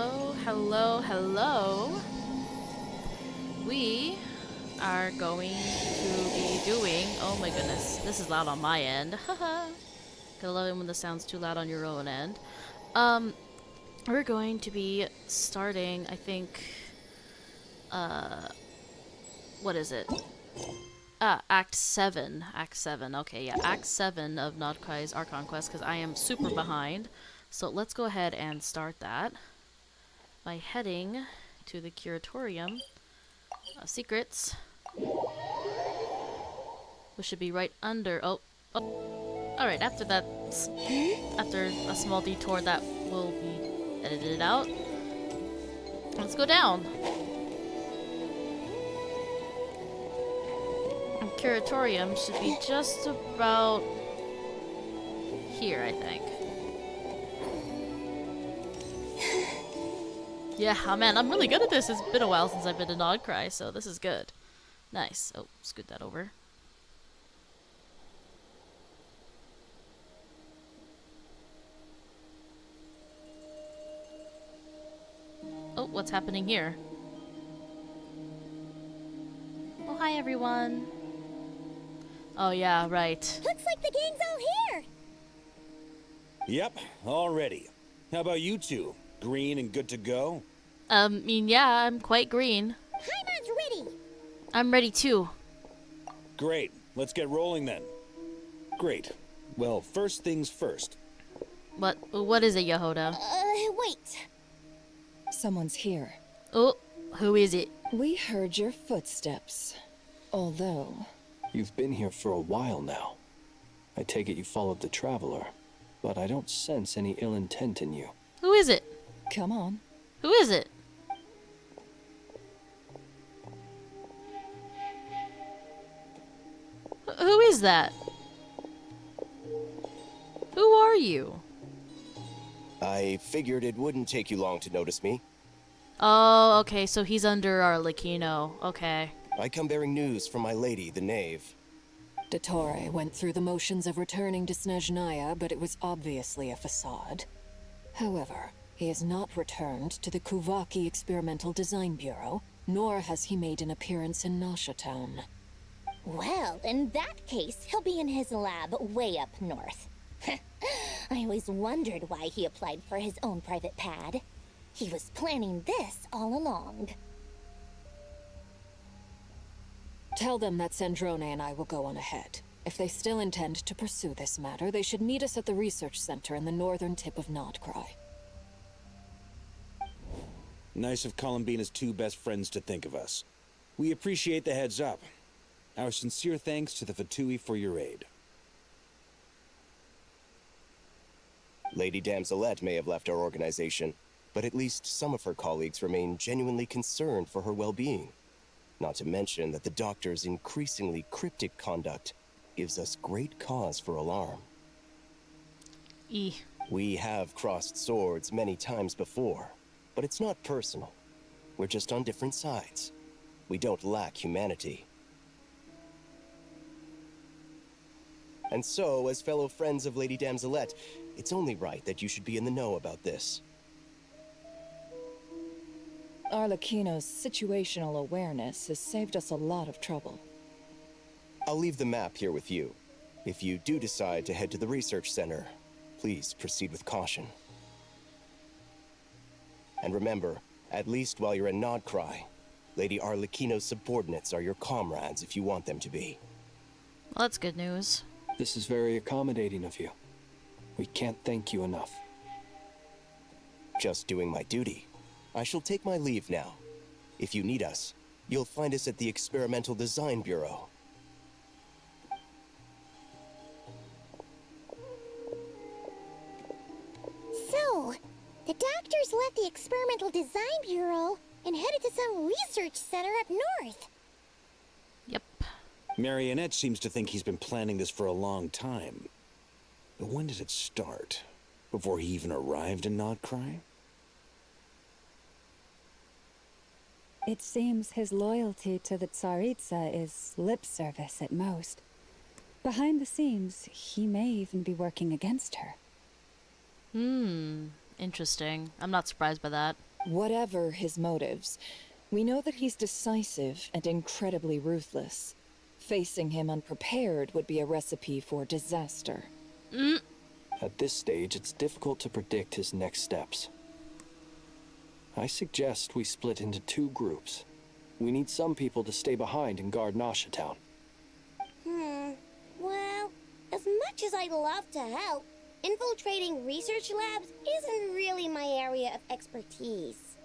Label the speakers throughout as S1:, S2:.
S1: hello, hello, hello. We are going to be doing. Oh my goodness, this is loud on my end. Haha. Gotta love it when the sound's too loud on your own end. We're going to be starting, I think. What is it? Act 7. Act 7. Okay, yeah, Act 7 of Nod-Krai's Archon Quests, because I am super behind. So let's go ahead and start that by heading to the Curatorium of Secrets, which should be right under. Oh. Alright, after that, after a small detour that will be edited out, let's go down. And Curatorium should be just about here, I think. Yeah, oh man, I'm really good at this. It's been a while since I've been to Nod-Krai, so this is good. Nice. Oh, scoot that over. Oh, what's happening here? Oh, hi everyone. Oh yeah, right.
S2: Looks like the gang's all here.
S3: Yep, all ready. How about you two? Green and good to go?
S1: Yeah, I'm quite green.
S2: Hyman's ready.
S1: I'm ready too.
S3: Great, let's get rolling then. Great. Well, first things first.
S1: What is it, Yehoda?
S2: Wait.
S4: Someone's here.
S1: Oh, who is it?
S4: We heard your footsteps. Although...
S5: You've been here for a while now. I take it you followed the Traveler, but I don't sense any ill intent in you.
S1: Who is it?
S4: Come on.
S1: Who is it? Who is that? Who are you?
S6: I figured it wouldn't take you long to notice me.
S1: Oh, okay, so he's under Arlecchino. Okay.
S6: I come bearing news from my lady, the Knave.
S4: Dottore went through the motions of returning to Snezhnaya, but it was obviously a facade. However, he has not returned to the Kuvaki Experimental Design Bureau, nor has he made an appearance in Nasha Town.
S2: Well, in that case, he'll be in his lab way up north. I always wondered why he applied for his own private pad. He was planning this all along.
S4: Tell them that Sandrone and I will go on ahead. If they still intend to pursue this matter, they should meet us at the research center in the northern tip of Nod-Krai.
S3: Nice of Columbina's two best friends to think of us. We appreciate the heads up. Our sincere thanks to the Fatui for your aid.
S6: Lady Damselette may have left our organization, but at least some of her colleagues remain genuinely concerned for her well-being. Not to mention that the Doctor's increasingly cryptic conduct gives us great cause for alarm. We have crossed swords many times before, but it's not personal. We're just on different sides. We don't lack humanity. And so, as fellow friends of Lady Damselette, it's only right that you should be in the know about this.
S4: Arlecchino's situational awareness has saved us a lot of trouble.
S6: I'll leave the map here with you. If you do decide to head to the research center, please proceed with caution. And remember, at least while you're in Nod-Krai, Lady Arlecchino's subordinates are your comrades if you want them to be.
S1: Well, that's good news.
S5: This is very accommodating of you. We can't thank you enough.
S6: Just doing my duty. I shall take my leave now. If you need us, you'll find us at the Experimental Design Bureau.
S2: So, the doctors left the Experimental Design Bureau and headed to some research center up north.
S1: Yep.
S3: Marionette seems to think he's been planning this for a long time. But when did it start? Before he even arrived in Nod-Krai?
S7: It seems his loyalty to the Tsaritsa is lip service at most. Behind the scenes, he may even be working against her.
S1: Interesting. I'm not surprised by that.
S4: Whatever his motives, we know that he's decisive and incredibly ruthless. Facing him unprepared would be a recipe for disaster.
S5: At this stage, it's difficult to predict his next steps. I suggest we split into 2 groups. We need some people to stay behind and guard Nasha Town.
S2: Well, as much as I'd love to help, infiltrating research labs isn't really my area of expertise.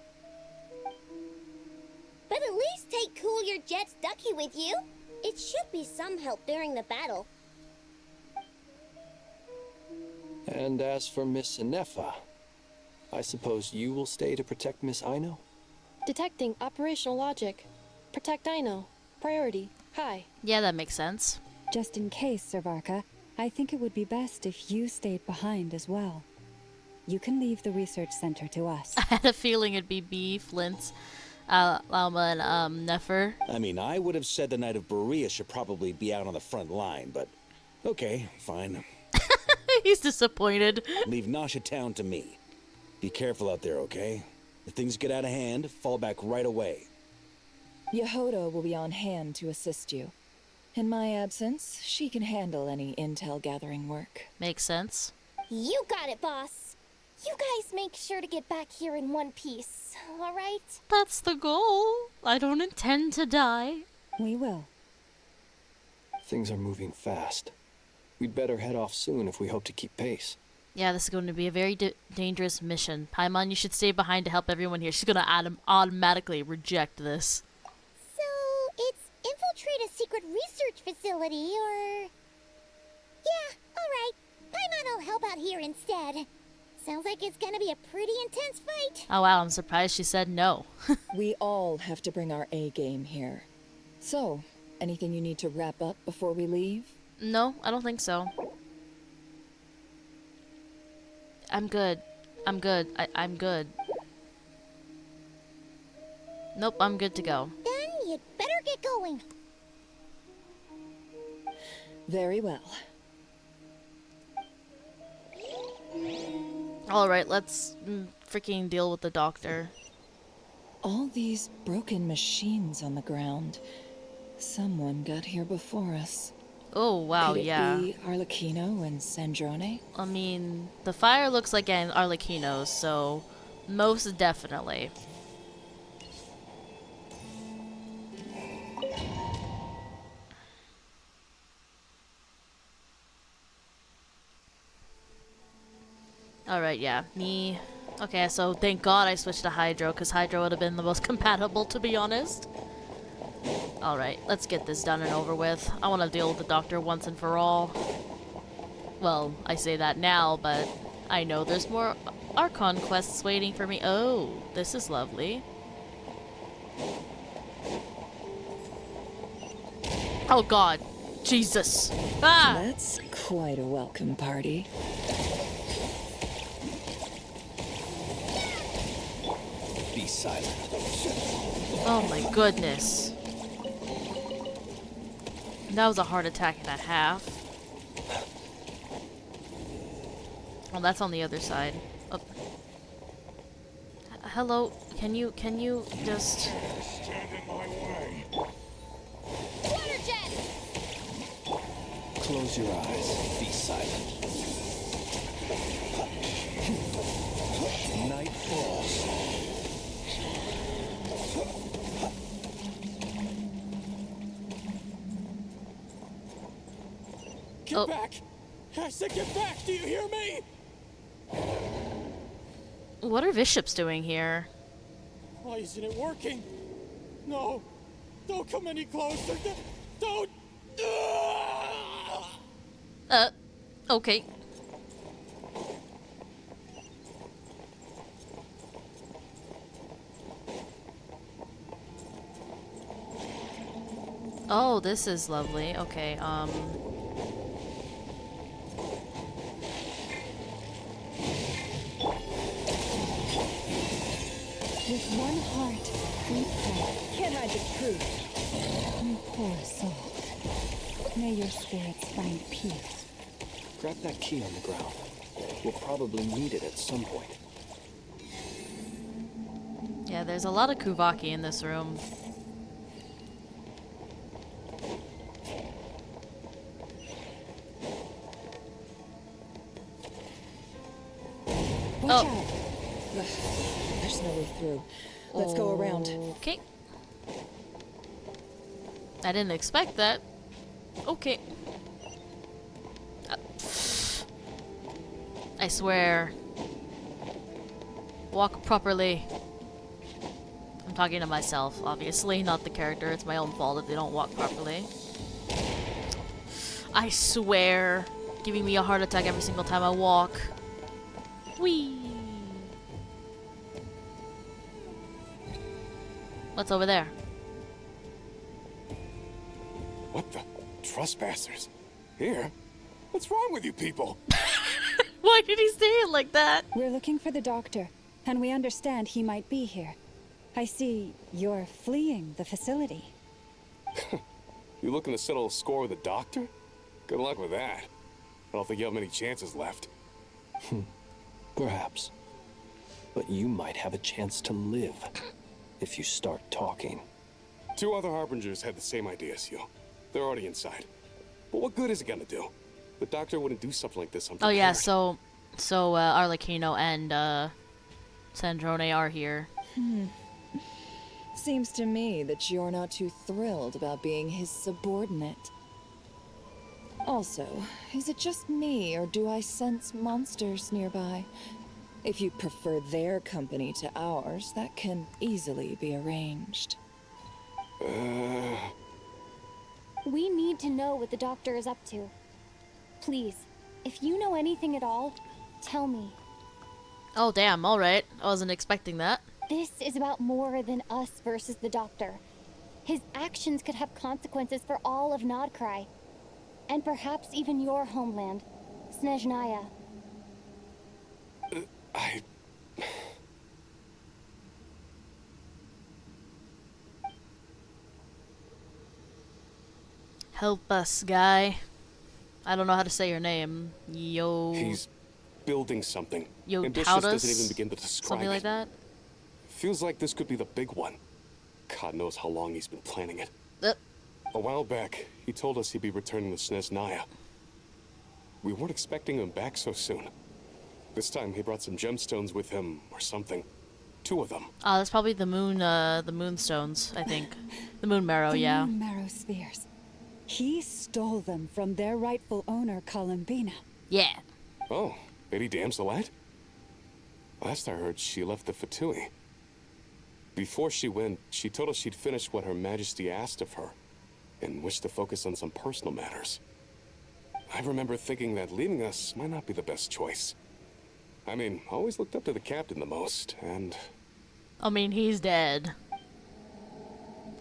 S2: But at least take Cool Your Jet's Ducky with you. It should be some help during the battle.
S5: And as for Miss Inefa, I suppose you will stay to protect Miss Aino?
S8: Detecting operational logic. Protect Aino. Priority. High.
S1: Yeah, that makes sense.
S7: Just in case, Servarka, I think it would be best if you stayed behind as well. You can leave the research center to us.
S1: I had a feeling it'd be B, Flint, Alma, and Nefer.
S3: I mean, I would have said the Knight of Berea should probably be out on the front line, but okay, fine.
S1: He's disappointed.
S3: Leave Nasha Town to me. Be careful out there, okay? If things get out of hand, fall back right away.
S4: Yehoda will be on hand to assist you. In my absence, she can handle any intel gathering work.
S1: Makes sense.
S2: You got it, boss. You guys make sure to get back here in one piece, all right?
S1: That's the goal. I don't intend to die.
S7: We will.
S5: Things are moving fast. We'd better head off soon if we hope to keep pace.
S1: Yeah, this is going to be a very dangerous mission. Paimon, you should stay behind to help everyone here. She's going to automatically reject this.
S2: So, it's infiltrate a secret research facility, or... Yeah, alright. Paimon will help out here instead. Sounds like it's gonna be a pretty intense fight.
S1: Oh wow, I'm surprised she said no.
S4: We all have to bring our A game here. So, anything you need to wrap up before we leave?
S1: No, I don't think so. I'm good. I'm good. I'm good. Nope, I'm good to go.
S2: Then you'd better get going.
S4: Very well.
S1: Alright, let's freaking deal with the doctor.
S4: All these broken machines on the ground. Someone got here before us.
S1: Oh, wow,
S4: Could it
S1: yeah.
S4: be Arlecchino and Sandrone?
S1: I mean, the fire looks like an Arlecchino's, so most definitely. Alright, yeah, me... Okay, so thank God I switched to Hydro, because Hydro would have been the most compatible, to be honest. Alright, let's get this done and over with. I want to deal with the doctor once and for all. Well, I say that now, but I know there's more Archon Quests waiting for me. Oh, this is lovely. Oh god. Jesus. Ah!
S4: That's quite a welcome party.
S5: Be silent.
S1: Oh my goodness. That was a heart attack and a half. Oh, that's on the other side. Oh. Hello, can you just...
S2: Water jet!
S5: Close your eyes. Be silent. Night falls.
S9: Get back! I said get back! Do you hear me?
S1: What are Bishop's doing here?
S9: Why isn't it working? No! Don't come any closer! Don't!
S1: Okay. Oh, this is lovely. Okay,
S7: With one heart, we pray.
S4: Can't hide the truth.
S7: You poor soul. May your spirits find peace.
S5: Grab that key on the ground. We'll probably need it at some point.
S1: Yeah, there's a lot of Kuvaki in this room.
S4: Watch out! Ugh, there's no way through. Let's go around.
S1: Okay. I didn't expect that. Okay. I swear. Walk properly. I'm talking to myself, obviously, not the character. It's my own fault if they don't walk properly. I swear. Giving me a heart attack every single time I walk. Whee! What's over there?
S10: What the? Trespassers? Here? What's wrong with you people?
S1: Why did he say it like that?
S7: We're looking for the doctor, and we understand he might be here. I see you're fleeing the facility.
S10: You looking to settle a score with a doctor? Good luck with that. I don't think you have many chances left.
S5: Perhaps. But you might have a chance to live if you start talking.
S10: 2 other Harbingers had the same idea as you. They're already inside. But what good is it gonna do? The doctor wouldn't do something like this unprepared.
S1: Oh yeah, so Arlecchino and Sandrone are here.
S4: Seems to me that you're not too thrilled about being his subordinate. Also, is it just me, or do I sense monsters nearby? If you prefer their company to ours, that can easily be arranged.
S11: We need to know what the doctor is up to. Please, if you know anything at all, tell me.
S1: Oh damn, alright. I wasn't expecting that.
S11: This is about more than us versus the doctor. His actions could have consequences for all of Nod-Krai. And perhaps even your homeland, Snezhnaya.
S1: Help us, guy. I don't know how to say your name.
S10: He's building something. Ambitious
S1: Tautus?
S10: doesn't even begin to describe
S1: Something like
S10: it.
S1: that?
S10: Feels like this could be the big one. God knows how long he's been planning it. A while back, he told us he'd be returning to Snezhnaya. We weren't expecting him back so soon. This time he brought some gemstones with him, or something. 2 of them.
S1: That's probably the moonstones, I think. The moon marrow, yeah.
S7: Moon marrow spheres. He stole them from their rightful owner, Columbina.
S1: Yeah.
S10: Oh, Lady Damselette? Last I heard, she left the Fatui. Before she went, she told us she'd finished what Her Majesty asked of her, and wished to focus on some personal matters. I remember thinking that leaving us might not be the best choice. I mean, I always looked up to the captain the most, and...
S1: I mean, he's dead.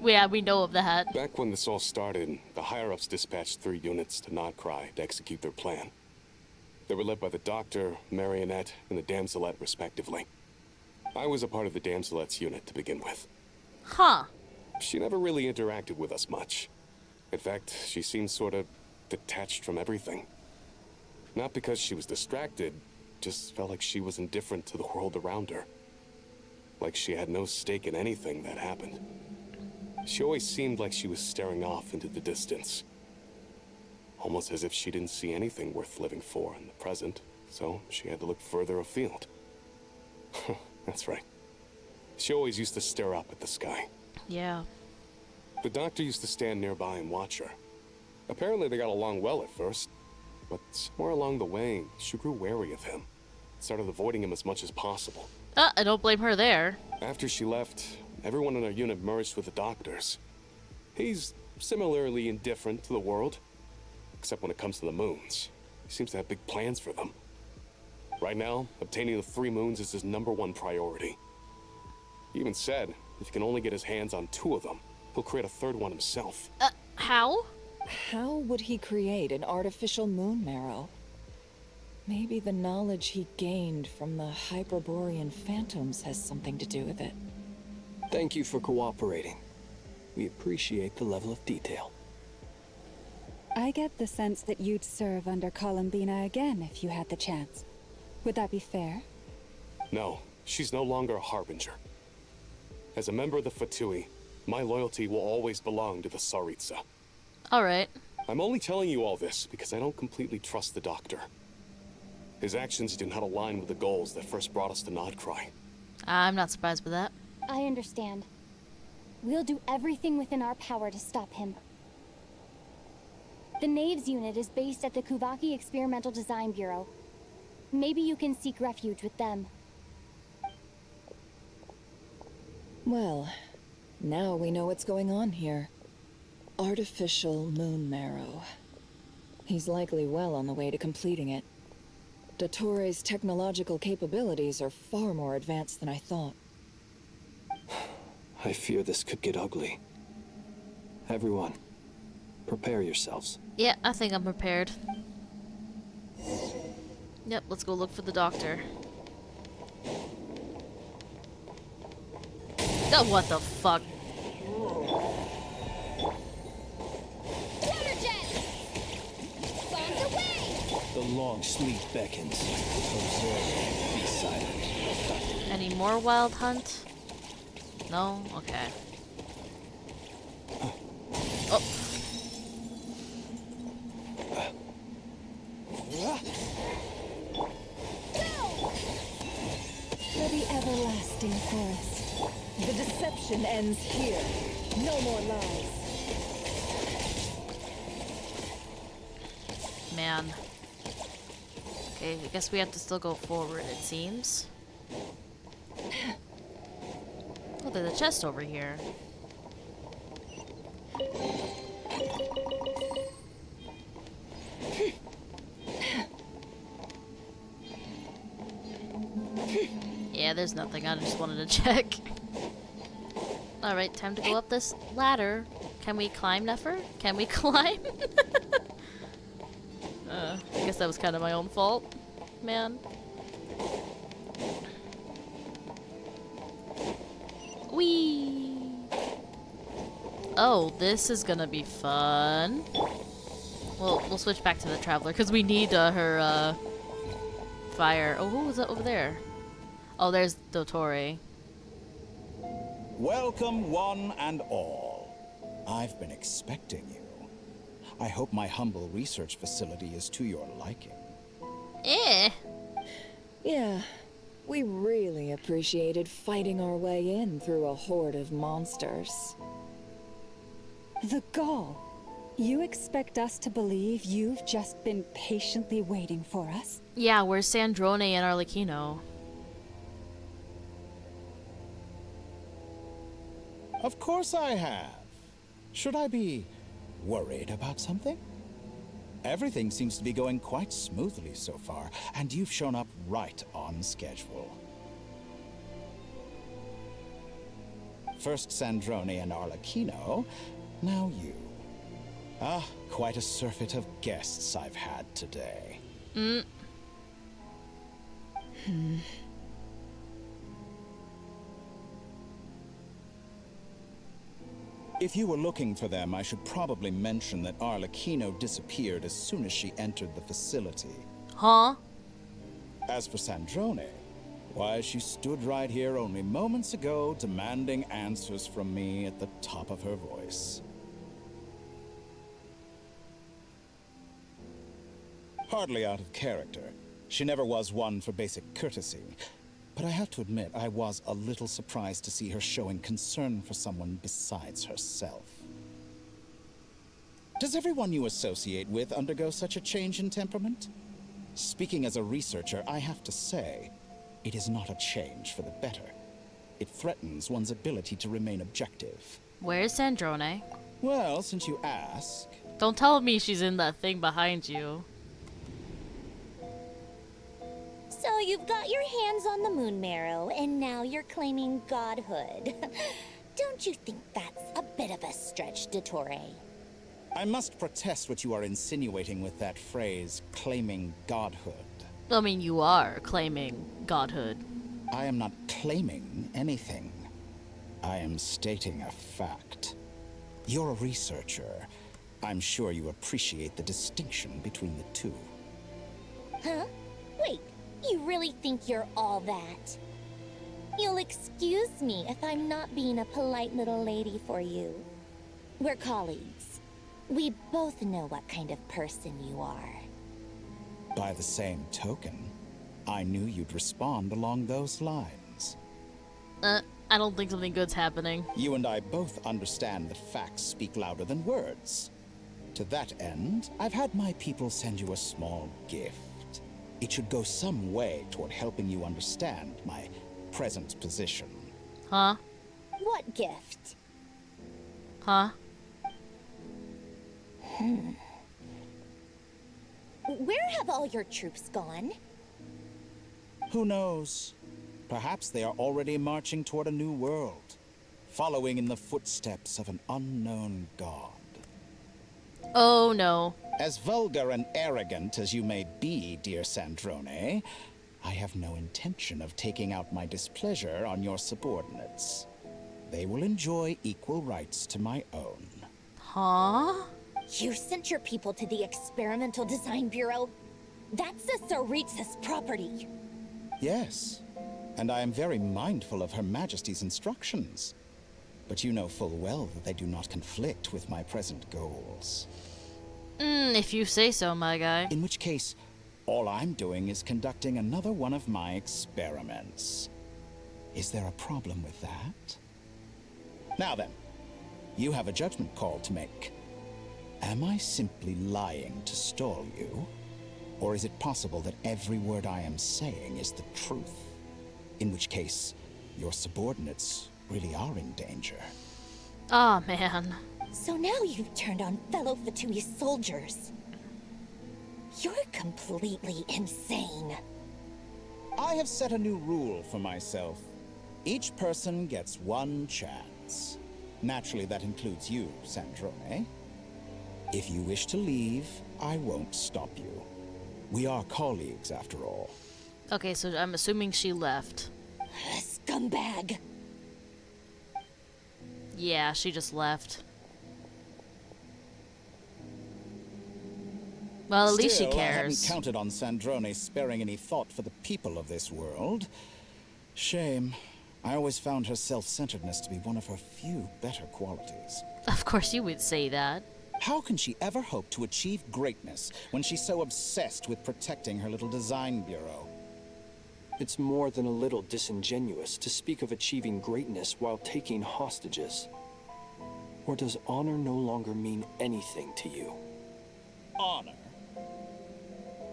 S1: Yeah, we know of that.
S10: Back when this all started, the higher-ups dispatched 3 units to Nod-Krai to execute their plan. They were led by the Doctor, Marionette, and the Damselette, respectively. I was a part of the Damselette's unit to begin with.
S1: Huh.
S10: She never really interacted with us much. In fact, she seemed sort of detached from everything. Not because she was distracted, just felt like she was indifferent to the world around her. Like she had no stake in anything that happened. She always seemed like she was staring off into the distance. Almost as if she didn't see anything worth living for in the present, so she had to look further afield. That's right. She always used to stare up at the sky.
S1: Yeah.
S10: The doctor used to stand nearby and watch her. Apparently they got along well at first, but somewhere along the way, she grew wary of him. Started avoiding him as much as possible.
S1: I don't blame her there.
S10: After she left, everyone in our unit merged with the doctors. He's similarly indifferent to the world, except when it comes to the moons. He seems to have big plans for them. Right now, obtaining the 3 moons is his #1 priority. He even said, if he can only get his hands on 2 of them, he'll create a 3rd one himself.
S1: How?
S4: How would he create an artificial moon marrow? Maybe the knowledge he gained from the Hyperborean phantoms has something to do with it.
S5: Thank you for cooperating. We appreciate the level of detail.
S7: I get the sense that you'd serve under Columbina again if you had the chance. Would that be fair?
S10: No, she's no longer a Harbinger. As a member of the Fatui, my loyalty will always belong to the Tsaritsa.
S1: Alright.
S10: I'm only telling you all this because I don't completely trust the Doctor. His actions do not align with the goals that first brought us to Nod-Krai.
S1: I'm not surprised with that.
S11: I understand. We'll do everything within our power to stop him. The Knaves unit is based at the Kuvaki Experimental Design Bureau. Maybe you can seek refuge with them.
S4: Well, now we know what's going on here. Artificial moon marrow. He's likely well on the way to completing it. Dottore's technological capabilities are far more advanced than I thought.
S5: I fear this could get ugly. Everyone, prepare yourselves.
S1: Yeah, I think I'm prepared. Yep, let's go look for the Doctor. Oh, what the fuck?
S2: Water jet! Bombs away!
S3: The long sleep beckons. Observe, be silent.
S1: Any more Wild Hunt? No? Okay. Oh.
S4: For the everlasting forest. The deception ends here. No more lies.
S1: Man. Okay, I guess we have to still go forward, it seems. Oh, there's a chest over here. Yeah, there's nothing. I just wanted to check. Alright, time to go up this ladder. Can we climb, Nefer? Can we climb? I guess that was kind of my own fault, man. Whee! Oh, this is gonna be fun. Well, we'll switch back to the Traveler, because we need her, fire. Oh, who was that over there? Oh, there's Dottore.
S12: Welcome, one and all. I've been expecting you. I hope my humble research facility is to your liking.
S1: Eh.
S4: Yeah, we really appreciated fighting our way in through a horde of monsters.
S7: The gall. You expect us to believe you've just been patiently waiting for us?
S1: Yeah, where's Sandrone and Arlecchino?
S12: Of course I have. Should I be worried about something? Everything seems to be going quite smoothly so far, and you've shown up right on schedule. First Sandrone and Arlecchino, now you. Ah, quite a surfeit of guests I've had today. If you were looking for them, I should probably mention that Arlecchino disappeared as soon as she entered the facility.
S1: Huh?
S12: As for Sandrone, why, she stood right here only moments ago, demanding answers from me at the top of her voice. Hardly out of character. She never was one for basic courtesy. But I have to admit, I was a little surprised to see her showing concern for someone besides herself. Does everyone you associate with undergo such a change in temperament? Speaking as a researcher, I have to say, it is not a change for the better. It threatens one's ability to remain objective.
S1: Where's Sandrone?
S12: Well, since you ask...
S1: Don't tell me she's in that thing behind you.
S2: So you've got your hands on the moon marrow, and now you're claiming godhood. Don't you think that's a bit of a stretch, Dottore?
S12: I must protest what you are insinuating with that phrase, claiming godhood.
S1: I mean, you are claiming godhood.
S12: I am not claiming anything. I am stating a fact. You're a researcher. I'm sure you appreciate the distinction between the two.
S2: Huh? Wait, you really think you're all that? You'll excuse me if I'm not being a polite little lady for you. We're colleagues. We both know what kind of person you are.
S12: By the same token, I knew you'd respond along those lines.
S1: I don't think something good's happening.
S12: You and I both understand that facts speak louder than words. To that end, I've had my people send you a small gift. It should go some way toward helping you understand my present position.
S1: Huh?
S2: What gift?
S1: Huh?
S2: Where have all your troops gone?
S12: Who knows? Perhaps they are already marching toward a new world, following in the footsteps of an unknown god.
S1: Oh no.
S12: As vulgar and arrogant as you may be, dear Sandrone, I have no intention of taking out my displeasure on your subordinates. They will enjoy equal rights to my own.
S1: Huh?
S2: You sent your people to the Experimental Design Bureau? That's a Tsaritsa's property.
S12: Yes, and I am very mindful of Her Majesty's instructions. But you know full well that they do not conflict with my present goals.
S1: If you say so, my guy.
S12: In which case, all I'm doing is conducting another one of my experiments. Is there a problem with that? Now then, you have a judgment call to make. Am I simply lying to stall you? Or is it possible that every word I am saying is the truth? In which case, your subordinates really are in danger.
S1: Aw, man.
S2: So now you've turned on fellow Fatui soldiers. You're completely insane.
S12: I have set a new rule for myself. Each person gets one chance. Naturally, that includes you, Sandrone. If you wish to leave, I won't stop you. We are colleagues, after all.
S1: Okay, so I'm assuming she left.
S2: Scumbag.
S1: Yeah, she just left. Well, at least she
S12: Still, I hadn't
S1: cares.
S12: counted on Sandrone sparing any thought for the people of this world. Shame. I always found her self-centeredness to be one of her few better qualities.
S1: Of course you would say that.
S12: How can she ever hope to achieve greatness when she's so obsessed with protecting her little design bureau?
S5: It's more than a little disingenuous to speak of achieving greatness while taking hostages. Or does honor no longer mean anything to you?
S12: Honor?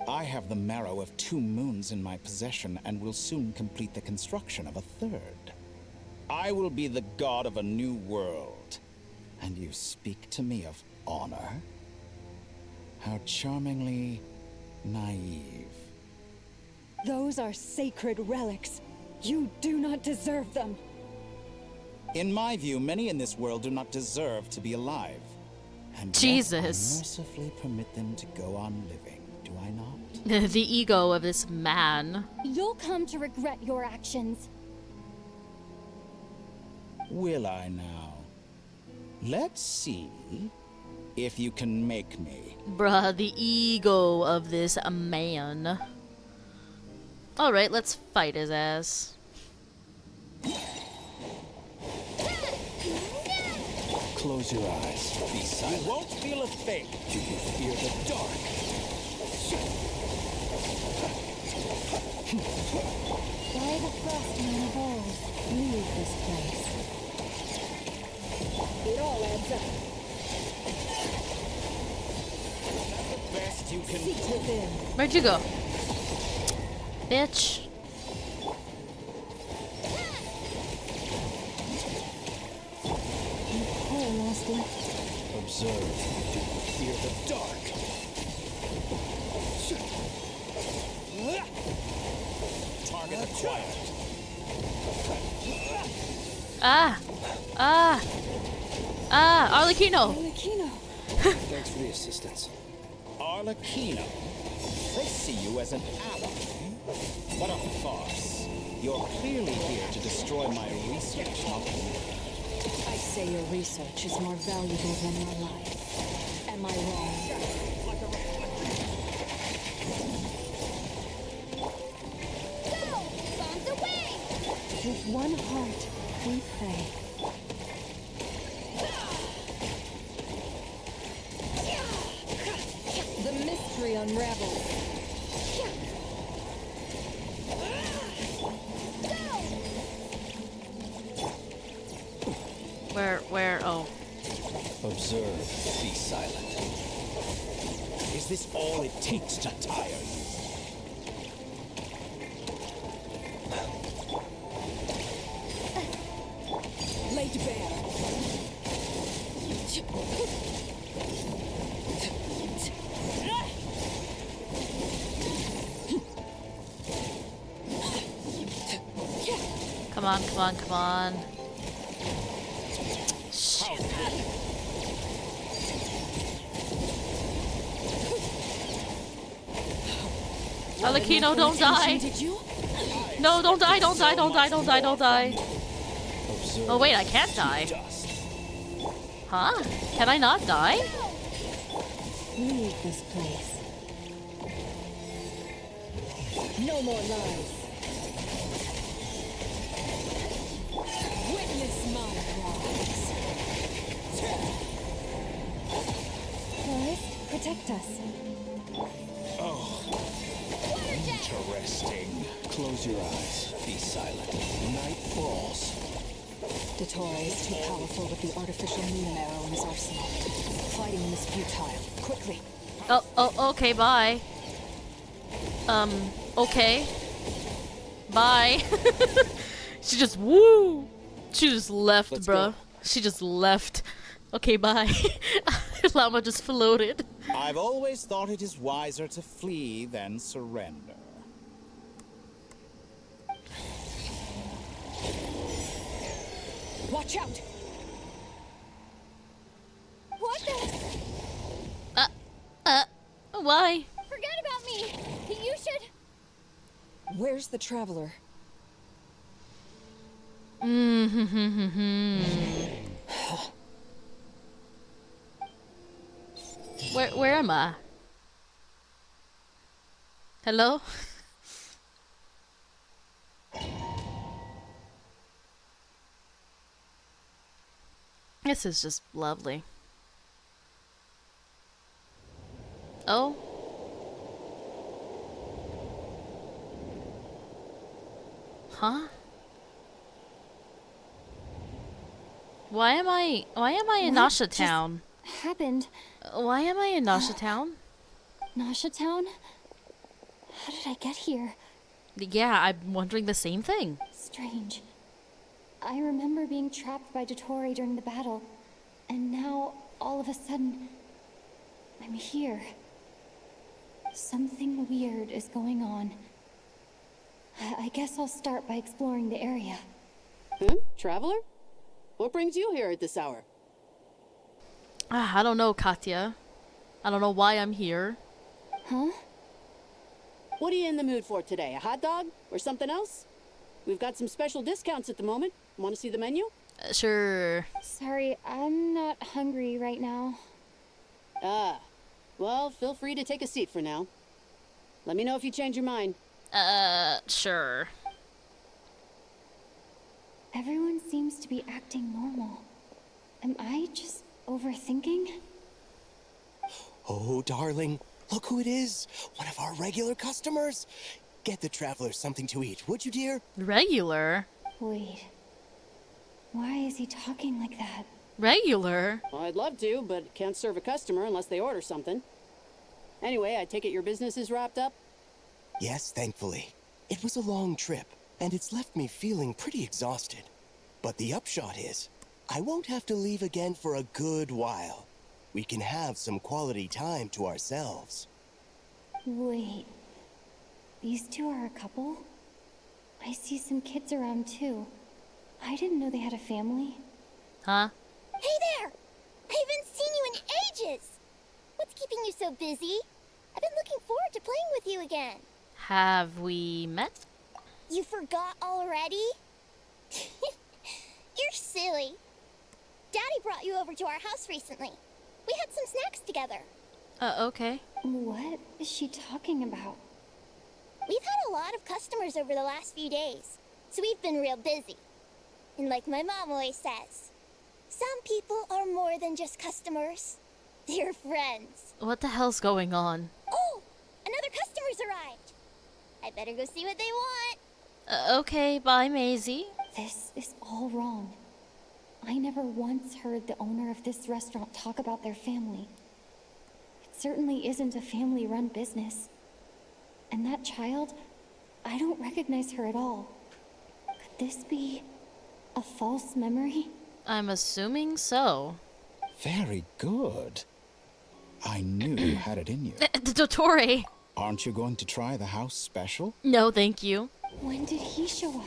S12: I have the marrow of 2 moons in my possession and will soon complete the construction of a 3rd. I will be the god of a new world. And you speak to me of honor? How charmingly naive.
S7: Those are sacred relics. You do not deserve them.
S12: In my view, many in this world do not deserve to be alive. And
S1: Jesus.
S12: yet I mercifully permit them to go on living, do I not?
S1: The ego of this man.
S11: You'll come to regret your actions.
S12: Will I now? Let's see if you can make me.
S1: Bruh, the ego of this man. Alright, let's fight his ass.
S5: Close your eyes. Be silent.
S12: You won't feel a thing.
S5: Do you fear the dark?
S11: By the frostman of old, leave this place.
S7: It all adds up.
S12: The best you can
S7: Seek within.
S1: Where'd you go? Bitch.
S7: Poor Lostly.
S5: Observe. Do you fear the dark?
S12: target acquired.
S1: Arlecchino!
S7: Arlecchino.
S5: Thanks for the assistance.
S12: Arlecchino. They see you as an ally. What a farce. You're clearly here to destroy my research, not me.
S4: I say your research is more valuable than your life. Am I wrong?
S2: Go! Bombs away!
S7: With one heart, we pray. The mystery unravels.
S1: Where, oh.
S12: Observe, be silent. Is this all it takes to tire you?
S4: Laid bare.
S1: Come on, come on, come on. Alakino, don't die! No, don't die, don't die, don't die, don't die, don't die. Oh wait, I can't die. Huh? Can I not die?
S7: Leave this place. No more lies. Witness my rise. Forest, protect us.
S12: Interesting. Close your eyes. Be silent. Night falls.
S4: Dottore is too powerful with the artificial moon arrow in his arsenal. Fighting him is futile. Quickly.
S1: Oh, okay, bye. Okay. Bye. She just, woo! She just left,
S5: Let's
S1: bruh.
S5: go.
S1: She just left. Okay, bye. Llama just floated.
S12: I've always thought it is wiser to flee than surrender.
S4: Watch out!
S11: What the?
S1: Why?
S11: Forget about me! You should...
S4: Where's the traveler?
S1: Where am I? Hello? This is just lovely. Oh? Huh? Why am I in
S11: What
S1: Nasha Town?
S11: happened?
S1: Why am I in Nasha Town?
S11: Nasha Town? How did I get here?
S1: Yeah, I'm wondering the same thing.
S11: Strange. I remember being trapped by Dottore during the battle, and now, all of a sudden, I'm here. Something weird is going on. I guess I'll start by exploring the area.
S13: Traveler? What brings you here at this hour?
S1: I don't know, Katya. I don't know why I'm here.
S11: Huh?
S13: What are you in the mood for today? A hot dog? Or something else? We've got some special discounts at the moment. Want to see the menu?
S1: Sure.
S11: Sorry, I'm not hungry right now.
S13: Ah. Well, feel free to take a seat for now. Let me know if you change your mind.
S1: Sure.
S11: Everyone seems to be acting normal. Am I just overthinking?
S6: Oh, darling, look who it is. One of our regular customers. Get the traveler something to eat, would you, dear?
S1: Regular?
S11: Wait. Why is he talking like that?
S1: Regular?
S13: Well, I'd love to, but can't serve a customer unless they order something. Anyway, I take it your business is wrapped up?
S6: Yes, thankfully. It was a long trip, and it's left me feeling pretty exhausted. But the upshot is, I won't have to leave again for a good while. We can have some quality time to ourselves.
S11: Wait. These two are a couple? I see some kids around too. I didn't know they had a family.
S1: Huh?
S2: Hey there! I haven't seen you in ages! What's keeping you so busy? I've been looking forward to playing with you again.
S1: Have we met?
S2: You forgot already? You're silly. Daddy brought you over to our house recently. We had some snacks together.
S1: Okay.
S11: What is she talking about?
S2: We've had a lot of customers over the last few days. So we've been real busy. And like my mom always says, some people are more than just customers. They're friends.
S1: What the hell's going on?
S2: Oh, another customer's arrived. I better go see what they want.
S1: Okay, bye, Maisie.
S11: This is all wrong. I never once heard the owner of this restaurant talk about their family. It certainly isn't a family-run business. And that child, I don't recognize her at all. Could this be a false memory?
S1: I'm assuming so.
S12: Very good. I knew you had it in you.
S1: Dottore!
S12: Aren't you going to try the house special?
S1: No, thank you.
S11: When did he show up?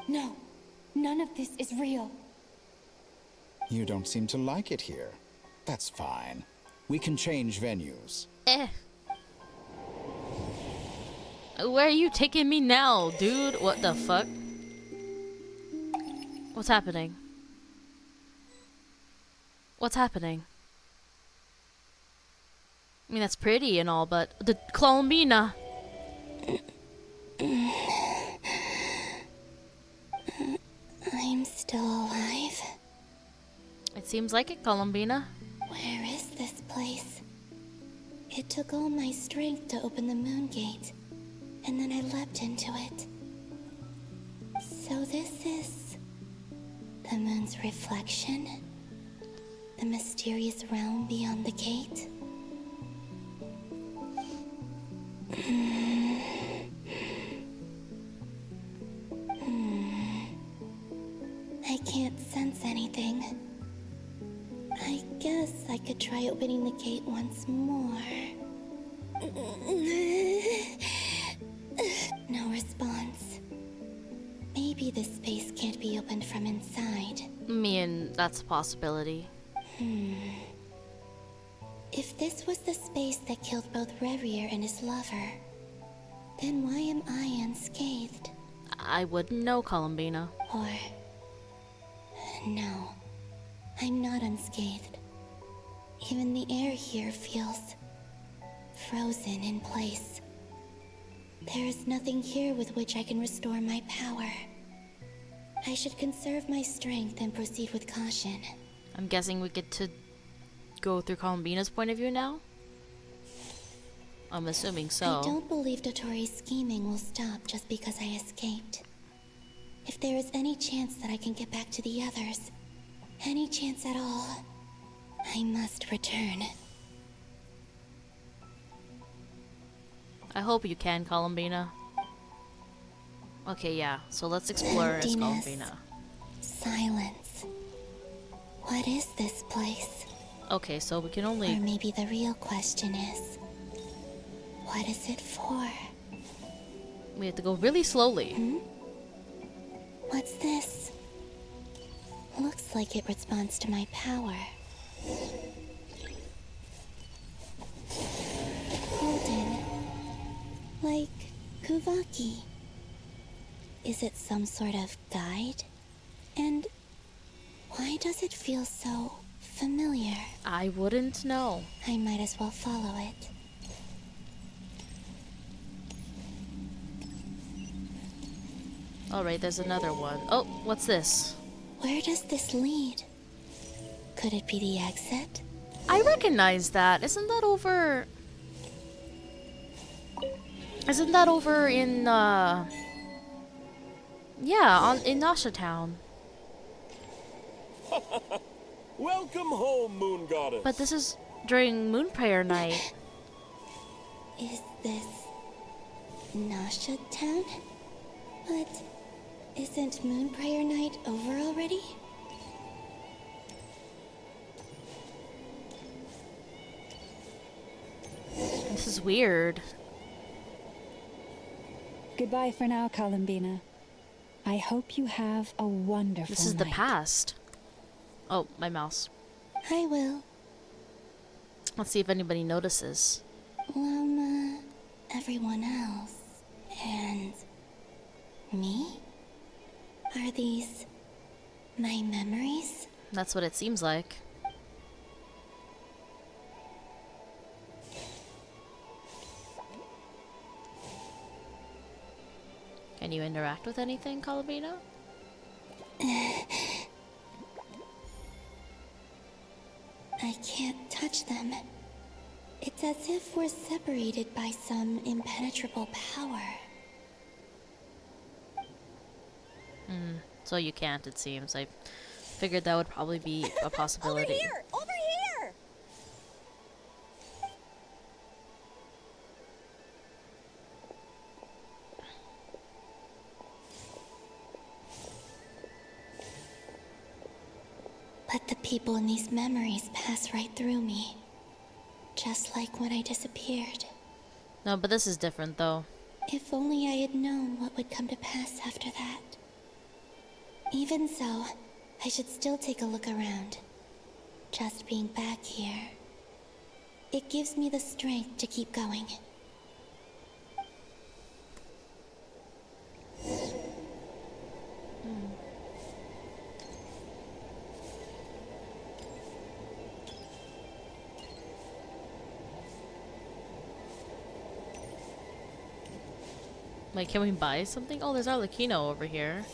S11: No, none of this is real.
S12: You don't seem to like it here. That's fine. We can change venues.
S1: Where are you taking me now, dude? What the fuck? What's happening? What's happening? I mean, that's pretty and all, but the Colombina.
S2: I'm still alive.
S1: It seems like it, Colombina.
S2: Where is this place? It took all my strength to open the moon gate, and then I leapt into it. So this is the moon's reflection? The mysterious realm beyond the gate? I can't sense anything. I guess I could try opening the gate once more. No response. Maybe this space can't be opened from inside.
S1: I mean, that's a possibility.
S2: If this was the space that killed both Revier and his lover, then why am I unscathed?
S1: I wouldn't know, Colombina.
S2: Or... no, I'm not unscathed. Even the air here feels frozen in place. There is nothing here with which I can restore my power. I should conserve my strength and proceed with caution.
S1: I'm guessing we get to go through Colombina's point of view now? I'm assuming so.
S2: I don't believe Dottori's scheming will stop just because I escaped. If there is any chance that I can get back to the others, any chance at all, I must return.
S1: I hope you can, Colombina. Okay, yeah. So let's explore as
S2: Emptiness.
S1: Colombina.
S2: Silence. What is this place?
S1: Okay, so we can
S2: Or
S1: only...
S2: maybe the real question is, what is it for?
S1: We have to go really slowly.
S2: What's this? Looks like it responds to my power. Golden. Like Kuvaki. Is it some sort of guide? And why does it feel so familiar?
S1: I wouldn't know.
S2: I might as well follow it.
S1: Alright, there's another one. Oh, what's this?
S2: Where does this lead? Could it be the exit?
S1: I recognize that. Isn't that over... Isn't that over in, yeah, in Nasha Town.
S9: Welcome home, Moon Goddess.
S1: But this is during Moon Prayer Night.
S2: Is this Nasha Town? But isn't Moon Prayer Night over already?
S1: This is weird.
S7: Goodbye for now, Colombina. I hope you have a wonderful
S1: This is the
S7: night.
S1: past. Oh, my mouse.
S2: I will.
S1: Let's see if anybody notices.
S2: Everyone else. And... me? Are these... my memories?
S1: That's what it seems like. Can you interact with anything, Colomina?
S2: I can't touch them. It's as if we're separated by some impenetrable power.
S1: So you can't, it seems. I figured that would probably be a possibility.
S2: Over here! Over here! But the people in these memories pass right through me. Just like when I disappeared.
S1: No, but this is different, though.
S2: If only I had known what would come to pass after that. Even so, I should still take a look around. Just being back here. It gives me the strength to keep going.
S1: Like, can we buy something? Oh, there's Arlecchino over here.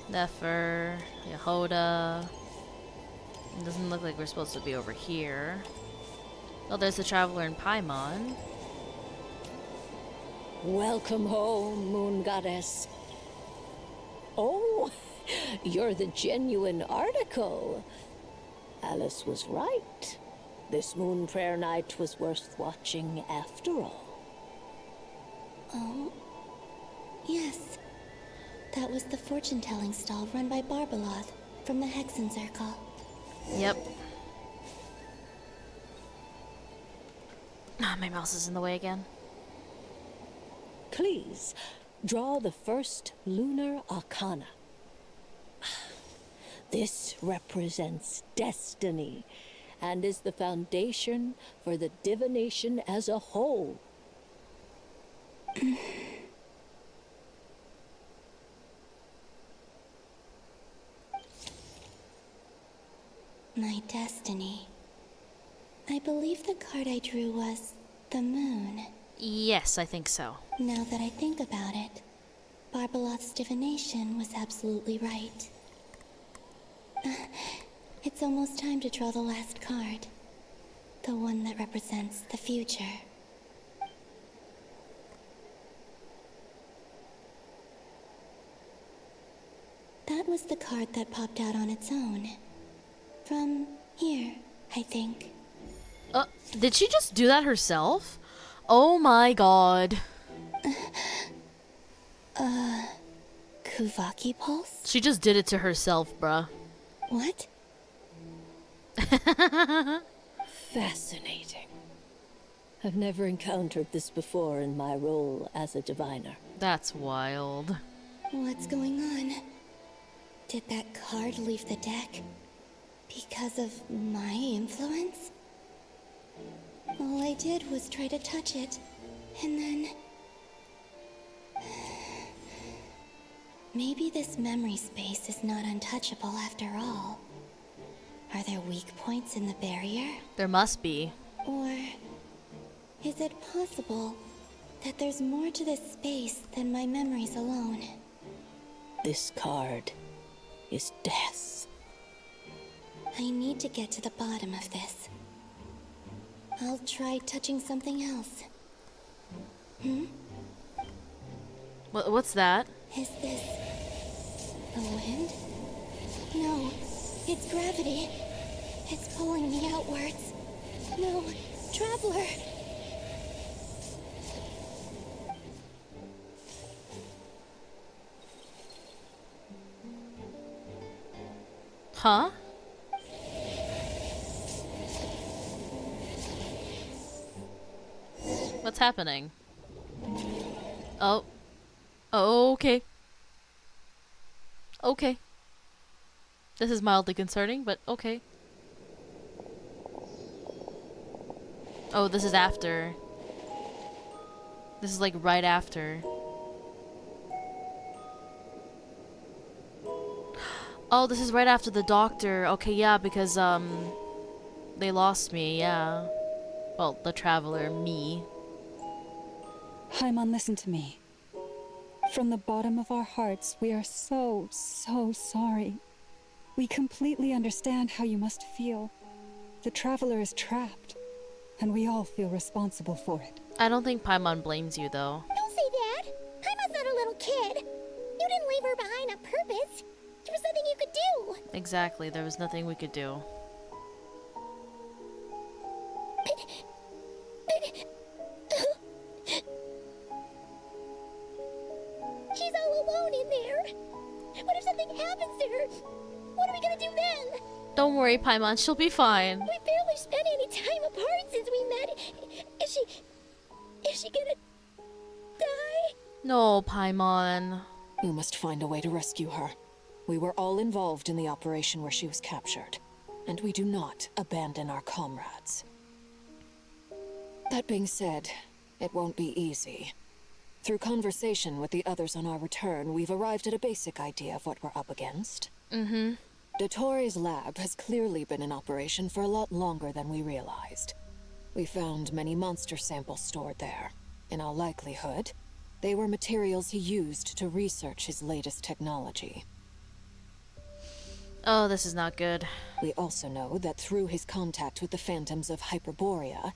S1: Nefer, Yehoda. It doesn't look like we're supposed to be over here. Oh, there's the Traveler in Paimon.
S14: Welcome home, Moon Goddess. Oh, you're the genuine article. Alice was right. This moon prayer night was worth watching after all.
S2: Oh, yes. That was the fortune-telling stall run by Barbeloth from the Hexen Circle.
S1: Yep. Ah, my mouse is in the way again.
S14: Please, draw the first lunar arcana. This represents destiny and is the foundation for the divination as a whole.
S2: My destiny. I believe the card I drew was the moon.
S1: Yes, I think so.
S2: Now that I think about it, Barbeloth's divination was absolutely right. It's almost time to draw the last card. The one that represents the future. That was the card that popped out on its own. From here, I think.
S1: Did she just do that herself? Oh my god.
S2: Kuvaki Pulse?
S1: She just did it to herself, bruh.
S2: What?
S14: Fascinating. I've never encountered this before in my role as a diviner.
S1: That's wild.
S2: What's going on? Did that card leave the deck? Because of my influence? All I did was try to touch it, and then... Maybe this memory space is not untouchable after all. Are there weak points in the barrier?
S1: There must be.
S2: Or is it possible that there's more to this space than my memories alone?
S14: This card is death.
S2: I need to get to the bottom of this. I'll try touching something else.
S1: What's that?
S2: Is this the wind? No, it's gravity. It's pulling me outwards. No, Traveler!
S1: Huh? What's happening? Oh. Oh, okay. Okay. This is mildly concerning, but okay. Oh, this is after. This is like right after. Oh, this is right after the doctor. Okay, yeah, because, they lost me, yeah. Well, the Traveler, me.
S7: Paimon, listen to me. From the bottom of our hearts, we are so sorry. We completely understand how you must feel. The traveler is trapped, and we all feel responsible for it.
S1: I don't think Paimon blames you, though.
S2: Don't say that. Paimon's not a little kid. You didn't leave her behind on purpose. There was nothing you could do.
S1: Exactly, there was nothing we could do.
S2: She's all alone in there. What if something happens to her? What are we gonna do then?
S1: Don't worry, Paimon, she'll be fine.
S2: We barely spent any time apart since we met. Is she gonna die?
S1: No, Paimon.
S4: We must find a way to rescue her. We were all involved in the operation where she was captured, and we do not abandon our comrades. That being said, it won't be easy. Through conversation with the others on our return, we've arrived at a basic idea of what we're up against.
S1: Mm-hmm.
S4: Dottore's lab has clearly been in operation for a lot longer than we realized. We found many monster samples stored there. In all likelihood, they were materials he used to research his latest technology.
S1: Oh, this is not good.
S4: We also know that through his contact with the phantoms of Hyperborea,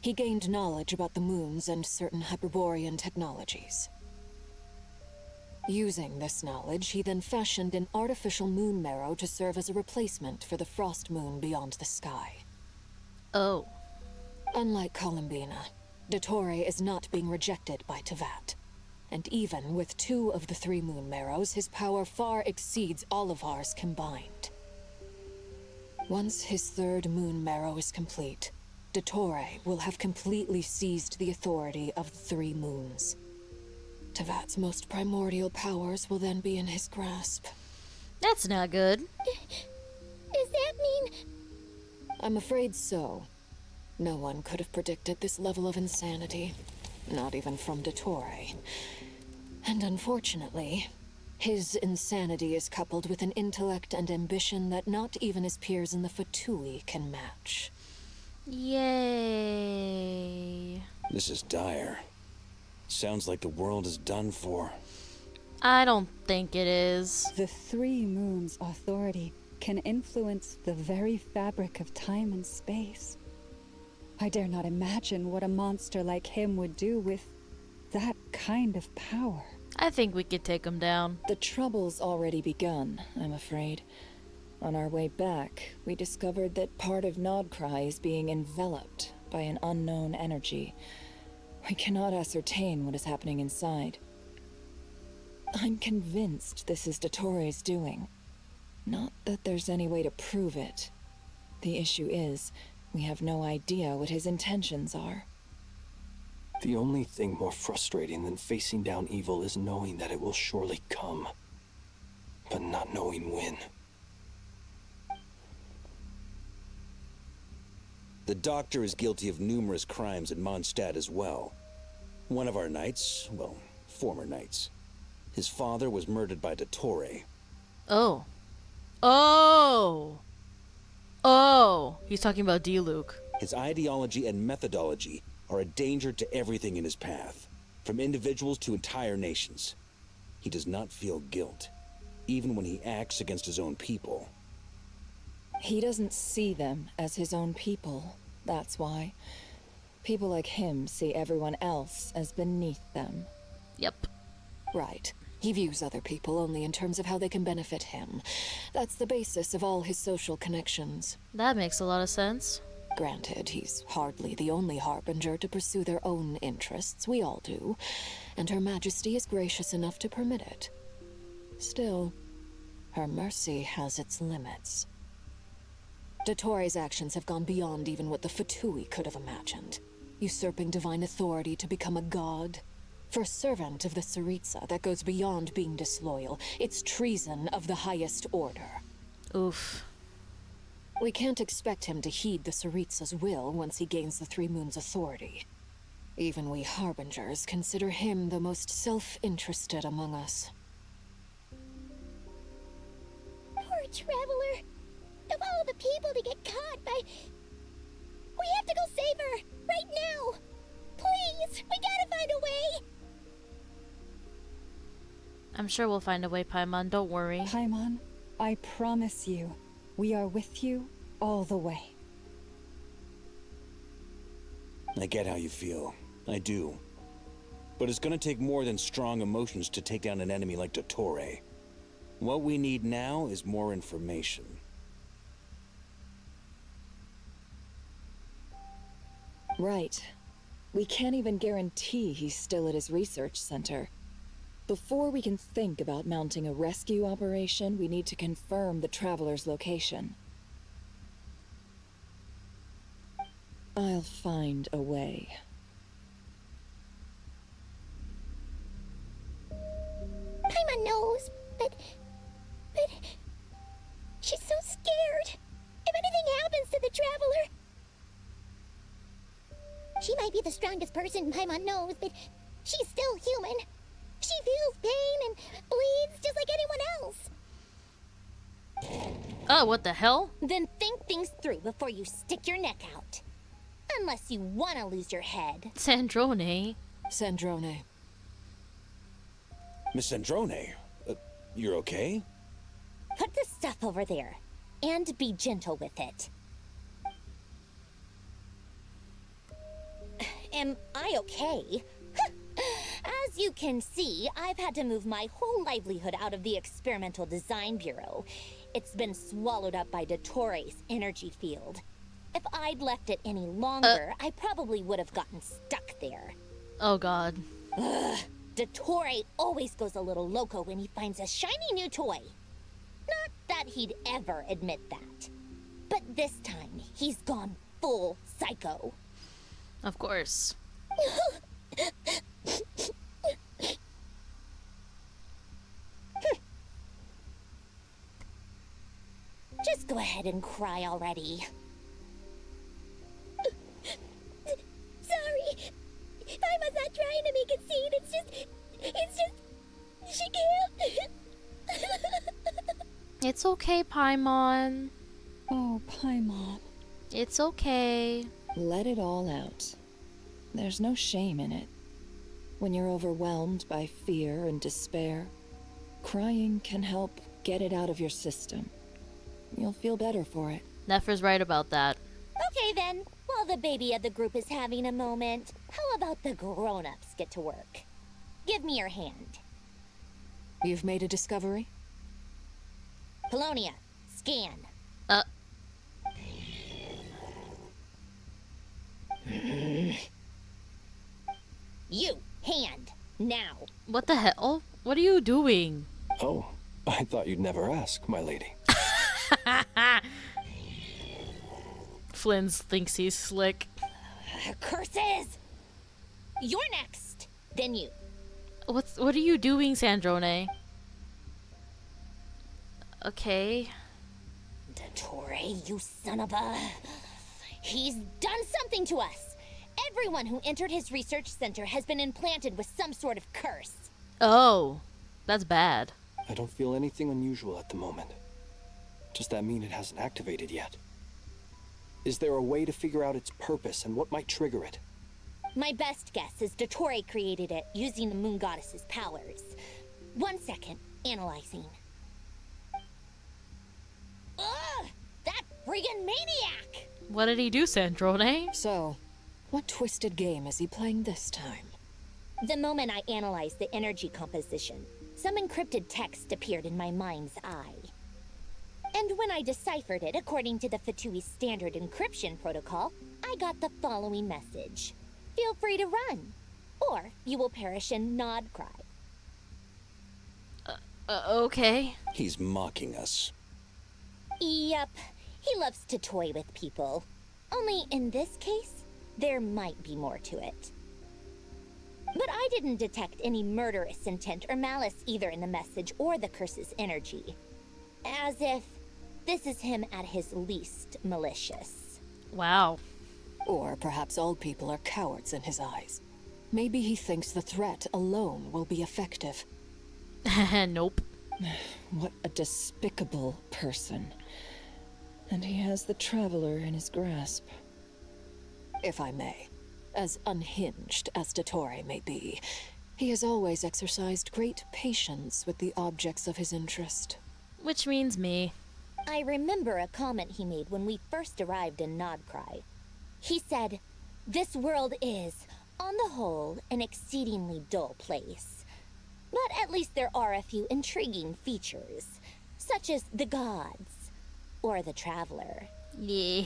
S4: he gained knowledge about the moons and certain Hyperborean technologies. Using this knowledge, he then fashioned an artificial moon marrow to serve as a replacement for the frost moon beyond the sky.
S1: Oh.
S4: Unlike Columbina, Dottore is not being rejected by Tevat. And even with 2 of the 3 moon marrows, his power far exceeds all of ours combined. Once his 3rd moon marrow is complete, Dottore will have completely seized the authority of the 3 moons. Tevat's most primordial powers will then be in his grasp.
S1: That's not good.
S2: Does that mean...
S4: I'm afraid so. No one could have predicted this level of insanity. Not even from Dottore. And unfortunately, his insanity is coupled with an intellect and ambition that not even his peers in the Fatui can match.
S1: Yay.
S3: This is dire. Sounds like the world is done for.
S1: I don't think it is.
S7: The 3 moons' authority can influence the very fabric of time and space. I dare not imagine what a monster like him would do with that kind of power.
S1: I think we could take him down.
S15: The trouble's already begun, I'm afraid. On our way back, we discovered that part of Nod-Krai is being enveloped by an unknown energy. We cannot ascertain what is happening inside. I'm convinced this is Dottore's doing. Not that there's any way to prove it. The issue is, we have no idea what his intentions are.
S5: The only thing more frustrating than facing down evil is knowing that it will surely come, but not knowing when.
S3: The Doctor is guilty of numerous crimes in Mondstadt as well. One of our knights, well, former knights, his father was murdered by Dottore.
S1: Oh. Oh! Oh! He's talking about D-Luke.
S3: His ideology and methodology are a danger to everything in his path, from individuals to entire nations. He does not feel guilt, even when he acts against his own people.
S15: He doesn't see them as his own people, that's why. People like him see everyone else as beneath them.
S1: Yep.
S4: Right. He views other people only in terms of how they can benefit him. That's the basis of all his social connections.
S1: That makes a lot of sense.
S4: Granted, he's hardly the only harbinger to pursue their own interests. We all do. And Her Majesty is gracious enough to permit it. Still, her mercy has its limits. Dottore's actions have gone beyond even what the Fatui could have imagined. Usurping divine authority to become a god. For a servant of the Tsaritsa, that goes beyond being disloyal. It's treason of the highest order.
S1: Oof.
S4: We can't expect him to heed the Tsaritsa's will once he gains the 3 Moons' authority. Even we Harbingers consider him the most self-interested among us.
S2: Poor Traveler. Of all the people to get caught by... We have to go save her! Right now! Please! We gotta find a way!
S1: I'm sure we'll find a way, Paimon. Don't worry.
S7: Paimon, I promise you, we are with you all the way.
S3: I get how you feel. I do. But it's gonna take more than strong emotions to take down an enemy like Dottore. What we need now is more information.
S15: Right. We can't even guarantee he's still at his research center. Before we can think about mounting a rescue operation, we need to confirm the traveler's location. I'll find a way.
S2: Paimon knows, but she's so scared. If anything happens to the traveler, she might be the strongest person Paimon knows, but she's still human. She feels pain and bleeds just like anyone else.
S1: Oh, what the hell?
S2: Then think things through before you stick your neck out. Unless you want to lose your head.
S1: Sandrone.
S4: Sandrone.
S3: Miss Sandrone, you're okay?
S2: Put the stuff over there, and be gentle with it. Am I okay? As you can see, I've had to move my whole livelihood out of the Experimental Design Bureau. It's been swallowed up by Dottore's energy field. If I'd left it any longer, I probably would have gotten stuck there.
S1: Oh god.
S2: Ugh. Dottore always goes a little loco when he finds a shiny new toy. Not that he'd ever admit that. But this time, he's gone full psycho.
S1: Of course.
S2: Just go ahead and cry already. Sorry. Paimon's not trying to make it scene. It's just, she can't.
S1: It's okay, Paimon.
S7: Oh, Paimon.
S1: It's okay.
S15: Let it all out. There's no shame in it. When you're overwhelmed by fear and despair, crying can help get it out of your system. You'll feel better for it.
S1: Nefer's right about that.
S2: Okay then, while the baby of the group is having a moment, how about the grown-ups get to work? Give me your hand.
S4: You've made a discovery?
S2: Polonia, scan. You, hand, now.
S1: What the hell? What are you doing?
S5: Oh, I thought you'd never ask, my lady.
S1: Flynn thinks he's slick.
S2: Curses! You're next. Then you.
S1: What are you doing, Sandrone? Okay.
S2: Dottore, you son of a... He's done something to us. Everyone who entered his research center has been implanted with some sort of curse.
S1: Oh, that's bad.
S5: I don't feel anything unusual at the moment. Does that mean it hasn't activated yet? Is there a way to figure out its purpose and what might trigger it?
S2: My best guess is Dottore created it using the Moon Goddess's powers. 1 second, analyzing. Ugh! That friggin' maniac!
S1: What did he do, Sandrone?
S4: So, what twisted game is he playing this time?
S2: The moment I analyzed the energy composition, some encrypted text appeared in my mind's eye. And when I deciphered it according to the Fatui standard encryption protocol, I got the following message. Feel free to run, or you will perish in Nod-Krai.
S1: Okay.
S3: He's mocking us.
S2: Yep, he loves to toy with people. Only in this case, there might be more to it. But I didn't detect any murderous intent or malice either in the message or the curse's energy. As if this is him at his least malicious.
S1: Wow.
S4: Or perhaps all people are cowards in his eyes. Maybe he thinks the threat alone will be effective.
S1: Nope.
S15: What a despicable person. And he has the Traveler in his grasp.
S4: If I may, as unhinged as Dottore may be, He has always exercised great patience with the objects of his interest.
S1: Which means me.
S2: I remember a comment he made when we first arrived in Nod-Krai. He said, "This world is, on the whole, an exceedingly dull place. But at least there are a few intriguing features, such as the gods, or the traveler."
S1: Yeah.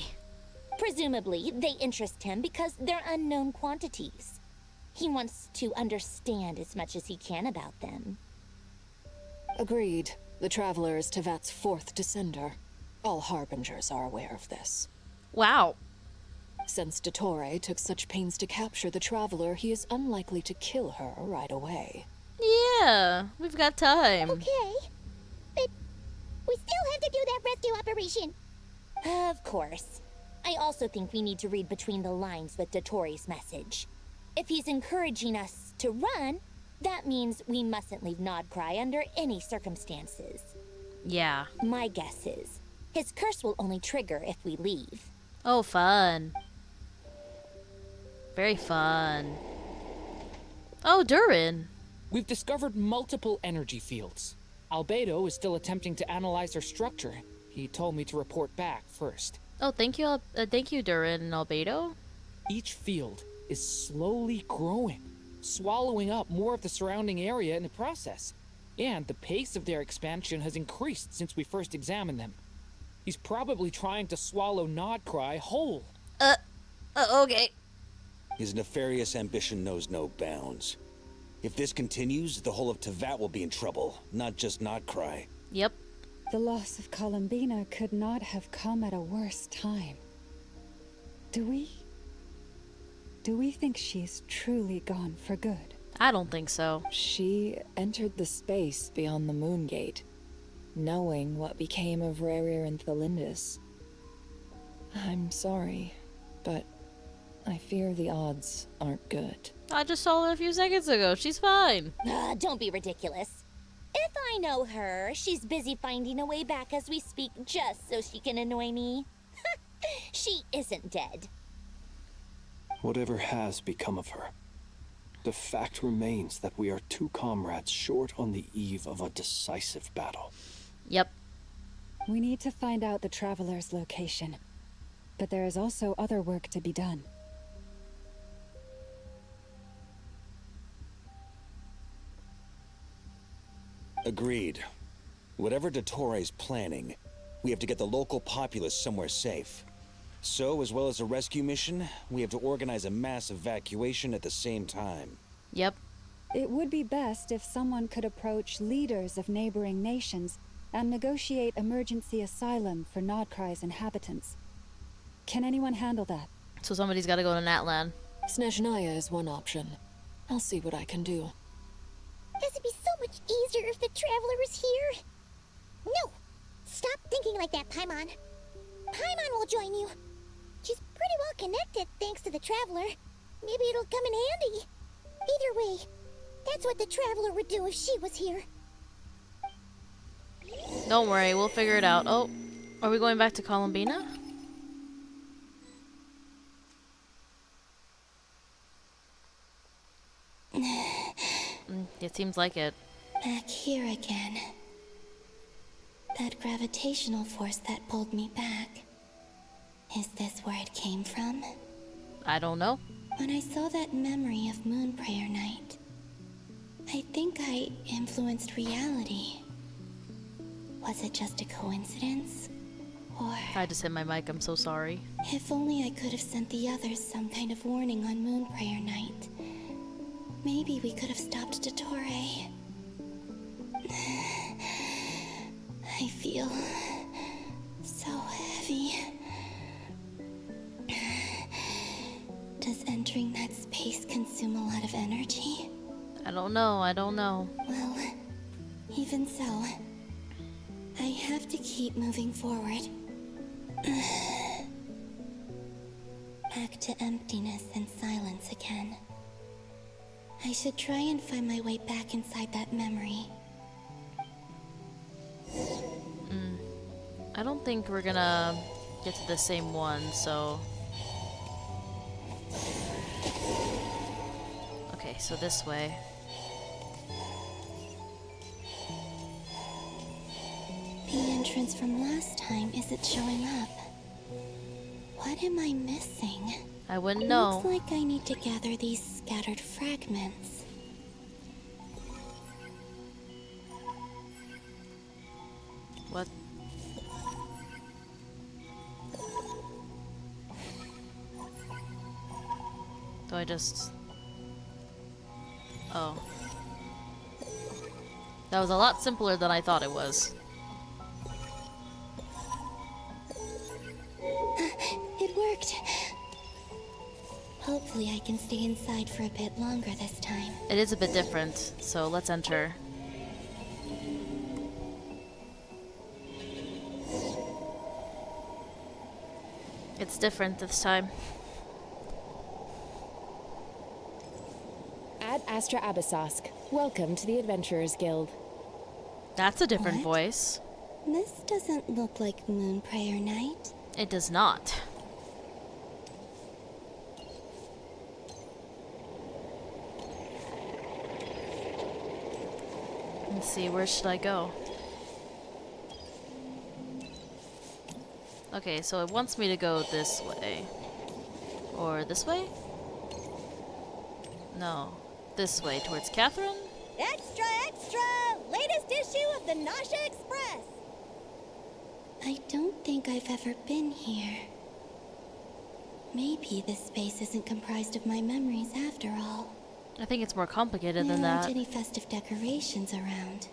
S2: Presumably, they interest him because they're unknown quantities. He wants to understand as much as he can about them.
S4: Agreed. The Traveler is Tevat's fourth descender. All Harbingers are aware of this.
S1: Wow.
S4: Since Dottore took such pains to capture the Traveler, he is unlikely to kill her right away.
S1: Yeah, we've got time.
S2: Okay, but we still have to do that rescue operation. Of course. I also think we need to read between the lines with Dottore's message. If he's encouraging us to run, that means we mustn't leave Nod-Krai under any circumstances.
S1: Yeah.
S2: My guess is, his curse will only trigger if we leave.
S1: Oh, fun. Very fun. Oh, Durin.
S16: We've discovered multiple energy fields. Albedo is still attempting to analyze their structure. He told me to report back first.
S1: Oh, thank you, Durin and Albedo.
S16: Each field is slowly growing, swallowing up more of the surrounding area in the process. And the pace of their expansion has increased since we first examined them. He's probably trying to swallow Nod-Krai whole.
S1: Okay.
S3: His nefarious ambition knows no bounds. If this continues, the whole of Tevat will be in trouble, not just Nod-Krai.
S1: Yep.
S7: The loss of Columbina could not have come at a worse time. Do we think she's truly gone for good?
S1: I don't think so.
S15: She entered the space beyond the Moon Gate, knowing what became of Rerir and Thelindis. I'm sorry, but I fear the odds aren't good.
S1: I just saw her a few seconds ago. She's fine.
S2: Don't be ridiculous. If I know her, she's busy finding a way back as we speak just so she can annoy me. She isn't dead.
S5: Whatever has become of her, the fact remains that we are two comrades short on the eve of a decisive battle.
S1: Yep.
S7: We need to find out the Traveler's location. But there is also other work to be done.
S3: Agreed. Whatever Dottore's planning, we have to get the local populace somewhere safe. So, as well as a rescue mission, we have to organize a mass evacuation at the same time.
S1: Yep.
S7: It would be best if someone could approach leaders of neighboring nations and negotiate emergency asylum for Nod-Krai's inhabitants. Can anyone handle that?
S1: So somebody's got to go to Natlan.
S4: Snezhnaya is one option. I'll see what I can do.
S2: It'd be so much easier if the Traveler was here. No! Stop thinking like that, Paimon. Paimon will join you. She's pretty well connected thanks to the Traveler. Maybe it'll come in handy. Either way, that's what the Traveler would do if she was here.
S1: Don't worry, we'll figure it out. Oh, are we going back to Columbina? It seems like it.
S11: Back here again. That gravitational force that pulled me back. Is this where it came from?
S1: I don't know.
S11: When I saw that memory of Moon Prayer Night, I think I influenced reality. Was it just a coincidence? Or...
S1: I just hit my mic, I'm so sorry.
S11: If only I could have sent the others some kind of warning on Moon Prayer Night. Maybe we could have stopped Dottore. I feel so heavy. Does entering that space consume a lot of energy?
S1: I don't know.
S11: Well, even so, I have to keep moving forward. Back to emptiness and silence again. I should try and find my way back inside that memory.
S1: I don't think we're gonna get to the same one, so... Okay, so this way.
S2: entrance from last time isn't showing up. What am I missing?
S1: I wouldn't know.
S2: Looks like I need to gather these scattered fragments.
S1: What? Do I just... Oh. That was a lot simpler than I thought it was.
S2: It worked. Hopefully I can stay inside for a bit longer this time.
S1: It is a bit different, so let's enter. It's different this time.
S17: Ad Astra Abyssosque. Welcome to the Adventurers Guild.
S1: That's a different
S2: What?
S1: voice.
S2: This doesn't look like Moonprayer Night.
S1: It does not. Let's see, where should I go? Okay, so it wants me to go this way. Or this way? No. This way, towards Catherine?
S2: Extra, extra! Latest issue of the Nausea Express! I don't think I've ever been here. Maybe this space isn't comprised of my memories after all.
S1: I think it's more complicated than
S2: There aren't
S1: that.
S2: any festive decorations around.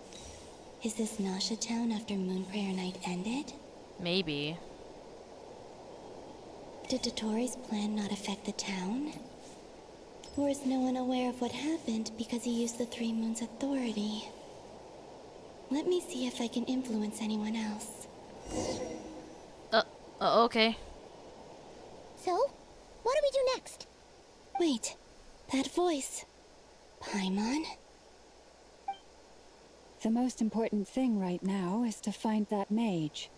S2: Is this Nausea Town after Moonprayer Night ended?
S1: Maybe.
S2: Did Dotori's plan not affect the town? Or is no one aware of what happened because he used the Three Moons' authority? Let me see if I can influence anyone else.
S1: Okay.
S2: So, what do we do next? Wait, that voice. Paimon?
S7: The most important thing right now is to find that mage.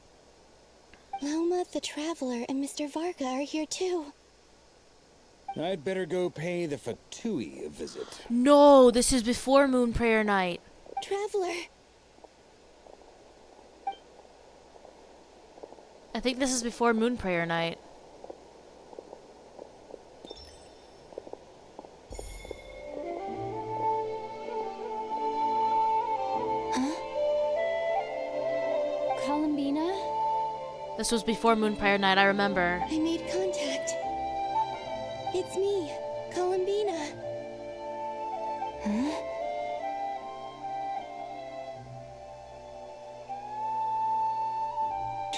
S2: Lauma the Traveler and Mr. Varga are here too.
S3: I'd better go pay the Fatui a visit.
S1: No, this is before Moonprayer Night.
S2: Traveler!
S1: I think this is before Moonprayer Night.
S11: Columbina?
S1: This was before Moonprayer Night, I remember.
S2: I made contact. It's me, Columbina. Huh?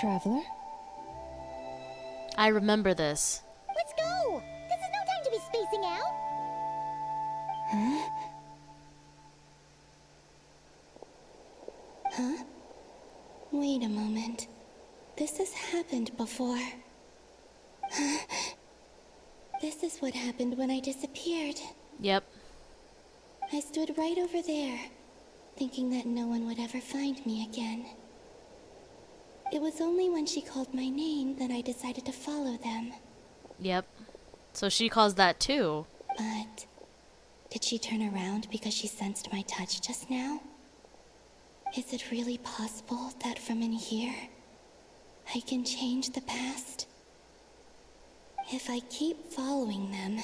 S7: Traveler?
S1: I remember this.
S2: Let's go! This is no time to be spacing out! Huh? Huh? Wait a moment. This has happened before. This is what happened when I disappeared.
S1: Yep.
S2: I stood right over there, thinking that no one would ever find me again. It was only when she called my name that I decided to follow them.
S1: Yep. So she calls that too.
S2: But did she turn around because she sensed my touch just now? Is it really possible that from in here, I can change the past? If I keep following them,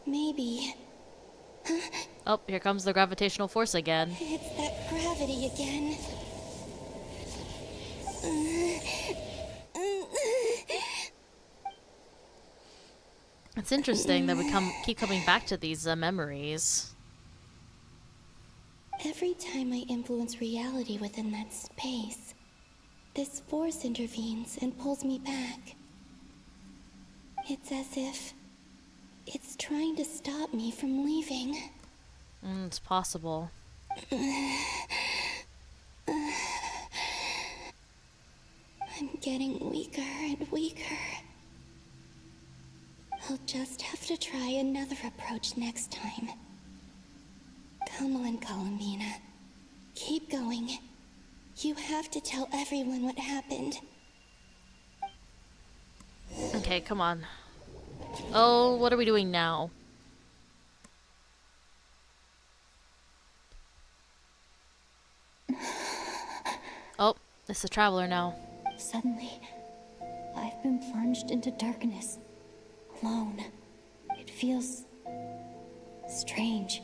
S2: maybe...
S1: Oh, here comes the gravitational force again.
S2: It's that gravity again.
S1: It's interesting that we keep coming back to these memories.
S2: Every time I influence reality within that space, this force intervenes and pulls me back. It's as if it's trying to stop me from leaving.
S1: It's possible.
S2: I'm getting weaker and weaker. I'll just have to try another approach next time. Come on, Columbina. Keep going. You have to tell everyone what happened.
S1: Okay, come on. Oh, what are we doing now? Oh, It's a traveler now.
S11: Suddenly, I've been plunged into darkness, alone. It feels strange,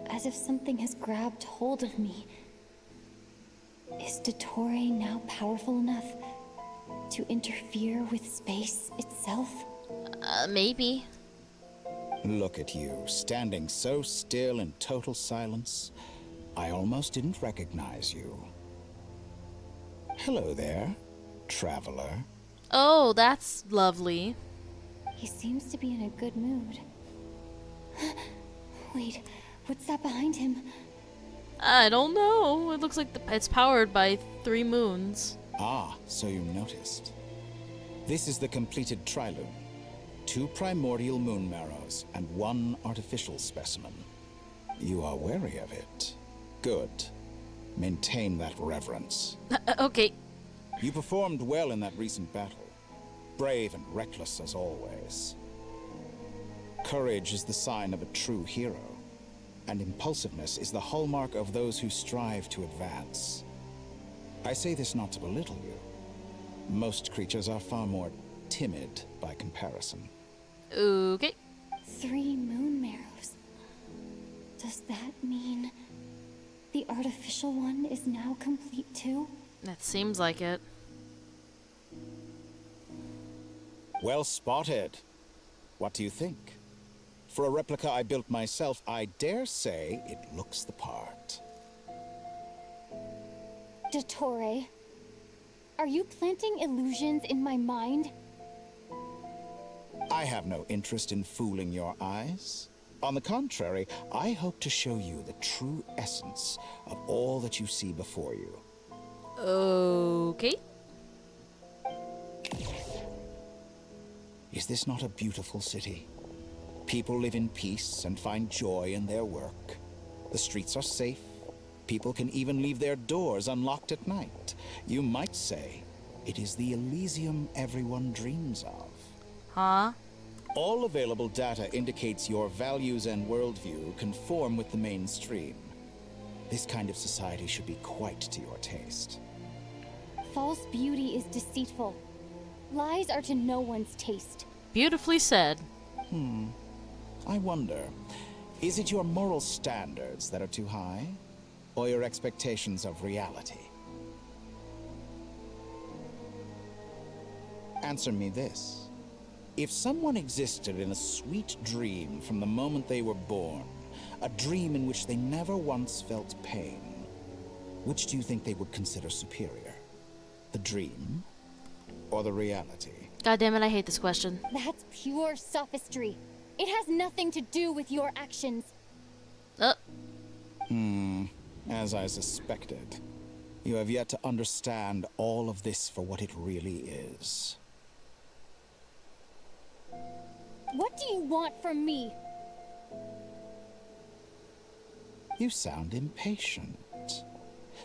S11: as if something has grabbed hold of me. Is Dottore now powerful enough to interfere with space itself?
S1: Maybe.
S12: Look at you, standing so still in total silence. I almost didn't recognize you. Hello there, traveler.
S1: Oh, that's lovely.
S11: He seems to be in a good mood. Wait, what's that behind him?
S1: I don't know. It looks like it's powered by 3 moons.
S12: Ah, so you noticed. This is the completed trilune. 2 primordial moon marrows and 1 artificial specimen. You are wary of it. Good. Maintain that reverence.
S1: Okay.
S12: You performed well in that recent battle. Brave and reckless as always. Courage is the sign of a true hero, and impulsiveness is the hallmark of those who strive to advance. I say this not to belittle you. Most creatures are far more timid by comparison.
S1: Okay.
S11: 3 moon marrows. Does that mean the artificial one is now complete too?
S1: That seems like it.
S12: Well spotted. What do you think? For a replica I built myself, I dare say it looks the part.
S11: Dottore, are you planting illusions in my mind?
S12: I have no interest in fooling your eyes. On the contrary, I hope to show you the true essence of all that you see before you.
S1: Okay.
S12: Is this not a beautiful city? People live in peace and find joy in their work. The streets are safe. People can even leave their doors unlocked at night. You might say it is the Elysium everyone dreams of.
S1: Huh?
S12: All available data indicates your values and worldview conform with the mainstream. This kind of society should be quite to your taste.
S11: False beauty is deceitful. Lies are to no one's taste.
S1: Beautifully said.
S12: I wonder, is it your moral standards that are too high? Or your expectations of reality? Answer me this. If someone existed in a sweet dream from the moment they were born, a dream in which they never once felt pain, which do you think they would consider superior? The dream or the reality?
S1: God damn it, I hate this question.
S11: That's pure sophistry. It has nothing to do with your actions.
S12: As I suspected. You have yet to understand all of this for what it really is.
S11: What do you want from me?
S12: You sound impatient.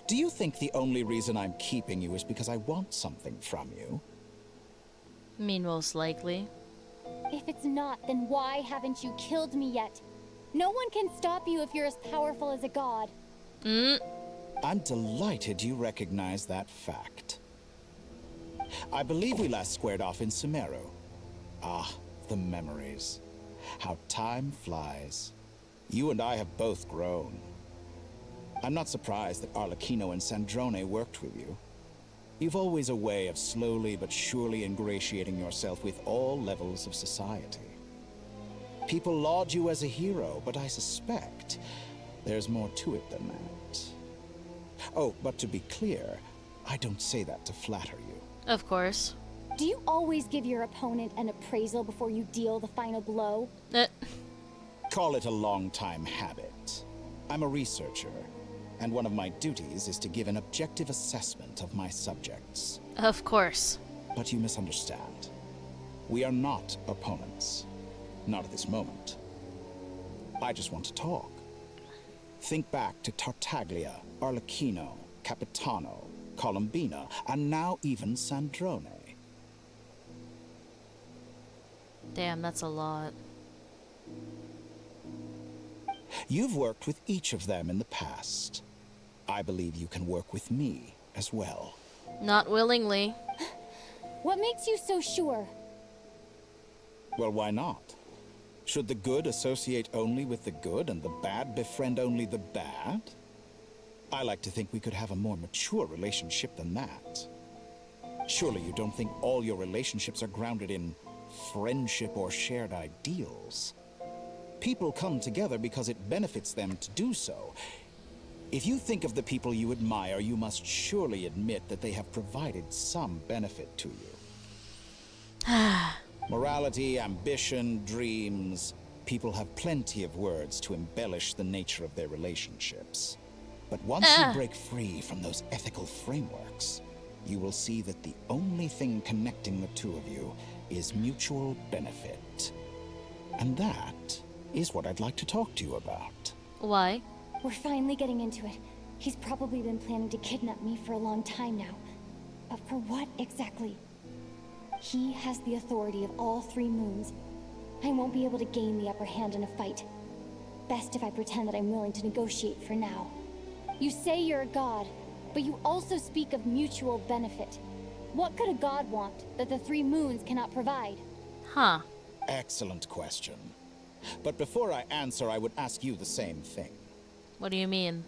S12: Do you think the only reason I'm keeping you is because I want something from you?
S1: I mean, most likely.
S11: If it's not, then why haven't you killed me yet? No one can stop you if you're as powerful as a god.
S12: I'm delighted you recognize that fact. I believe we last squared off in Sumeru. Ah, the memories. How time flies. You and I have both grown. I'm not surprised that Arlecchino and Sandrone worked with you. You've always a way of slowly but surely ingratiating yourself with all levels of society. People laud you as a hero, but I suspect there's more to it than that. Oh, but to be clear, I don't say that to flatter you.
S1: Of course.
S11: Do you always give your opponent an appraisal before you deal the final blow?
S12: Call it a long-time habit. I'm a researcher, and one of my duties is to give an objective assessment of my subjects.
S1: Of course.
S12: But you misunderstand. We are not opponents. Not at this moment. I just want to talk. Think back to Tartaglia, Arlecchino, Capitano, Colombina, and now even Sandrone.
S1: Damn, that's a lot.
S12: You've worked with each of them in the past. I believe you can work with me as well.
S1: Not willingly.
S11: What makes you so sure?
S12: Well, why not? Should the good associate only with the good and the bad befriend only the bad? I like to think we could have a more mature relationship than that. Surely you don't think all your relationships are grounded in friendship or shared ideals? People come together because it benefits them to do so. If you think of the people you admire, you must surely admit that they have provided some benefit to you. Morality, ambition, dreams. People have plenty of words to embellish the nature of their relationships. But once you break free from those ethical frameworks, you will see that the only thing connecting the two of you is mutual benefit. And that is what I'd like to talk to you about.
S1: Why?
S11: We're finally getting into it. He's probably been planning to kidnap me for a long time now. But for what exactly? He has the authority of all three moons. I won't be able to gain the upper hand in a fight. Best if I pretend that I'm willing to negotiate for now. You say you're a god, but you also speak of mutual benefit. What could a god want that the three moons cannot provide?
S1: Huh.
S12: Excellent question. But before I answer, I would ask you the same thing.
S1: What do you mean?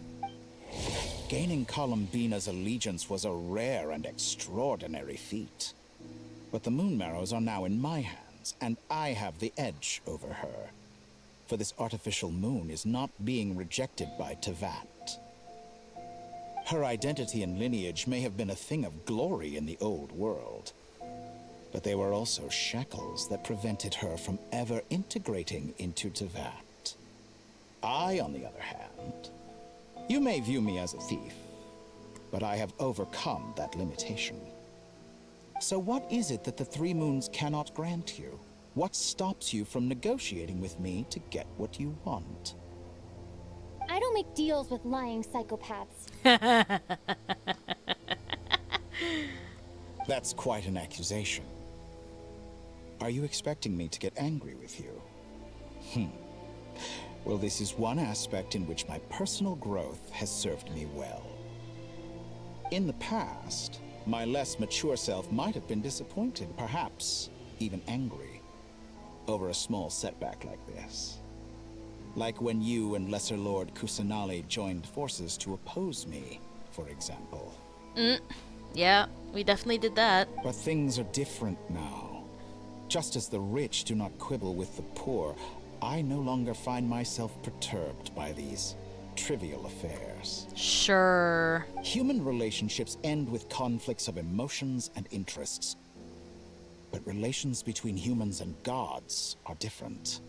S12: Gaining Columbina's allegiance was a rare and extraordinary feat. But the Moon Marrows are now in my hands, and I have the edge over her. For this artificial moon is not being rejected by Tevat. Her identity and lineage may have been a thing of glory in the old world, but they were also shackles that prevented her from ever integrating into Tevat. I, on the other hand, you may view me as a thief, but I have overcome that limitation. So what is it that the three moons cannot grant you? What stops you from negotiating with me to get what you want?
S11: I don't make deals with lying psychopaths.
S12: That's quite an accusation. Are you expecting me to get angry with you? Well, this is one aspect in which my personal growth has served me well. In the past, my less mature self might have been disappointed, perhaps even angry, over a small setback like this. Like when you and Lesser Lord Kusanali joined forces to oppose me, for example.
S1: Yeah, we definitely did that.
S12: But things are different now. Just as the rich do not quibble with the poor, I no longer find myself perturbed by these trivial affairs.
S1: Sure.
S12: Human relationships end with conflicts of emotions and interests. But relations between humans and gods are different.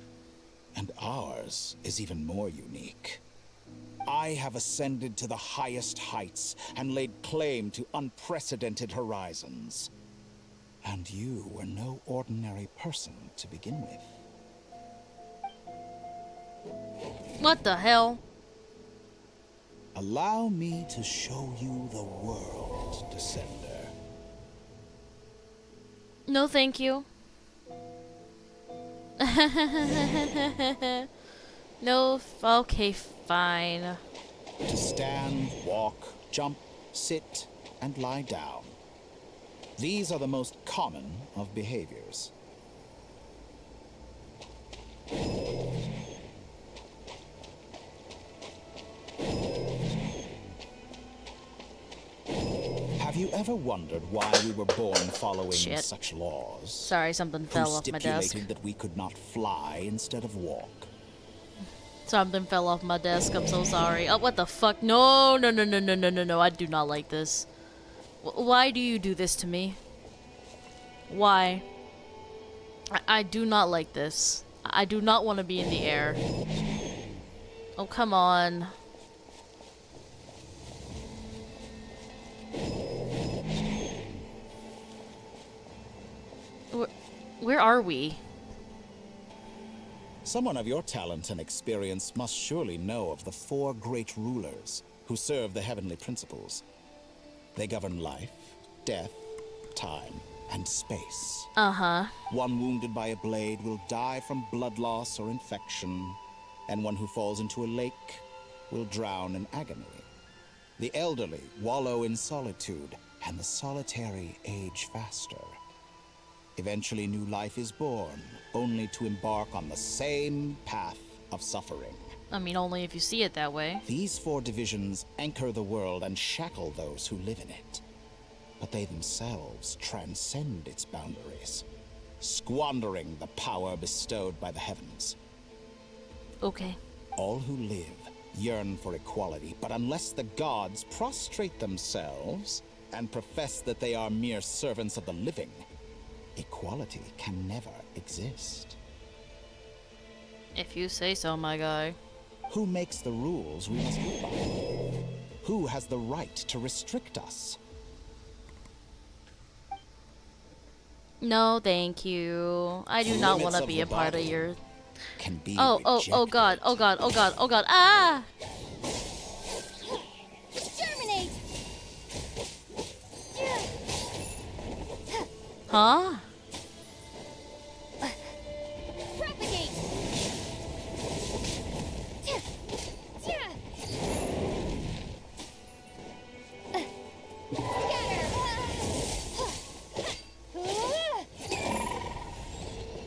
S12: And ours is even more unique. I have ascended to the highest heights and laid claim to unprecedented horizons. And you were no ordinary person to begin with.
S1: What the hell?
S12: Allow me to show you the world, Descender.
S1: No, thank you. No, okay, fine.
S12: To stand, walk, jump, sit, and lie down. These are the most common of behaviors. Have you ever wondered why we were born following such laws?
S1: Sorry, something fell off my desk.
S12: Who stipulated that we could not fly instead of walk?
S1: Something fell off my desk. I'm so sorry. Oh, what the fuck? No, no, no, no, no, no, no, no. I do not like this. Why do you do this to me? Why? I do not like this. I do not want to be in the air. Oh, come on. Where are we?
S12: Someone of your talent and experience must surely know of the 4 great rulers who serve the heavenly principles. They govern life, death, time, and space. One wounded by a blade will die from blood loss or infection, and one who falls into a lake will drown in agony. The elderly wallow in solitude, and the solitary age faster. Eventually, new life is born, only to embark on the same path of suffering.
S1: I mean, only if you see it that way.
S12: These four divisions anchor the world and shackle those who live in it. But they themselves transcend its boundaries, squandering the power bestowed by the heavens.
S1: Okay.
S12: All who live yearn for equality, but unless the gods prostrate themselves and profess that they are mere servants of the living, equality can never exist.
S1: If you say so, my guy.
S12: Who makes the rules we must live by? Who has the right to restrict us?
S1: No, thank you. I do not want to be a part of your...
S12: Can be
S1: oh god, oh god, oh god, oh god, ah!
S2: Germinate!
S1: Huh?
S2: Propagate!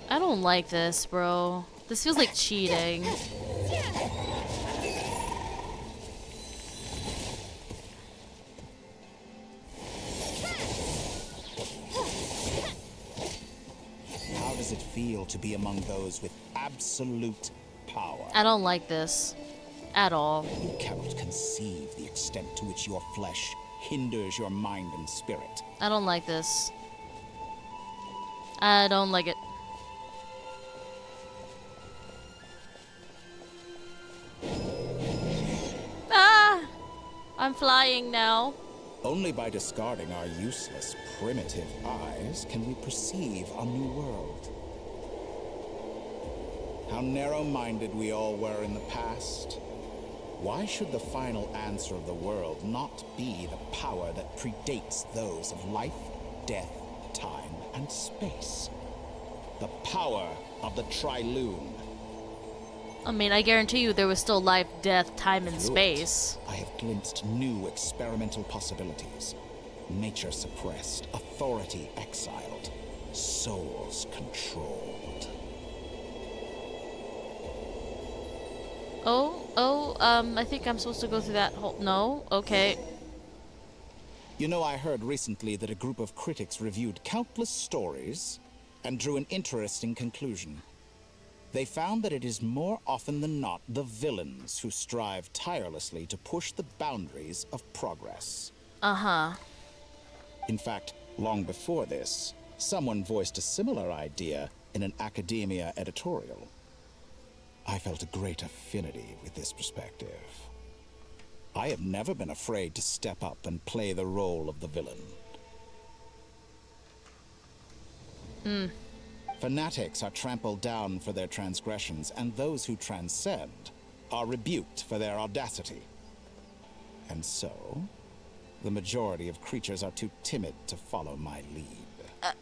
S1: I don't like this, bro. This feels like cheating.
S12: How does it feel to be among those with absolute power?
S1: I don't like this. At all.
S12: You cannot conceive the extent to which your flesh hinders your mind and spirit.
S1: I don't like this. I don't like it. Ah! I'm flying now.
S12: Only by discarding our useless, primitive eyes can we perceive a new world. How narrow-minded we all were in the past. Why should the final answer of the world not be the power that predates those of life, death, time, and space? The power of the Triloon.
S1: I mean, I guarantee you there was still life, death, time, and space.
S12: I have glimpsed new experimental possibilities. Nature suppressed, authority exiled, souls controlled.
S1: I think I'm supposed to go through that whole... No? Okay.
S12: You know, I heard recently that a group of critics reviewed countless stories and drew an interesting conclusion. They found that it is more often than not the villains who strive tirelessly to push the boundaries of progress.
S1: Uh-huh.
S12: In fact, long before this, someone voiced a similar idea in an academia editorial. I felt a great affinity with this perspective. I have never been afraid to step up and play the role of the villain. Fanatics are trampled down for their transgressions, and those who transcend are rebuked for their audacity. And so, the majority of creatures are too timid to follow my lead.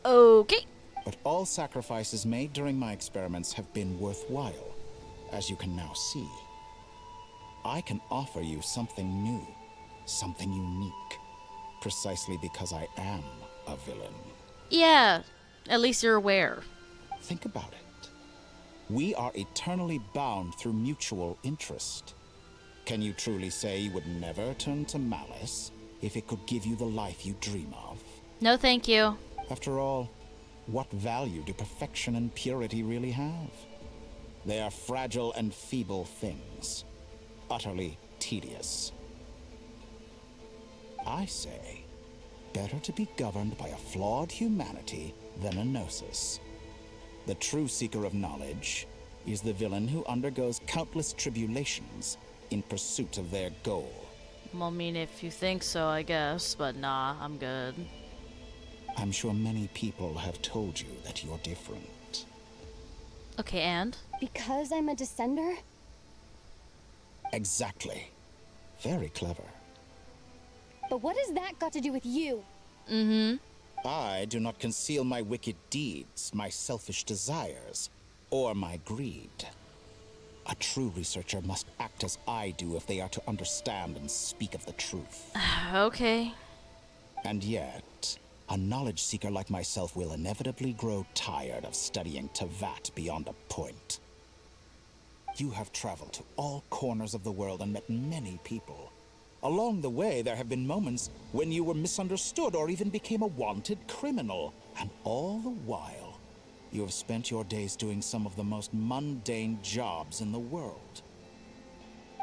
S1: Okay.
S12: But all sacrifices made during my experiments have been worthwhile, as you can now see. I can offer you something new, something unique, precisely because I am a villain.
S1: Yeah, at least you're aware.
S12: Think about it. We are eternally bound through mutual interest. Can you truly say you would never turn to malice if it could give you the life you dream of?
S1: No, thank you.
S12: After all, what value do perfection and purity really have? They are fragile and feeble things, utterly tedious. I say, better to be governed by a flawed humanity than a gnosis. The true seeker of knowledge is the villain who undergoes countless tribulations in pursuit of their goal.
S1: Well, I mean, if you think so, I guess, but nah, I'm good.
S12: I'm sure many people have told you that you're different.
S1: Okay, and?
S11: Because I'm a descender?
S12: Exactly. Very clever.
S11: But what has that got to do with you?
S12: I do not conceal my wicked deeds, my selfish desires, or my greed. A true researcher must act as I do if they are to understand and speak of the truth.
S1: Okay.
S12: And yet, a knowledge seeker like myself will inevitably grow tired of studying Tevat beyond a point. You have traveled to all corners of the world and met many people. Along the way, there have been moments when you were misunderstood or even became a wanted criminal. And all the while, you have spent your days doing some of the most mundane jobs in the world.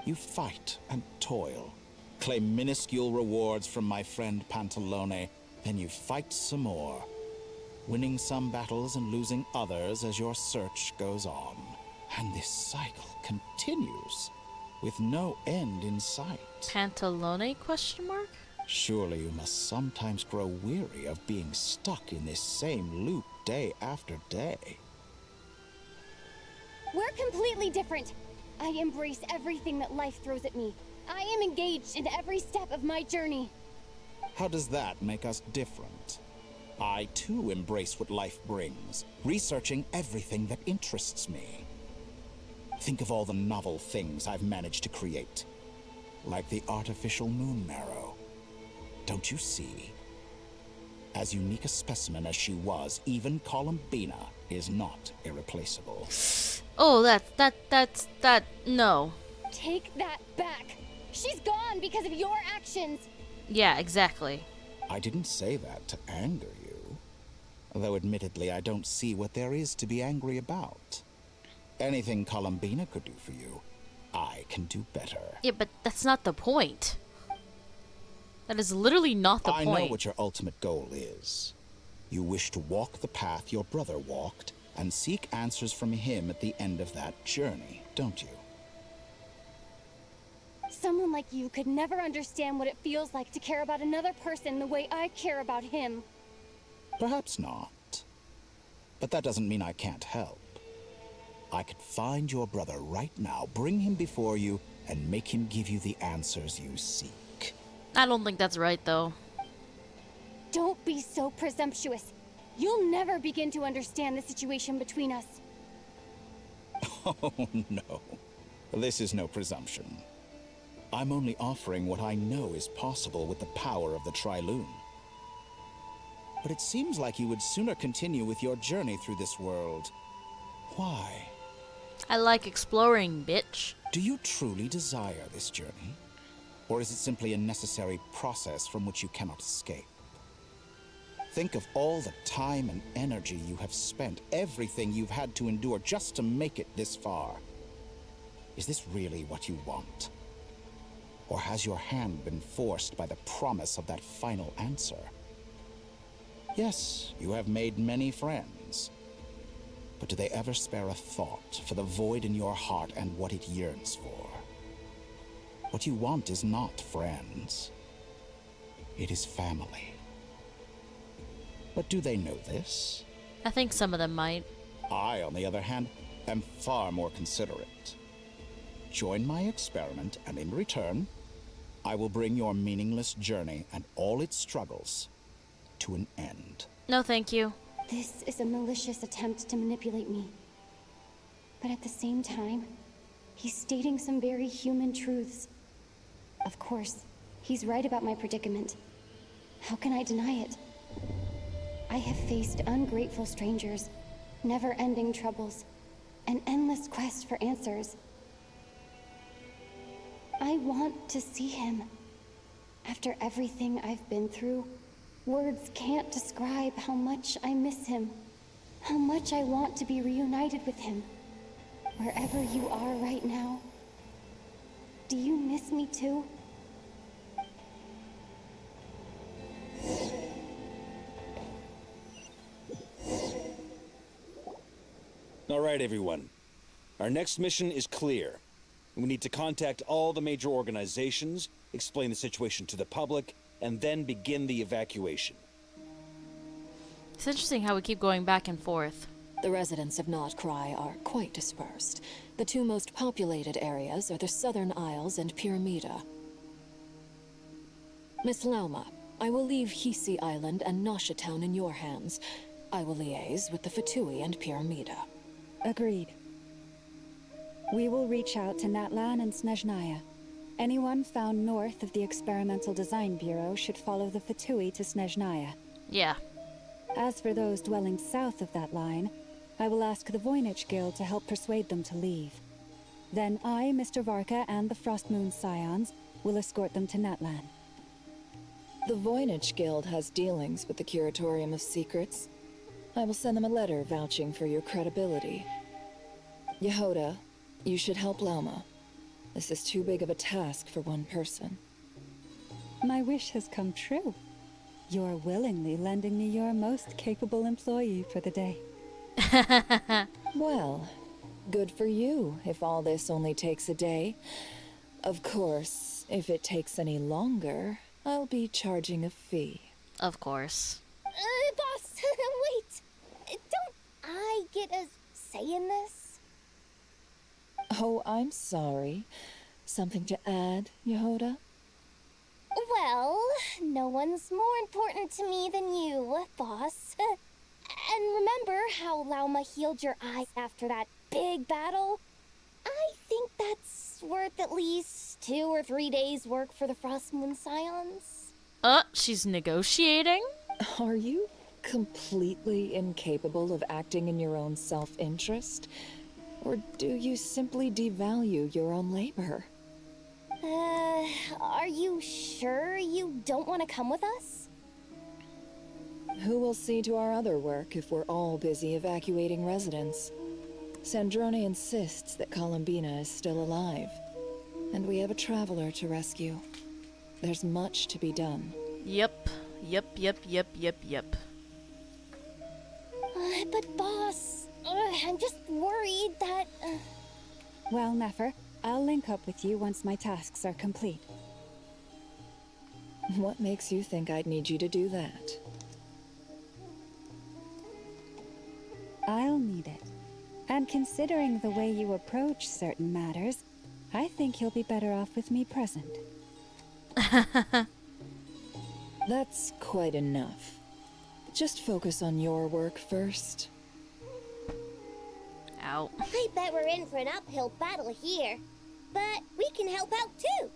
S12: You fight and toil, claim minuscule rewards from my friend Pantalone, then you fight some more, winning some battles and losing others as your search goes on. And this cycle continues, with no end in sight.
S1: Pantalone, question mark?
S12: Surely you must sometimes grow weary of being stuck in this same loop day after day.
S11: We're completely different. I embrace everything that life throws at me. I am engaged in every step of my journey.
S12: How does that make us different? I too embrace what life brings, researching everything that interests me. Think of all the novel things I've managed to create, like the artificial moon marrow. Don't you see? As unique a specimen as she was, even Columbina is not irreplaceable.
S1: Oh, no.
S11: Take that back. She's gone because of your actions.
S1: Yeah, exactly.
S12: I didn't say that to anger you. Though admittedly, I don't see what there is to be angry about. Anything Columbina could do for you, I can do better.
S1: Yeah, but that's not the point. That is literally not the point.
S12: I know what your ultimate goal is. You wish to walk the path your brother walked and seek answers from him at the end of that journey, don't you?
S11: Someone like you could never understand what it feels like to care about another person the way I care about him.
S12: Perhaps not. But that doesn't mean I can't help. I could find your brother right now, bring him before you, and make him give you the answers you seek.
S1: I don't think that's right, though.
S11: Don't be so presumptuous. You'll never begin to understand the situation between us.
S12: Oh, no. This is no presumption. I'm only offering what I know is possible with the power of the Tri-Lune. But it seems like you would sooner continue with your journey through this world. Why?
S1: I like exploring, bitch.
S12: Do you truly desire this journey? Or is it simply a necessary process from which you cannot escape? Think of all the time and energy you have spent, everything you've had to endure just to make it this far. Is this really what you want? Or has your hand been forced by the promise of that final answer? Yes, you have made many friends. But do they ever spare a thought for the void in your heart and what it yearns for? What you want is not friends. It is family. But do they know this?
S1: I think some of them might.
S12: I, on the other hand, am far more considerate. Join my experiment, and in return, I will bring your meaningless journey and all its struggles to an end.
S1: No, thank you.
S11: This is a malicious attempt to manipulate me. But at the same time, he's stating some very human truths. Of course, he's right about my predicament. How can I deny it? I have faced ungrateful strangers, never-ending troubles, an endless quest for answers. I want to see him. After everything I've been through, words can't describe how much I miss him, how much I want to be reunited with him. Wherever you are right now, do you miss me too?
S3: All right, everyone. Our next mission is clear. We need to contact all the major organizations, explain the situation to the public, and then begin the evacuation.
S1: It's interesting how we keep going back and forth.
S4: The residents of Nod-Krai are quite dispersed. The two most populated areas are the Southern Isles and Pyramida. Miss Lauma, I will leave Hisi Island and Nasha Town in your hands. I will liaise with the Fatui and Pyramida.
S7: Agreed. We will reach out to Natlan and Snezhnaya. Anyone found north of the Experimental Design Bureau should follow the Fatui to Snezhnaya.
S1: Yeah.
S7: As for those dwelling south of that line, I will ask the Voynich Guild to help persuade them to leave. Then I, Mr. Varka, and the Frostmoon Scions will escort them to Natlan.
S15: The Voynich Guild has dealings with the Curatorium of Secrets. I will send them a letter vouching for your credibility. Yehoda, you should help Lauma. This is too big of a task for one person.
S7: My wish has come true. You're willingly lending me your most capable employee for the day.
S15: Well, good for you if all this only takes a day. Of course, if it takes any longer, I'll be charging a fee.
S1: Of course.
S2: Boss, wait. Don't I get a say in this?
S15: Oh, I'm sorry. Something to add, Yehoda?
S2: Well, no one's more important to me than you, boss. And remember how Lauma healed your eyes after that big battle? I think that's worth at least 2 or 3 days' work for the Frostmoon Scions.
S1: She's negotiating?
S15: Are you completely incapable of acting in your own self-interest? Or do you simply devalue your own labor?
S2: Are you sure you don't want to come with us?
S15: Who will see to our other work if we're all busy evacuating residents? Sandrone insists that Columbina is still alive, and we have a traveler to rescue. There's much to be done.
S1: Yep.
S2: But boss, I'm just worried that...
S7: Well, Nefer, I'll link up with you once my tasks are complete.
S15: What makes you think I'd need you to do that?
S7: I'll need it. And considering the way you approach certain matters, I think you'll be better off with me present.
S15: That's quite enough. Just focus on your work first.
S1: Ow.
S2: I bet we're in for an uphill battle here. But we can help out too.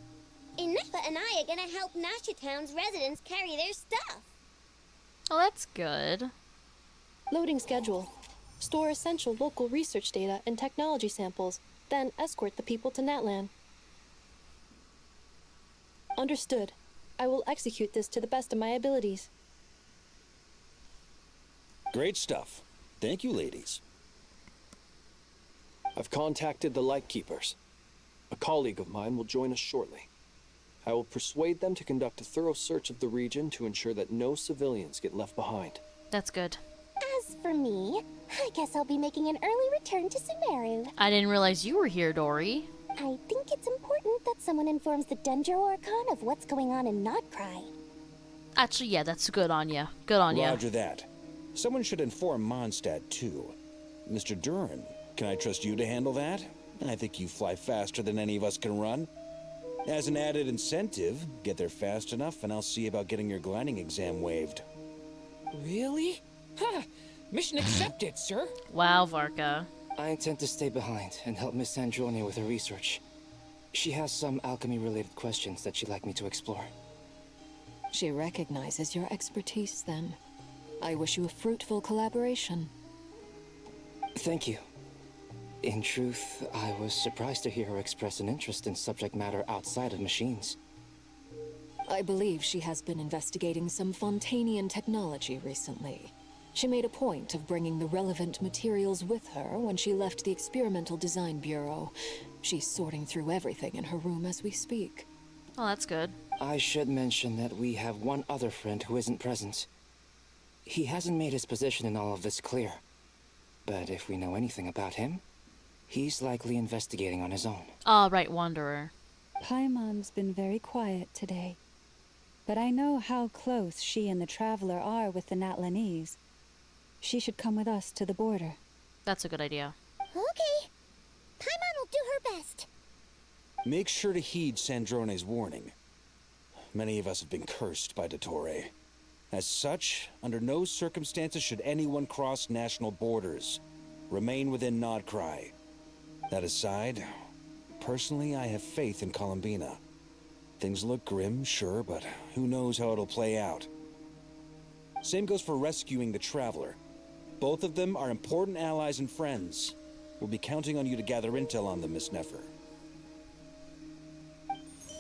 S2: Inefa and I are gonna help Nasha Town's residents carry their stuff.
S1: Oh, that's good.
S8: Loading schedule. Store essential local research data and technology samples, then escort the people to Natlan. Understood. I will execute this to the best of my abilities.
S3: Great stuff. Thank you, ladies.
S5: I've contacted the Lightkeepers. A colleague of mine will join us shortly. I will persuade them to conduct a thorough search of the region to ensure that no civilians get left behind.
S1: That's good.
S2: As for me, I guess I'll be making an early return to Sumeru.
S1: I didn't realize you were here, Dory.
S2: I think it's important that someone informs the Dendro Archon of what's going on in Nod-Krai.
S1: Actually, yeah, that's good on you. Good on you.
S3: Roger that. Someone should inform Mondstadt, too. Mr. Duran, can I trust you to handle that? I think you fly faster than any of us can run. As an added incentive, get there fast enough and I'll see about getting your gliding exam waived.
S16: Really? Ha! Mission accepted, sir.
S1: Wow, Varka.
S18: I intend to stay behind and help Miss Sandrone with her research. She has some alchemy-related questions that she'd like me to explore.
S4: She recognizes your expertise, then. I wish you a fruitful collaboration.
S18: Thank you. In truth, I was surprised to hear her express an interest in subject matter outside of machines.
S4: I believe she has been investigating some Fontanian technology recently. She made a point of bringing the relevant materials with her when she left the Experimental Design Bureau. She's sorting through everything in her room as we speak.
S1: Oh, that's good.
S18: I should mention that we have one other friend who isn't present. He hasn't made his position in all of this clear. But if we know anything about him, he's likely investigating on his own.
S1: Ah, right, Wanderer.
S7: Paimon's been very quiet today. But I know how close she and the Traveler are with the Natlanese. She should come with us to the border.
S1: That's a good idea.
S2: Okay. Paimon will do her best.
S3: Make sure to heed Sandrone's warning. Many of us have been cursed by Dottore. As such, under no circumstances should anyone cross national borders. Remain within Nod-Krai. That aside, personally, I have faith in Columbina. Things look grim, sure, but who knows how it'll play out. Same goes for rescuing the Traveler. Both of them are important allies and friends. We'll be counting on you to gather intel on them, Miss Nefer.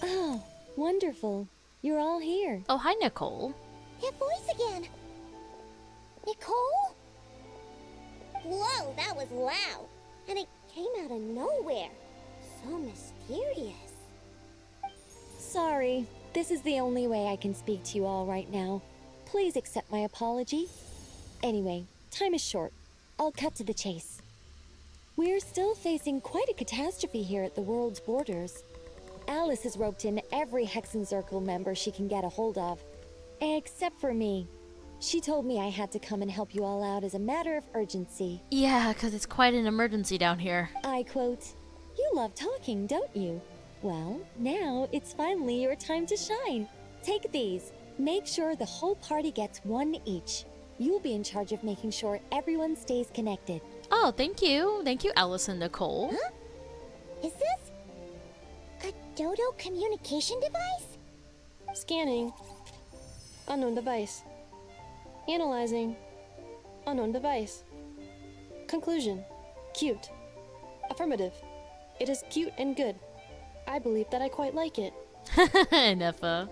S11: Oh, wonderful. You're all here.
S1: Oh, hi, Nicole.
S2: That voice again. Nicole? Whoa, that was loud. And it came out of nowhere. So mysterious.
S11: Sorry, this is the only way I can speak to you all right now. Please accept my apology. Anyway, time is short. I'll cut to the chase. We're still facing quite a catastrophe here at the world's borders. Alice has roped in every Hexen Circle member she can get a hold of. Except for me. She told me I had to come and help you all out as a matter of urgency.
S1: Yeah, because it's quite an emergency down here.
S11: I quote, "You love talking, don't you? Well, now it's finally your time to shine. Take these. Make sure the whole party gets one each. You'll be in charge of making sure everyone stays connected."
S1: Oh, thank you. Thank you, Alice and Nicole.
S2: Huh? Is this a Dodo communication device?
S8: Scanning. Unknown device. Analyzing. Unknown device. Conclusion. Cute. Affirmative. It is cute and good. I believe that I quite like it.
S1: Nefa.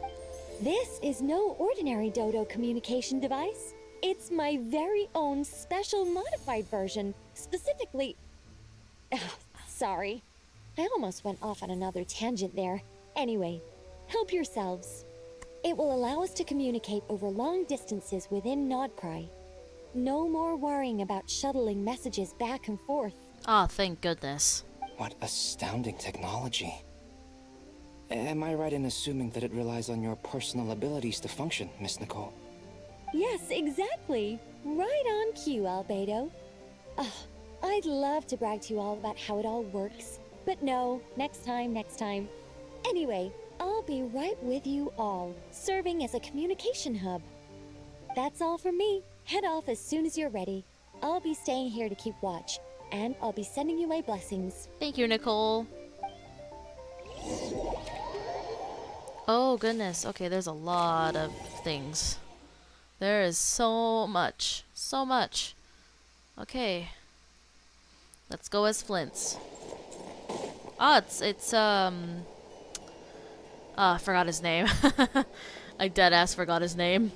S11: This is no ordinary Dodo communication device. It's my very own special modified version, specifically... Sorry. I almost went off on another tangent there. Anyway, help yourselves. It will allow us to communicate over long distances within Nod-Krai. No more worrying about shuttling messages back and forth.
S1: Oh, thank goodness.
S18: What astounding technology. Am I right in assuming that it relies on your personal abilities to function, Miss Nicole?
S11: Yes, exactly. Right on cue, Albedo. Oh, I'd love to brag to you all about how it all works. But no, next time, next time. Anyway, I'll be right with you all, serving as a communication hub. That's all from me. Head off as soon as you're ready. I'll be staying here to keep watch, and I'll be sending you my blessings.
S1: Thank you, Nicole. Oh, goodness. Okay, there's a lot of things. There is so much. So much. Okay. Let's go as Flints. Oh, I forgot his name. I deadass forgot his name.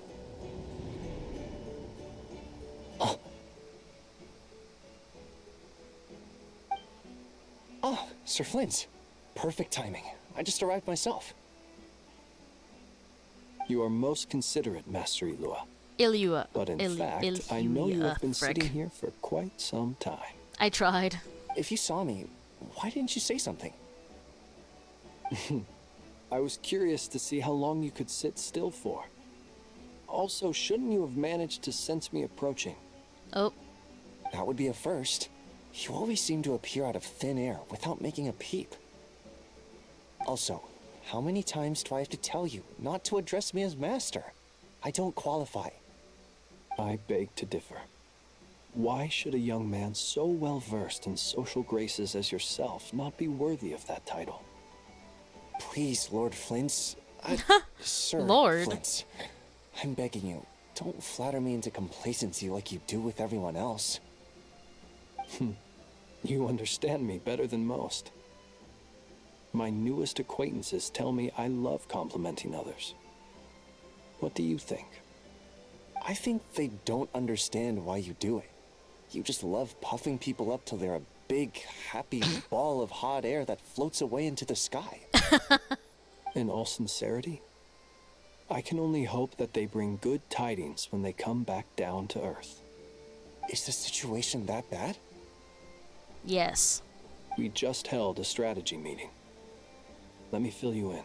S5: Oh, Sir Flint. Perfect timing. I just arrived myself. You are most considerate, Master Ilua.
S1: Ilua.
S5: But in fact, I know you have been sitting here for quite some time.
S1: I tried.
S5: If you saw me, why didn't you say something? I was curious to see how long you could sit still for. Also, shouldn't you have managed to sense me approaching?
S1: Oh.
S5: That would be a first. You always seem to appear out of thin air without making a peep. Also, how many times do I have to tell you not to address me as master? I don't qualify. I beg to differ. Why should a young man so well versed in social graces as yourself not be worthy of that title? Please, Lord Flint. Sir
S1: Lord.
S5: Flint. I'm begging you, don't flatter me into complacency like you do with everyone else. You understand me better than most. My newest acquaintances tell me I love complimenting others. What do you think? I think they don't understand why you do it. You just love puffing people up till they're a big, happy ball of hot air that floats away into the sky. In all sincerity, I can only hope that they bring good tidings when they come back down to Earth. Is the situation that bad?
S1: Yes.
S5: We just held a strategy meeting. Let me fill you in.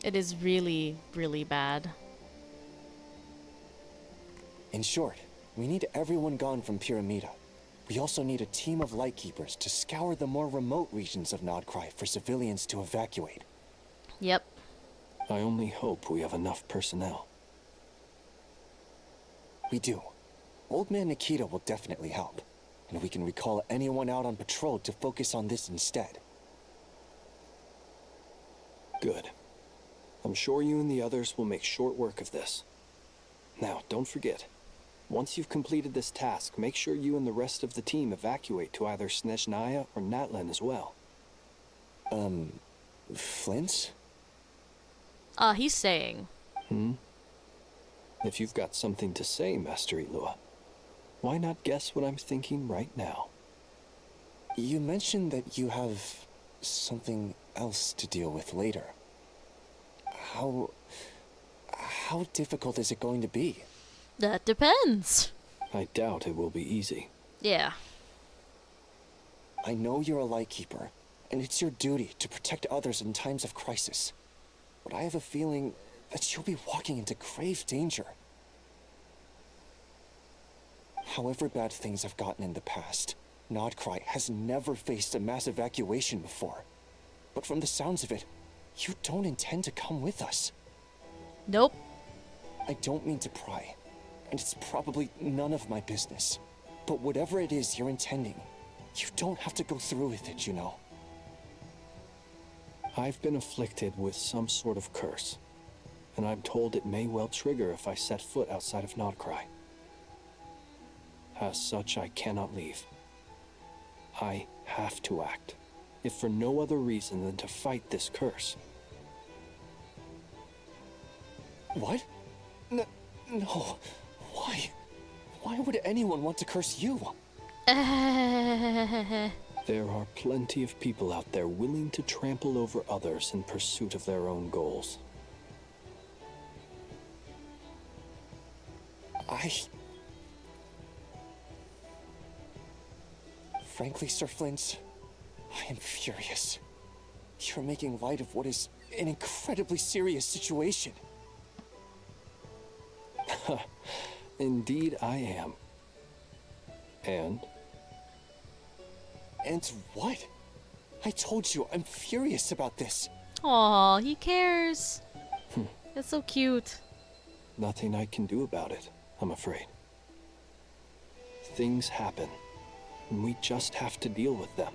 S1: It is really, really bad.
S5: In short, we need everyone gone from Pyramida. We also need a team of Lightkeepers to scour the more remote regions of Nod-Krai for civilians to evacuate.
S1: Yep.
S5: I only hope we have enough personnel. We do. Old Man Nikita will definitely help.
S19: and we can recall anyone out on patrol to focus on this instead.
S5: Good. I'm sure you and the others will make short work of this. Now, don't forget, once you've completed this task, make sure you and the rest of the team evacuate to either Snezhnaya or Natlan as well.
S19: Flint?
S1: He's saying.
S5: If you've got something to say, Master Ilua, why not guess what I'm thinking right now?
S19: You mentioned that you have something else to deal with later. How difficult is it going to be?
S1: That depends.
S5: I doubt it will be easy.
S1: Yeah.
S19: I know you're a Lightkeeper, and it's your duty to protect others in times of crisis. But I have a feeling that you'll be walking into grave danger. However bad things have gotten in the past, Nod-Krai has never faced a mass evacuation before. But from the sounds of it, you don't intend to come with us.
S1: Nope.
S19: I don't mean to pry, and it's probably none of my business. But whatever it is you're intending, you don't have to go through with it, you know.
S5: I've been afflicted with some sort of curse, and I'm told it may well trigger if I set foot outside of Nod-Krai. As such, I cannot leave. I have to act, if for no other reason than to fight this curse.
S19: What? No. Why? Why would anyone want to curse you?
S5: There are plenty of people out there willing to trample over others in pursuit of their own goals.
S19: Frankly, Sir Flint, I am furious. You're making light of what is an incredibly serious situation.
S5: Indeed I am. And
S19: what? I told you I'm furious about this.
S1: Aw, he cares. That's so cute.
S5: Nothing I can do about it, I'm afraid. Things happen, and we just have to deal with them.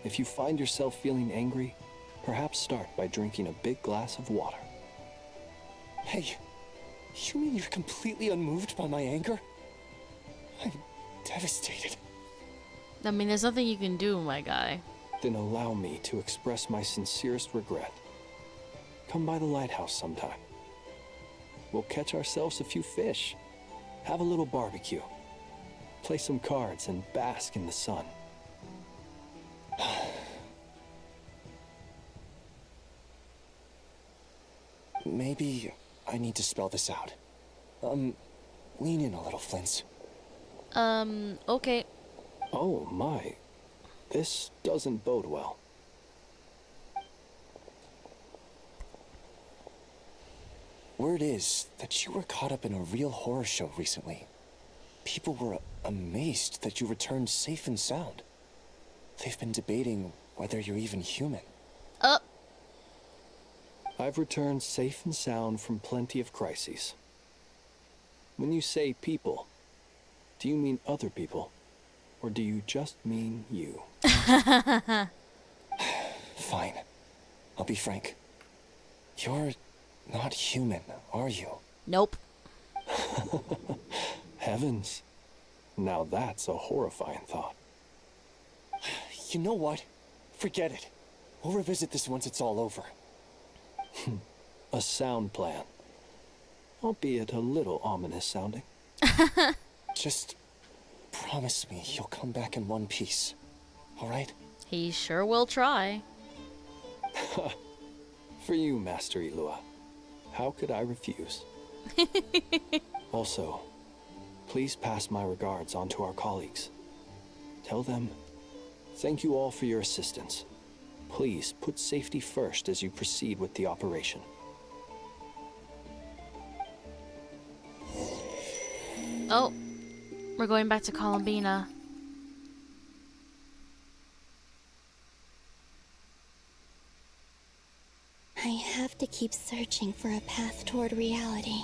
S5: If you find yourself feeling angry, perhaps start by drinking a big glass of water.
S19: Hey, you mean you're completely unmoved by my anger? I'm devastated.
S1: I mean, there's nothing you can do, my guy.
S5: Then allow me to express my sincerest regret. Come by the lighthouse sometime. We'll catch ourselves a few fish, have a little barbecue, play some cards, and bask in the sun.
S19: Maybe I need to spell this out. Lean in a little, Flint.
S1: Okay.
S5: Oh my, this doesn't bode well.
S19: Word is that you were caught up in a real horror show recently. People were amazed that you returned safe and sound. They've been debating whether you're even human.
S5: I've returned safe and sound from plenty of crises. When you say people, do you mean other people? Or do you just mean you?
S19: Fine. I'll be frank. You're not human, are you?
S1: Nope.
S5: Heavens. Now that's a horrifying thought.
S19: You know what? Forget it. We'll revisit this once it's all over.
S5: A sound plan. Albeit a little ominous sounding.
S19: Just promise me you'll come back in one piece. All right?
S1: He sure will try.
S5: For you, Master Ilua. How could I refuse? Also, please pass my regards on to our colleagues. Tell them, thank you all for your assistance. Please put safety first as you proceed with the operation.
S1: Oh, we're going back to Columbina.
S2: I have to keep searching for a path toward reality.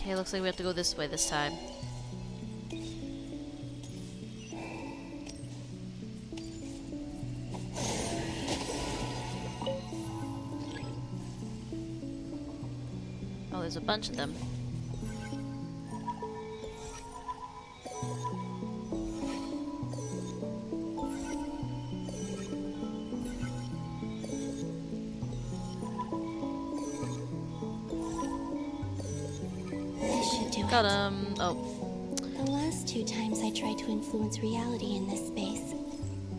S1: Okay, looks like we have to go this way this time. Oh, there's a bunch of them.
S2: This should do
S1: Got
S2: it.
S1: him. Oh.
S2: The last 2 times I tried to influence reality in this space,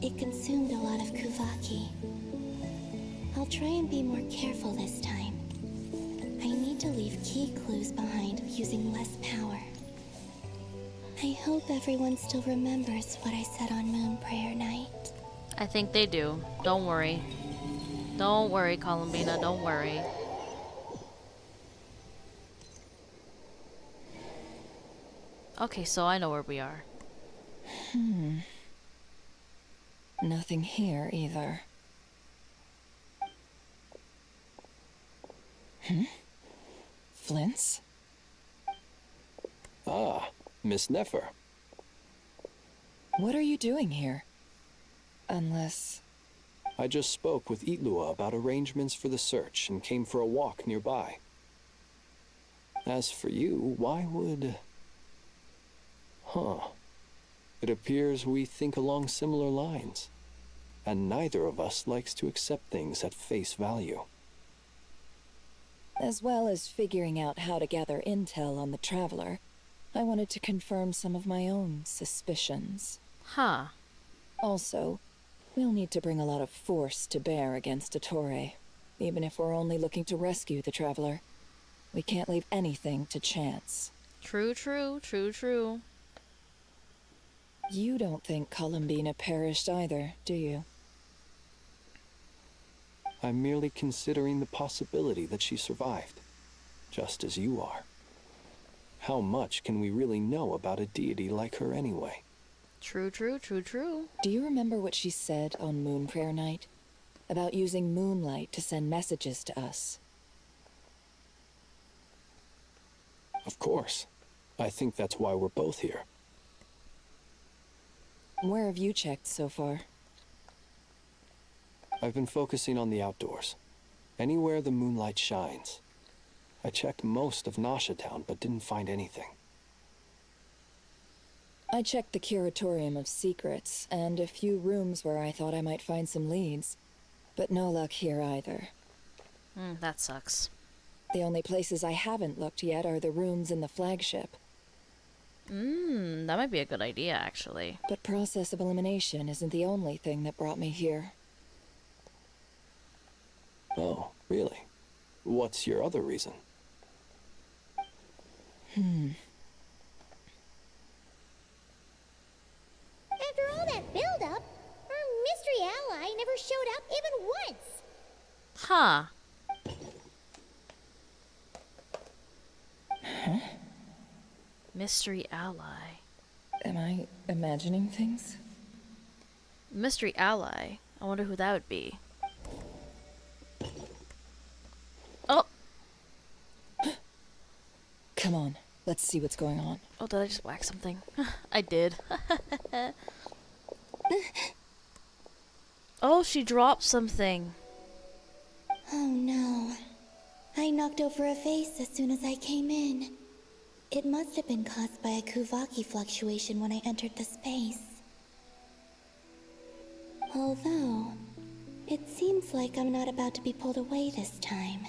S2: it consumed a lot of Kuvaki. I'll try and be more careful this time. I need to leave key clues behind using less power. I hope everyone still remembers what I said on Moon Prayer Night.
S1: I think they do. Don't worry. Don't worry, Columbina. Don't worry. Okay, so I know where we are.
S15: Nothing here either. Flints?
S5: Ah, Miss Nefer.
S15: What are you doing here? Unless...
S5: I just spoke with Itlua about arrangements for the search and came for a walk nearby. As for you, why would... Huh. It appears we think along similar lines, and neither of us likes to accept things at face value.
S15: As well as figuring out how to gather intel on the Traveler, I wanted to confirm some of my own suspicions.
S1: Huh.
S15: Also, we'll need to bring a lot of force to bear against Ettore, even if we're only looking to rescue the Traveler. We can't leave anything to chance.
S1: True, true, true, true.
S15: You don't think Columbina perished either, do you?
S5: I'm merely considering the possibility that she survived, just as you are. How much can we really know about a deity like her anyway?
S1: True, true, true, true.
S15: Do you remember what she said on Moon Prayer Night? About using moonlight to send messages to us?
S5: Of course. I think that's why we're both here.
S15: Where have you checked so far?
S5: I've been focusing on the outdoors. Anywhere the moonlight shines. I checked most of Nasha Town, but didn't find anything.
S15: I checked the Curatorium of Secrets, and a few rooms where I thought I might find some leads. But no luck here either.
S1: That sucks.
S15: The only places I haven't looked yet are the rooms in the flagship.
S1: That might be a good idea, actually.
S15: But process of elimination isn't the only thing that brought me here.
S5: Oh, really? What's your other reason?
S2: After all that build-up, our mystery ally never showed up even once.
S1: Huh. Mystery ally.
S15: Am I imagining things?
S1: Mystery ally. I wonder who that would be. Oh!
S15: Come on, let's see what's going on.
S1: Oh, did I just whack something? I did. Oh, she dropped something.
S2: Oh no. I knocked over a vase as soon as I came in. It must have been caused by a Kuvaki fluctuation when I entered the space. Although, it seems like I'm not about to be pulled away this time.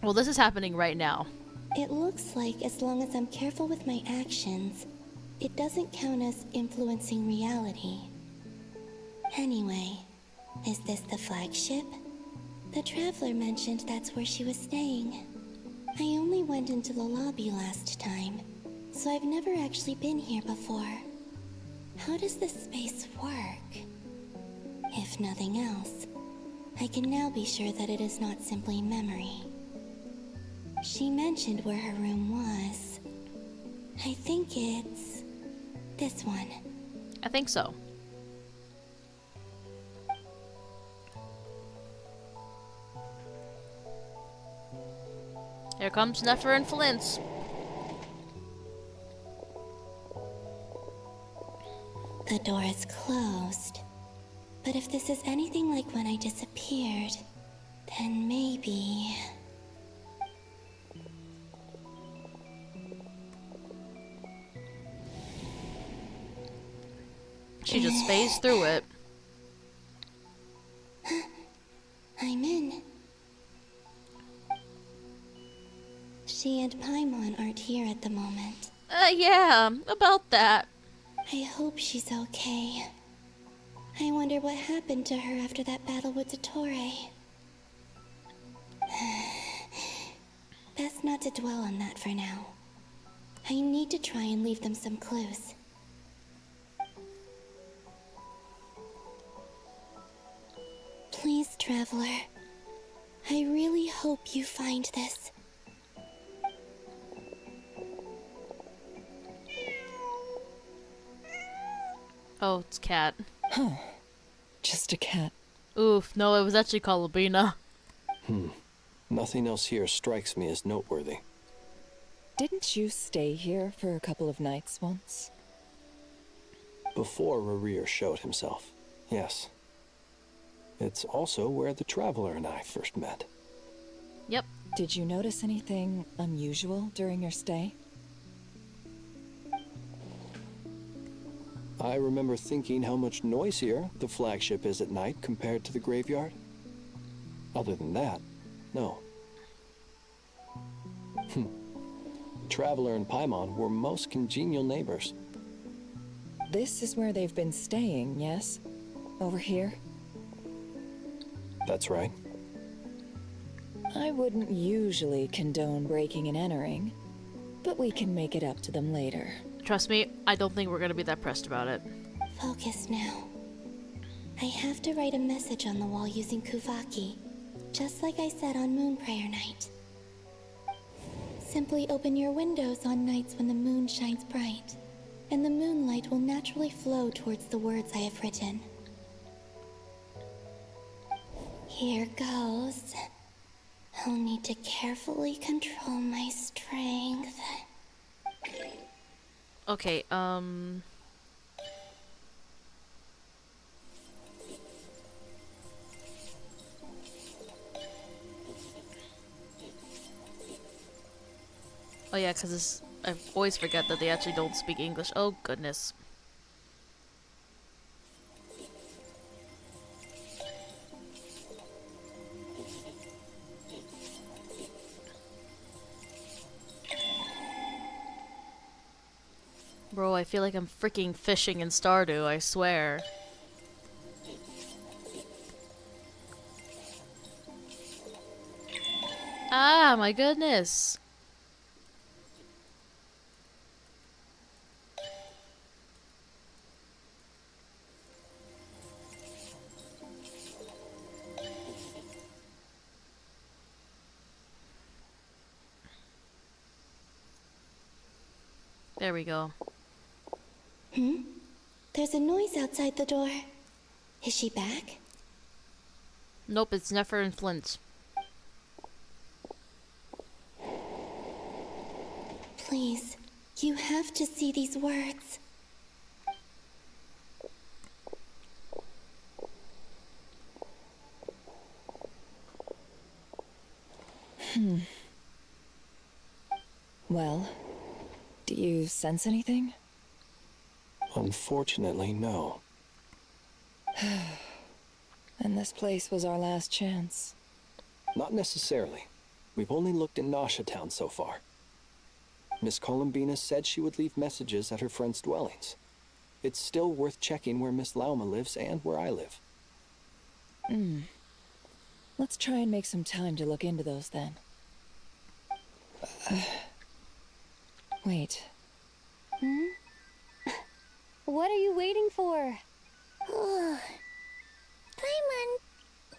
S1: Well, this is happening right now.
S2: It looks like as long as I'm careful with my actions, it doesn't count as influencing reality. Anyway, is this the flagship? The Traveler mentioned that's where she was staying. I only went into the lobby last time, so I've never actually been here before. How does this space work? If nothing else, I can now be sure that it is not simply memory. She mentioned where her room was. I think it's this one.
S1: I think so. Here comes Nefer and Flints.
S2: The door is closed. But if this is anything like when I disappeared, then maybe...
S1: She just phased through it.
S2: I'm in. She and Paimon aren't here at the moment.
S1: Yeah, about that.
S2: I hope she's okay. I wonder what happened to her after that battle with Dottore. Best not to dwell on that for now. I need to try and leave them some clues. Please, Traveler. I really hope you find this.
S1: Oh, it's cat.
S15: Huh. Just a cat.
S1: Oof, no, it was actually called Labina.
S5: Nothing else here strikes me as noteworthy.
S15: Didn't you stay here for a couple of nights once?
S5: Before Rerir showed himself, yes. It's also where the Traveler and I first met.
S1: Yep.
S15: Did you notice anything unusual during your stay?
S5: I remember thinking how much noisier the flagship is at night compared to the graveyard. Other than that, no. Traveler and Paimon were most congenial neighbors.
S15: This is where they've been staying, yes? Over here?
S5: That's right.
S15: I wouldn't usually condone breaking and entering, but we can make it up to them later.
S1: Trust me, I don't think we're gonna be that pressed about it.
S2: Focus now. I have to write a message on the wall using Kuvaki, just like I said on Moon Prayer Night. Simply open your windows on nights when the moon shines bright, and the moonlight will naturally flow towards the words I have written. Here goes. I'll need to carefully control my strength.
S1: Okay, oh yeah, because I always forget that they actually don't speak English. Oh, goodness. Bro, I feel like I'm freaking fishing in Stardew, I swear. Ah, my goodness. There we go.
S2: There's a noise outside the door. Is she back?
S1: Nope, it's Nefer and Flint.
S2: Please, you have to see these words.
S15: Well, do you sense anything?
S5: Unfortunately, no.
S15: And this place was our last chance.
S5: Not necessarily. We've only looked in Nasha Town so far. Miss Columbina said she would leave messages at her friends' dwellings. It's still worth checking where Miss Lauma lives and where I live.
S15: Let's try and make some time to look into those then. Wait.
S11: What are you waiting for?
S2: Paimon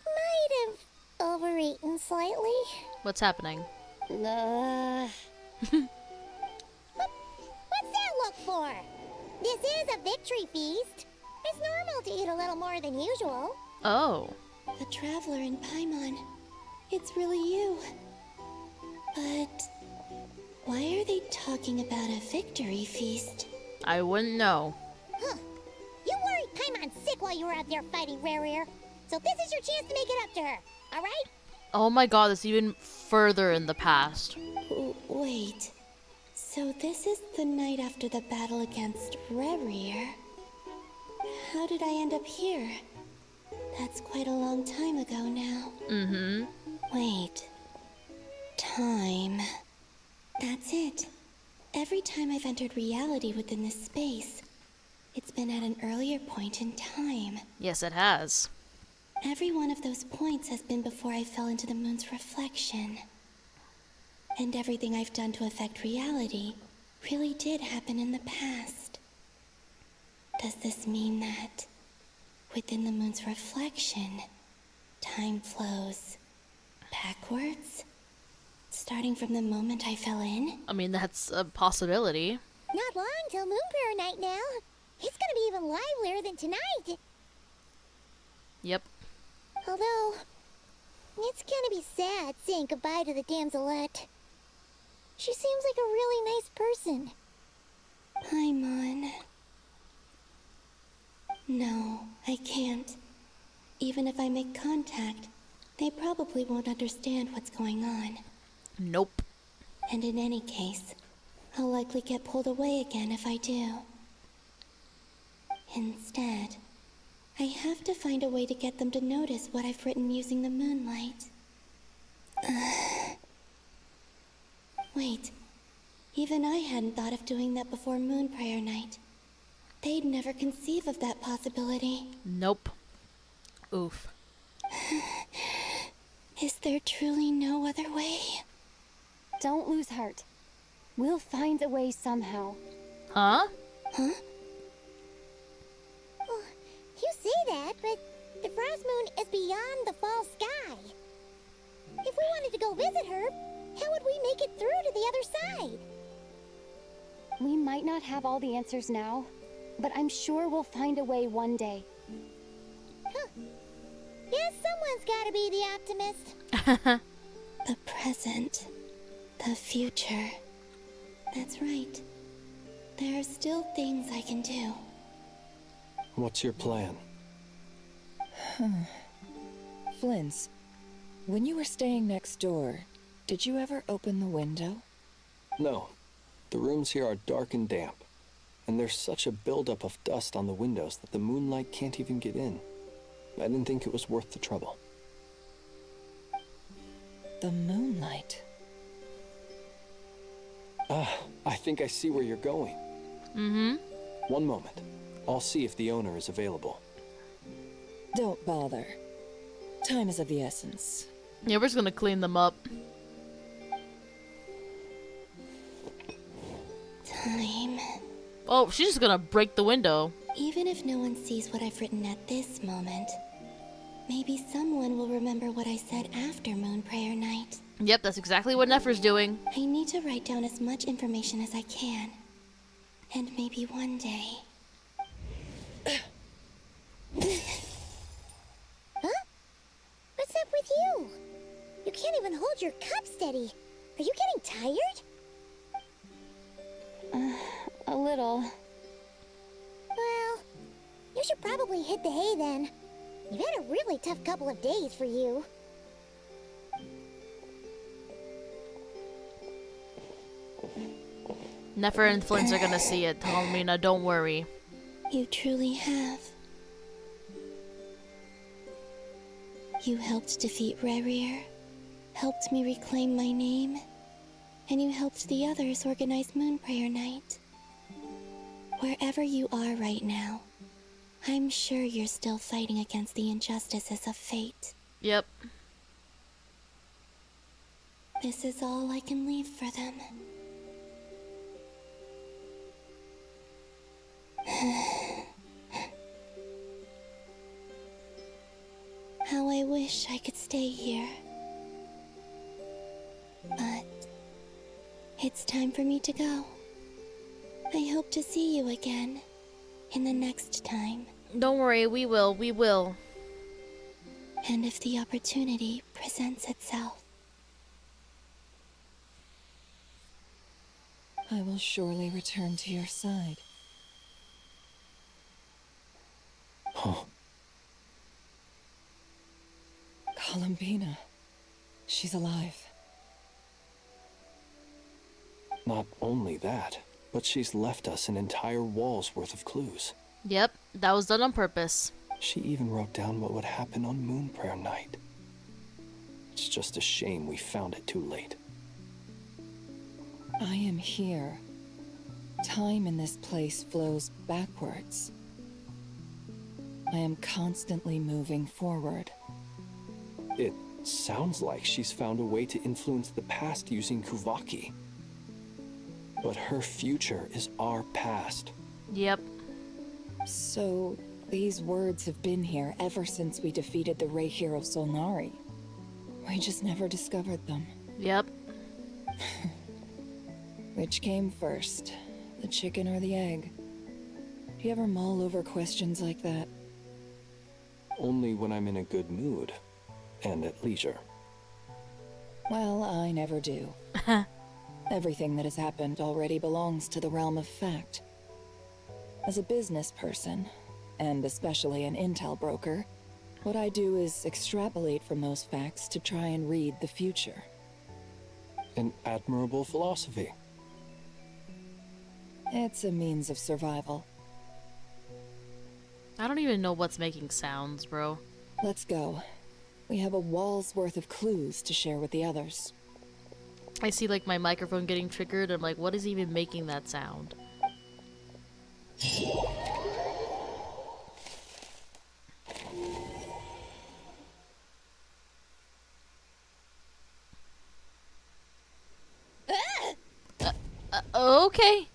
S2: might have overeaten slightly.
S1: What's happening?
S2: What's that look for? This is a victory feast. It's normal to eat a little more than usual.
S1: Oh.
S2: The Traveler and Paimon. It's really you. But why are they talking about a victory feast?
S1: I wouldn't know.
S2: Huh. while you were out there fighting Rare. So this is your chance to make it up to her, alright?
S1: Oh my god, it's even further in the past.
S8: Wait. So this is the night after the battle against Rare. How did I end up here? That's quite a long time ago now.
S1: Mm-hmm.
S8: Wait. Time. That's it. Every time I've entered reality within this space, it's been at an earlier point in time.
S1: Yes, it has.
S8: Every one of those points has been before I fell into the moon's reflection. And everything I've done to affect reality really did happen in the past. Does this mean that within the moon's reflection, time flows backwards? Starting from the moment I fell in?
S1: I mean, that's a possibility.
S2: Not long till Moonprayer night now. It's gonna be even livelier than tonight.
S1: Yep.
S2: Although, it's gonna be sad saying goodbye to the damselette. She seems like a really nice person.
S8: Paimon. No, I can't. Even if I make contact, they probably won't understand what's going on.
S1: Nope.
S8: And in any case, I'll likely get pulled away again if I do. Instead, I have to find a way to get them to notice what I've written using the moonlight. Wait, even I hadn't thought of doing that before Moonprayer night. They'd never conceive of that possibility.
S1: Nope. Oof.
S8: Is there truly no other way?
S11: Don't lose heart. We'll find a way somehow.
S1: Huh?
S8: Huh?
S2: Oh, you say that, but the Frost Moon is beyond the fall sky. If we wanted to go visit her, how would we make it through to the other side?
S11: We might not have all the answers now, but I'm sure we'll find a way one day.
S2: Huh. Yes, someone's gotta be the optimist.
S8: The present. The future. That's right. There are still things I can do.
S5: What's your plan?
S15: Flins, when you were staying next door, did you ever open the window?
S5: No. The rooms here are dark and damp, and there's such a buildup of dust on the windows that the moonlight can't even get in. I didn't think it was worth the trouble.
S15: The moonlight.
S5: I think I see where you're going.
S1: Mm-hmm.
S5: One moment. I'll see if the owner is available.
S15: Don't bother. Time is of the essence.
S1: Yeah, we're just gonna clean them up.
S8: Time.
S1: Oh, she's just gonna break the window.
S8: Even if no one sees what I've written at this moment, maybe someone will remember what I said after Moonprayer night.
S1: Yep, that's exactly what Nefer's doing.
S8: I need to write down as much information as I can. And maybe one day...
S2: Huh? What's up with you? You can't even hold your cup steady. Are you getting tired?
S11: A little.
S2: Well, you should probably hit the hay then. You've had a really tough couple of days for you.
S1: Nefer and Flint are gonna see it. Talmina, don't worry.
S8: You truly have. You helped defeat Rare, helped me reclaim my name, and you helped the others organize Moonprayer night. Wherever you are right now, I'm sure you're still fighting against the injustices of fate.
S1: Yep.
S8: This is all I can leave for them. How I wish I could stay here. But it's time for me to go. I hope to see you again in the next time.
S1: Don't worry, we will.
S8: And if the opportunity presents itself.
S15: I will surely return to your side.
S5: Oh,
S15: Columbina. She's alive.
S5: Not only that, but she's left us an entire wall's worth of clues.
S1: Yep, that was done on purpose.
S5: She even wrote down what would happen on Moon Prayer Night. It's just a shame we found it too late.
S15: I am here. Time in this place flows backwards. I am constantly moving forward.
S5: It sounds like she's found a way to influence the past using Kuvaki. But her future is our past.
S1: Yep.
S15: So, these words have been here ever since we defeated the Ray Hero Solnari. We just never discovered them.
S1: Yep.
S15: Which came first, the chicken or the egg? Do you ever mull over questions like that?
S5: Only when I'm in a good mood and at leisure.
S15: Well, I never do. Everything that has happened already belongs to the realm of fact. As a business person, and especially an intel broker, what I do is extrapolate from those facts to try and read the future.
S5: An admirable philosophy.
S15: It's a means of survival.
S1: I don't even know what's making sounds, bro.
S15: Let's go. We have a wall's worth of clues to share with the others.
S1: I see like my microphone getting triggered. I'm like, what is even making that sound? Okay.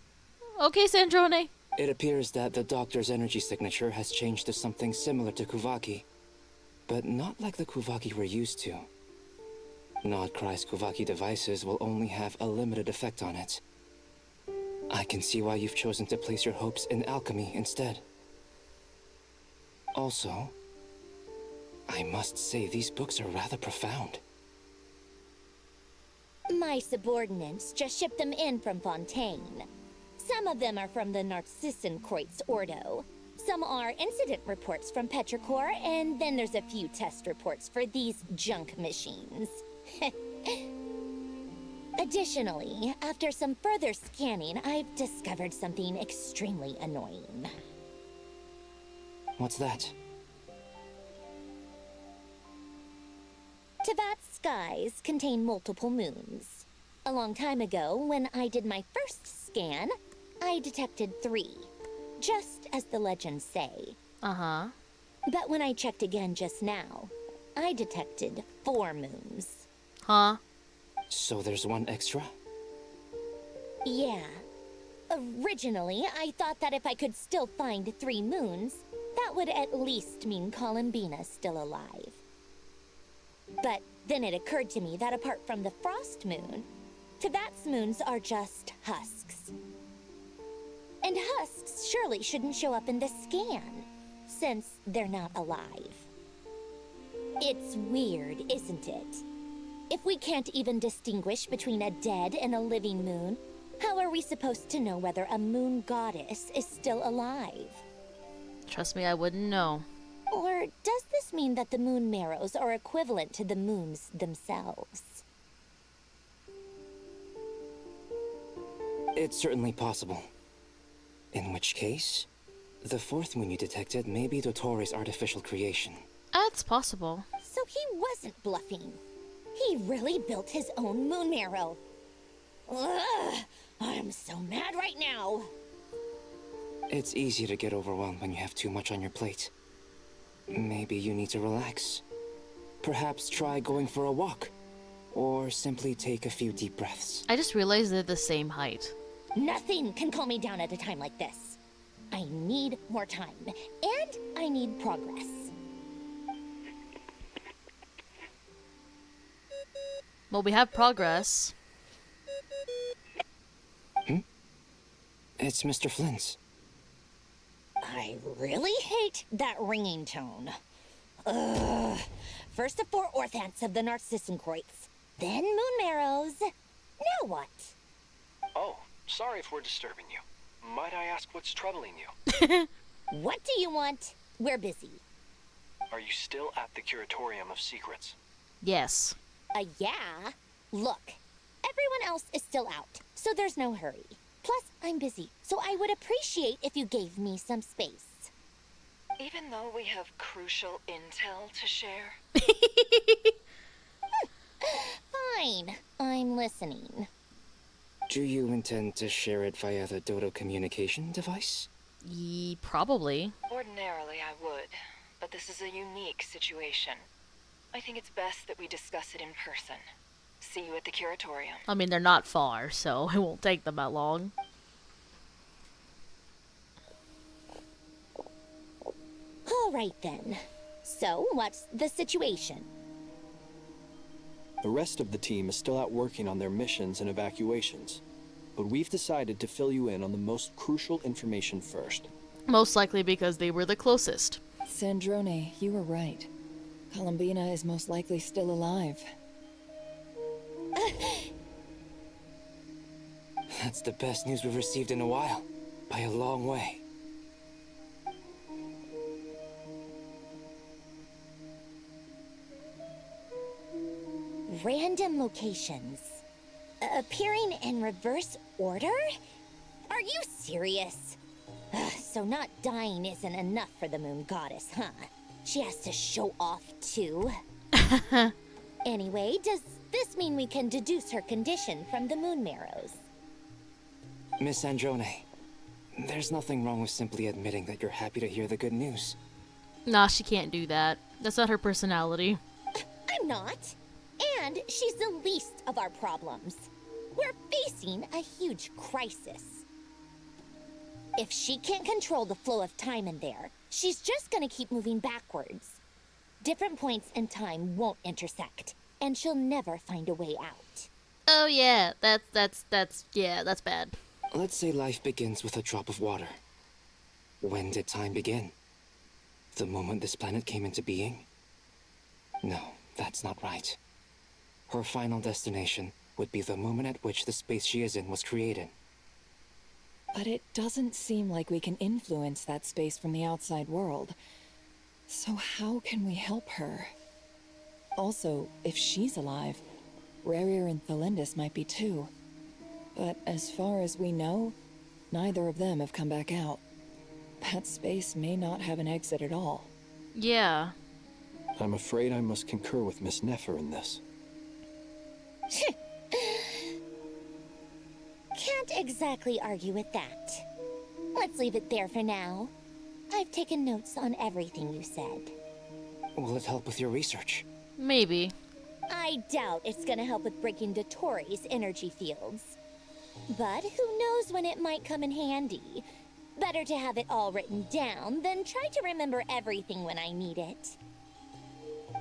S1: Okay, Sandrone.
S18: It appears that the doctor's energy signature has changed to something similar to Kuvaki, but not like the Kuvaki we're used to. Nod-Krai's Kuvaki devices will only have a limited effect on it. I can see why you've chosen to place your hopes in alchemy instead. Also, I must say these books are rather profound.
S2: My subordinates just shipped them in from Fontaine. Some of them are from the Narcissenkreuz Ordo. Some are incident reports from Petrichor, and then there's a few test reports for these junk machines. Additionally, after some further scanning, I've discovered something extremely annoying.
S18: What's that?
S2: Teyvat's skies contain multiple moons. A long time ago, when I did my first scan, I detected 3, just as the legends say.
S1: Uh-huh.
S2: But when I checked again just now, I detected 4 moons.
S1: Huh?
S18: So there's one extra?
S2: Yeah. Originally, I thought that if I could still find 3 moons, that would at least mean Columbina's still alive. But then it occurred to me that apart from the frost moon, Teyvat's moons are just husks. And husks surely shouldn't show up in the scan, since they're not alive. It's weird, isn't it? If we can't even distinguish between a dead and a living moon, how are we supposed to know whether a moon goddess is still alive?
S1: Trust me, I wouldn't know.
S2: Or does this mean that the moon marrows are equivalent to the moons themselves?
S18: It's certainly possible. In which case, the 4th moon you detected may be Dottore artificial creation.
S1: That's possible.
S2: So he wasn't bluffing. He really built his own moon marrow. Ugh, I'm so mad right now.
S18: It's easy to get overwhelmed when you have too much on your plate. Maybe you need to relax. Perhaps try going for a walk. Or simply take a few deep breaths.
S1: I just realized they're the same height.
S2: Nothing can calm me down at a time like this. I need more time, and I need progress.
S1: Well, we have progress.
S18: It's Mr. Flynn's.
S2: I really hate that ringing tone. Ugh. First the 4 orthants of the Narcissenkreuz, then moon marrows. Now what?
S5: Oh, sorry if we're disturbing you. Might I ask what's troubling you?
S2: What do you want? We're busy.
S5: Are you still at the Curatorium of Secrets?
S1: Yes.
S2: Yeah? Look, everyone else is still out, so there's no hurry. Plus, I'm busy, so I would appreciate if you gave me some space.
S15: Even though we have crucial intel to share?
S2: Fine, I'm listening.
S18: Do you intend to share it via the Dodo communication device?
S1: Probably.
S15: Ordinarily I would, but this is a unique situation. I think it's best that we discuss it in person. See you at the curatorium.
S1: I mean, they're not far, so it won't take them that long.
S2: All right then. So, what's the situation?
S5: The rest of the team is still out working on their missions and evacuations, but we've decided to fill you in on the most crucial information first.
S1: Most likely because they were the closest.
S4: Sandrone, you were right. Columbina is most likely still alive.
S18: That's the best news we've received in a while, by a long way.
S2: Random locations. Appearing in reverse order? Are you serious? So not dying isn't enough for the moon goddess, huh? She has to show off too. Anyway, does this mean we can deduce her condition from the moon marrows?
S18: Miss Androne, there's nothing wrong with simply admitting that you're happy to hear the good news.
S1: Nah, she can't do that. That's not her personality.
S2: I'm not. And she's the least of our problems. We're facing a huge crisis. If she can't control the flow of time in there, she's just gonna keep moving backwards. Different points in time won't intersect, and she'll never find a way out.
S1: Oh yeah, that's bad.
S18: Let's say life begins with a drop of water. When did time begin? The moment this planet came into being? No, that's not right. Her final destination would be the moment at which the space she is in was created.
S4: But it doesn't seem like we can influence that space from the outside world. So how can we help her? Also, if she's alive, Rarier and Thalindus might be too. But as far as we know, neither of them have come back out. That space may not have an exit at all.
S1: Yeah.
S5: I'm afraid I must concur with Miss Nefer in this.
S2: Can't exactly argue with that. Let's leave it there for now. I've taken notes on everything you said.
S18: Will it help with your research?
S1: Maybe.
S2: I doubt it's gonna help with breaking Dotori's energy fields. But who knows when it might come in handy. Better to have it all written down than try to remember everything when I need it.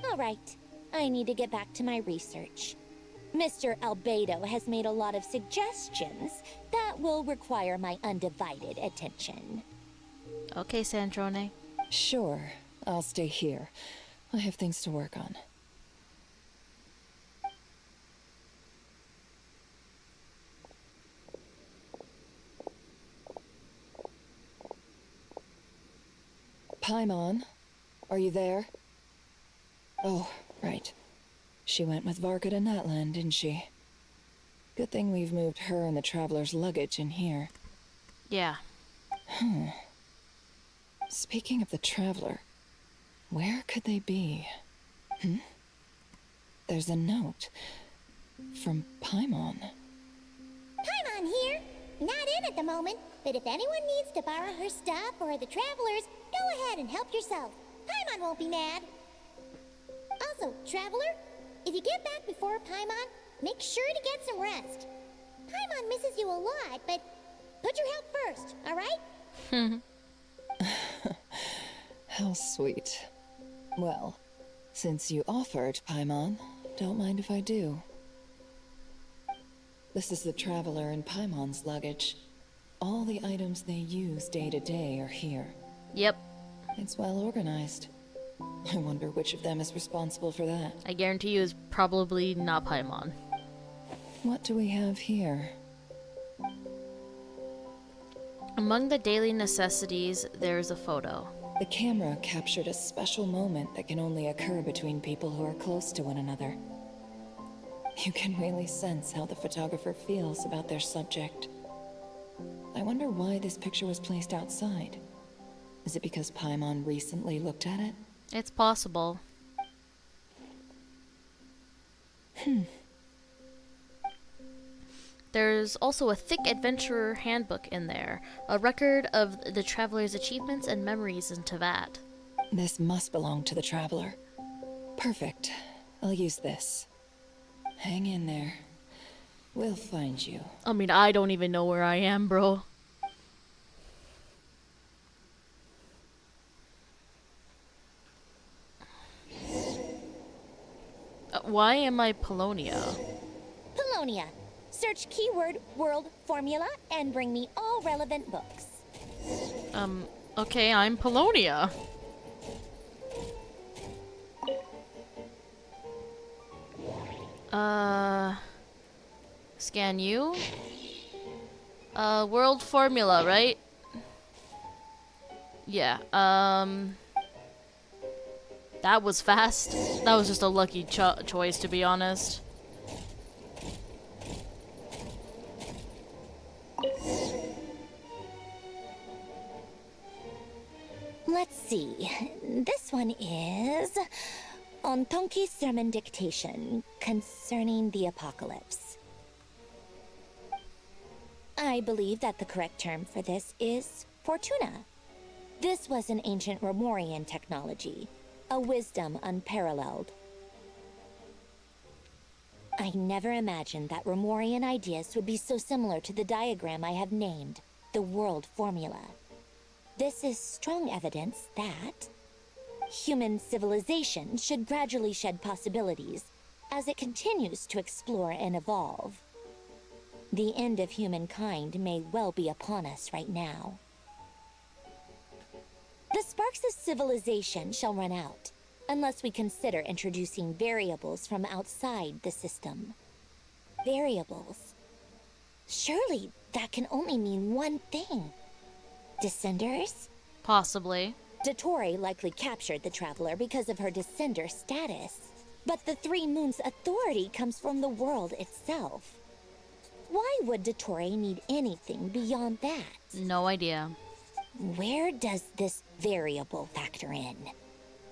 S2: Alright, I need to get back to my research. Mr. Albedo has made a lot of suggestions that will require my undivided attention.
S1: Okay, Sandrone.
S4: Sure, I'll stay here. I have things to work on. Paimon, are you there? Oh, right. She went with Varka to Natland, didn't she? Good thing we've moved her and the Traveler's luggage in here.
S1: Yeah.
S4: Speaking of the Traveler, where could they be? There's a note from Paimon.
S20: Paimon here. Not in at the moment, but if anyone needs to borrow her stuff or the Travelers, go ahead and help yourself. Paimon won't be mad. Also, Traveler, if you get back before Paimon, make sure to get some rest. Paimon misses you a lot, but put your health first, alright?
S4: How sweet. Well, since you offered, Paimon, don't mind if I do. This is the Traveler and Paimon's luggage. All the items they use day to day are here.
S1: Yep.
S4: It's well organized. I wonder which of them is responsible for that.
S1: I guarantee you it's probably not Paimon.
S4: What do we have here?
S1: Among the daily necessities, there's a photo.
S15: The camera captured a special moment that can only occur between people who are close to one another. You can really sense how the photographer feels about their subject. I wonder why this picture was placed outside. Is it because Paimon recently looked at it?
S1: It's possible. There's also a thick adventurer handbook in there, a record of the traveler's achievements and memories in Tevat.
S15: This must belong to the traveler. Perfect. I'll use this. Hang in there. We'll find you.
S1: I mean, I don't even know where I am, bro. Why am I Polonia?
S2: Polonia. Search keyword world formula and bring me all relevant books.
S1: Okay, I'm Polonia. Scan you? World formula, right? Yeah, that was fast. That was just a lucky choice, to be honest.
S2: Let's see. This one is on Tonki's sermon dictation concerning the apocalypse. I believe that the correct term for this is Fortuna. This was an ancient Romorian technology, a wisdom unparalleled. I never imagined that Romorian ideas would be so similar to the diagram I have named, the world formula. This is strong evidence that human civilization should gradually shed possibilities as it continues to explore and evolve. The end of humankind may well be upon us right now. The sparks of civilization shall run out, unless we consider introducing variables from outside the system. Variables. Surely that can only mean one thing. Descenders?
S1: Possibly.
S2: Dottore likely captured the traveler because of her descender status. But the Three Moons' authority comes from the world itself. Why would Dottore need anything beyond that?
S1: No idea.
S2: Where does this variable factor in?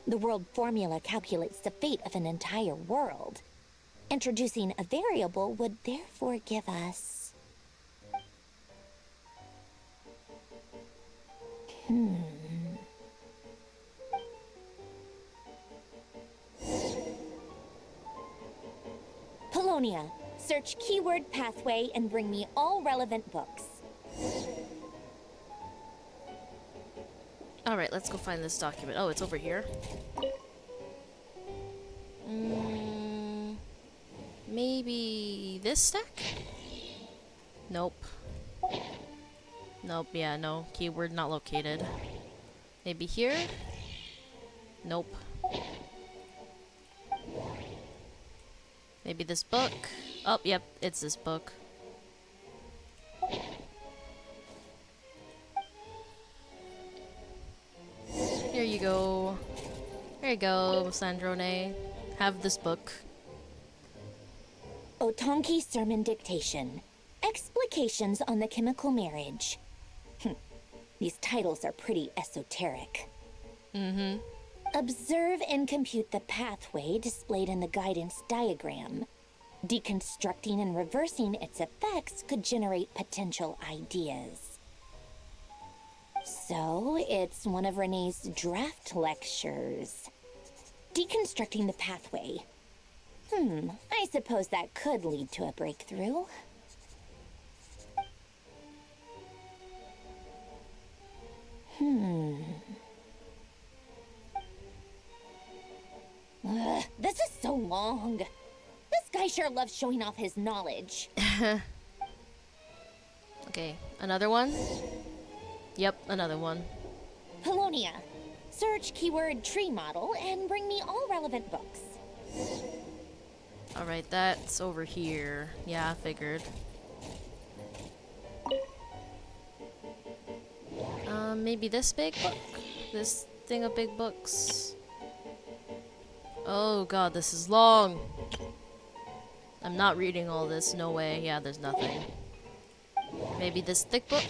S2: The world formula calculates the fate of an entire world. Introducing a variable would therefore give us... Polonia, search keyword pathway and bring me all relevant books.
S1: Alright, let's go find this document. Oh, it's over here. Maybe this stack? Nope. Nope, yeah, no. Keyword not located. Maybe here? Nope. Maybe this book? Oh, yep, it's this book. Here you go. There you go, Sandrone. Have this book.
S2: Otonki Sermon Dictation. Explications on the Chemical Marriage. These titles are pretty esoteric. Observe and compute the pathway displayed in the guidance diagram. Deconstructing and reversing its effects could generate potential ideas. So, it's one of Renee's draft lectures. Deconstructing the pathway. I suppose that could lead to a breakthrough. This is so long. This guy sure loves showing off his knowledge.
S1: Okay, another one? Yep, another one.
S2: Polonia, search keyword tree model and bring me all relevant books.
S1: Alright, that's over here. Yeah, I figured. Maybe this big book? This thing of big books. Oh god, this is long. I'm not reading all this, no way. Yeah, there's nothing. Maybe this thick book?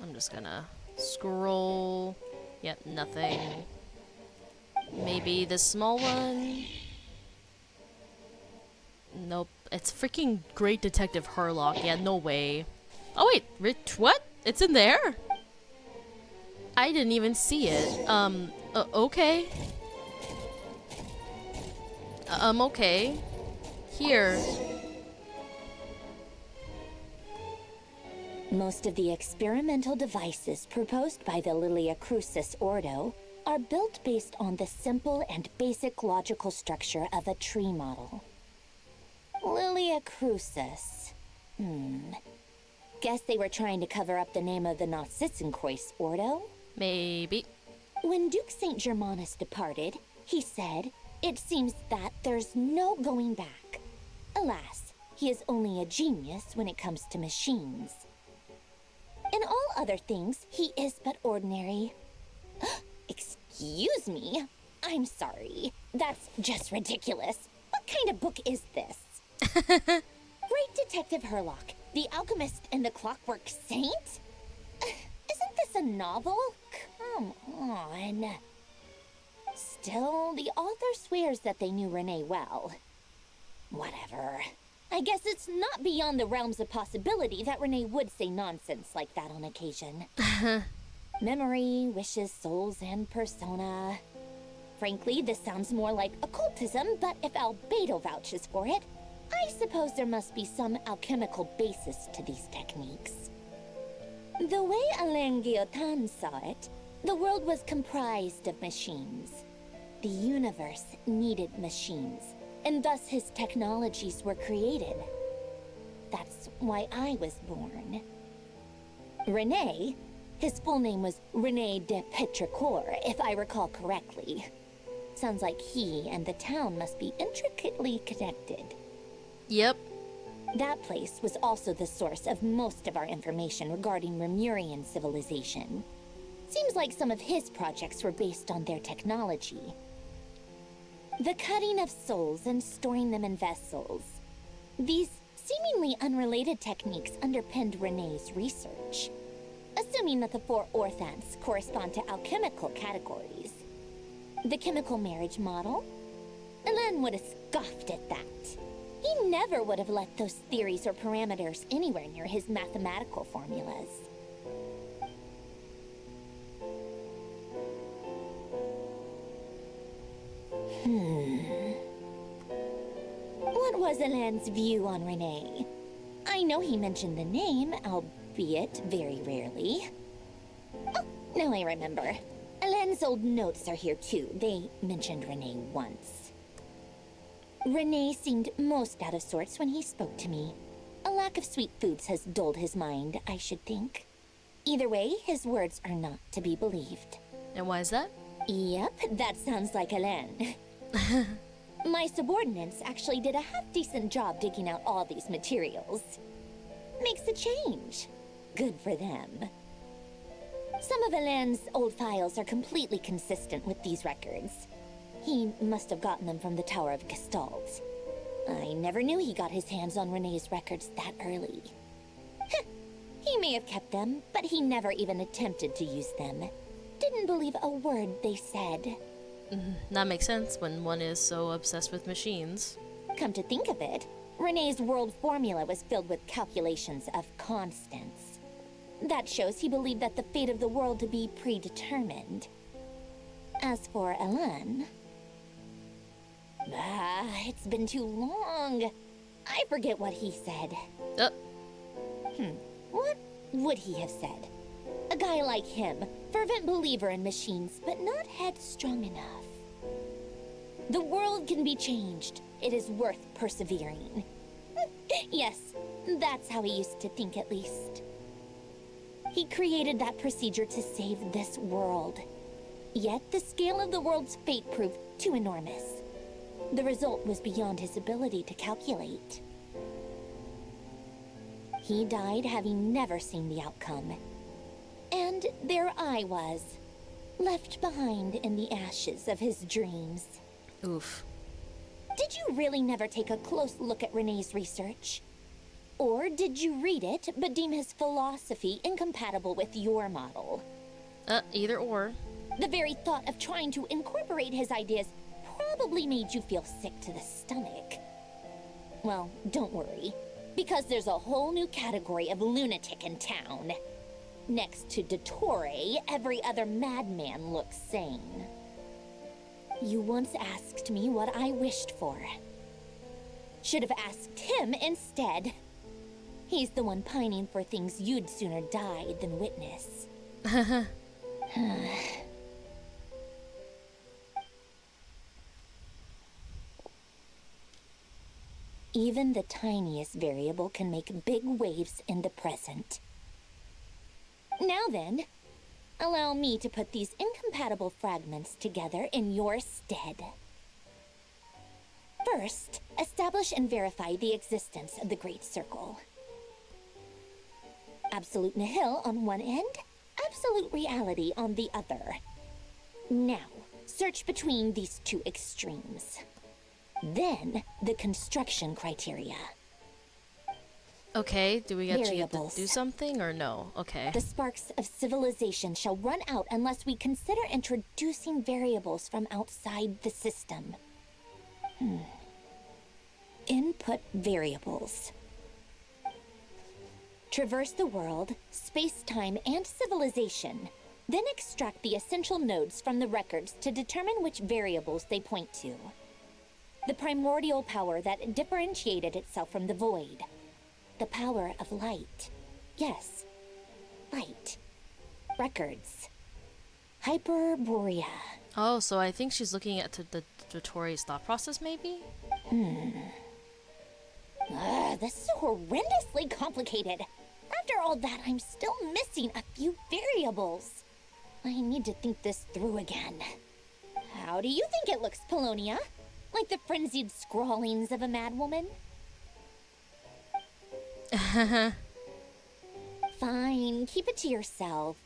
S1: I'm just gonna scroll. Yep, nothing. Maybe this small one? Nope. It's freaking Great Detective Herlock. Yeah, no way. Oh wait, Rich, what? It's in there? I didn't even see it. Okay. Okay. Here.
S2: Most of the experimental devices proposed by the Lilia Crucis Ordo are built based on the simple and basic logical structure of a tree model. Lilia Crucis. Guess they were trying to cover up the name of the Nod-Krai Ordo?
S1: Maybe.
S2: When Duke St. Germanus departed, he said, "It seems that there's no going back." Alas, he is only a genius when it comes to machines. In all other things, he is but ordinary. Excuse me? I'm sorry. That's just ridiculous. What kind of book is this? Great Detective Herlock, the Alchemist and the Clockwork Saint? Isn't this a novel? Come on. Still, the author swears that they knew Renee well. Whatever. I guess it's not beyond the realms of possibility that Renee would say nonsense like that on occasion. Memory, wishes, souls, and persona. Frankly, this sounds more like occultism, but if Albedo vouches for it, I suppose there must be some alchemical basis to these techniques. The way Alain Guillotin saw it, the world was comprised of machines. The universe needed machines, and thus his technologies were created. That's why I was born. Renee, his full name was Renee de Petrichor, if I recall correctly. Sounds like he and the town must be intricately connected.
S1: Yep.
S2: That place was also the source of most of our information regarding Remurian civilization. Seems like some of his projects were based on their technology. The cutting of souls and storing them in vessels. These seemingly unrelated techniques underpinned Renee's research. Assuming that the 4 orthants correspond to alchemical categories. The chemical marriage model? Alain would have scoffed at that. He never would have let those theories or parameters anywhere near his mathematical formulas. What was Alain's view on Renee? I know he mentioned the name, albeit very rarely. Oh, now I remember. Alain's old notes are here too. They mentioned Renee once. Renee seemed most out of sorts when he spoke to me. A lack of sweet foods has dulled his mind, I should think. Either way, his words are not to be believed.
S1: And why is that?
S2: Yep, that sounds like Alain. My subordinates actually did a half-decent job digging out all these materials. Makes a change. Good for them. Some of Alain's old files are completely consistent with these records. He must have gotten them from the Tower of Gestalt. I never knew he got his hands on Renee's records that early. He may have kept them, but he never even attempted to use them. Didn't believe a word they said.
S1: That makes sense when one is so obsessed with machines.
S2: Come to think of it, Renee's world formula was filled with calculations of constants. That shows he believed that the fate of the world to be predetermined. As for Alain... it's been too long. I forget what he said. What would he have said? A guy like him, fervent believer in machines, but not headstrong enough. The world can be changed. It is worth persevering. Yes, that's how he used to think at least. He created that procedure to save this world. Yet the scale of the world's fate proved too enormous. The result was beyond his ability to calculate. He died having never seen the outcome. And And there I was, left behind in the ashes of his dreams.
S1: Oof.
S2: Did you really never take a close look at Renee's research? Or did you read it but deem his philosophy incompatible with your model?
S1: Either or.
S2: The very thought of trying to incorporate his ideas probably made you feel sick to the stomach. Well, don't worry, because there's a whole new category of lunatic in town. Next to Dottore, every other madman looks sane. You once asked me what I wished for. Should have asked him instead. He's the one pining for things you'd sooner die than witness. Even the tiniest variable can make big waves in the present. Now then, allow me to put these incompatible fragments together in your stead. First, establish and verify the existence of the Great Circle. Absolute nihil on one end, absolute reality on the other. Now, search between these two extremes. Then, the construction criteria.
S1: Okay, do we actually have to
S2: Variables.
S1: do something or no? Okay.
S2: The sparks of civilization shall run out unless we consider introducing variables from outside the system. Input variables. Traverse the world, space-time, and civilization. Then extract the essential nodes from the records to determine which variables they point to. The primordial power that differentiated itself from the void. The power of light. Yes, light. Records. Hyperborea.
S1: Oh, so I think she's looking at the Dottore's thought process, maybe?
S2: This is horrendously complicated. After all that, I'm still missing a few variables. I need to think this through again. How do you think it looks, Polonia? Like the frenzied scrawlings of a madwoman? Fine, keep it to yourself.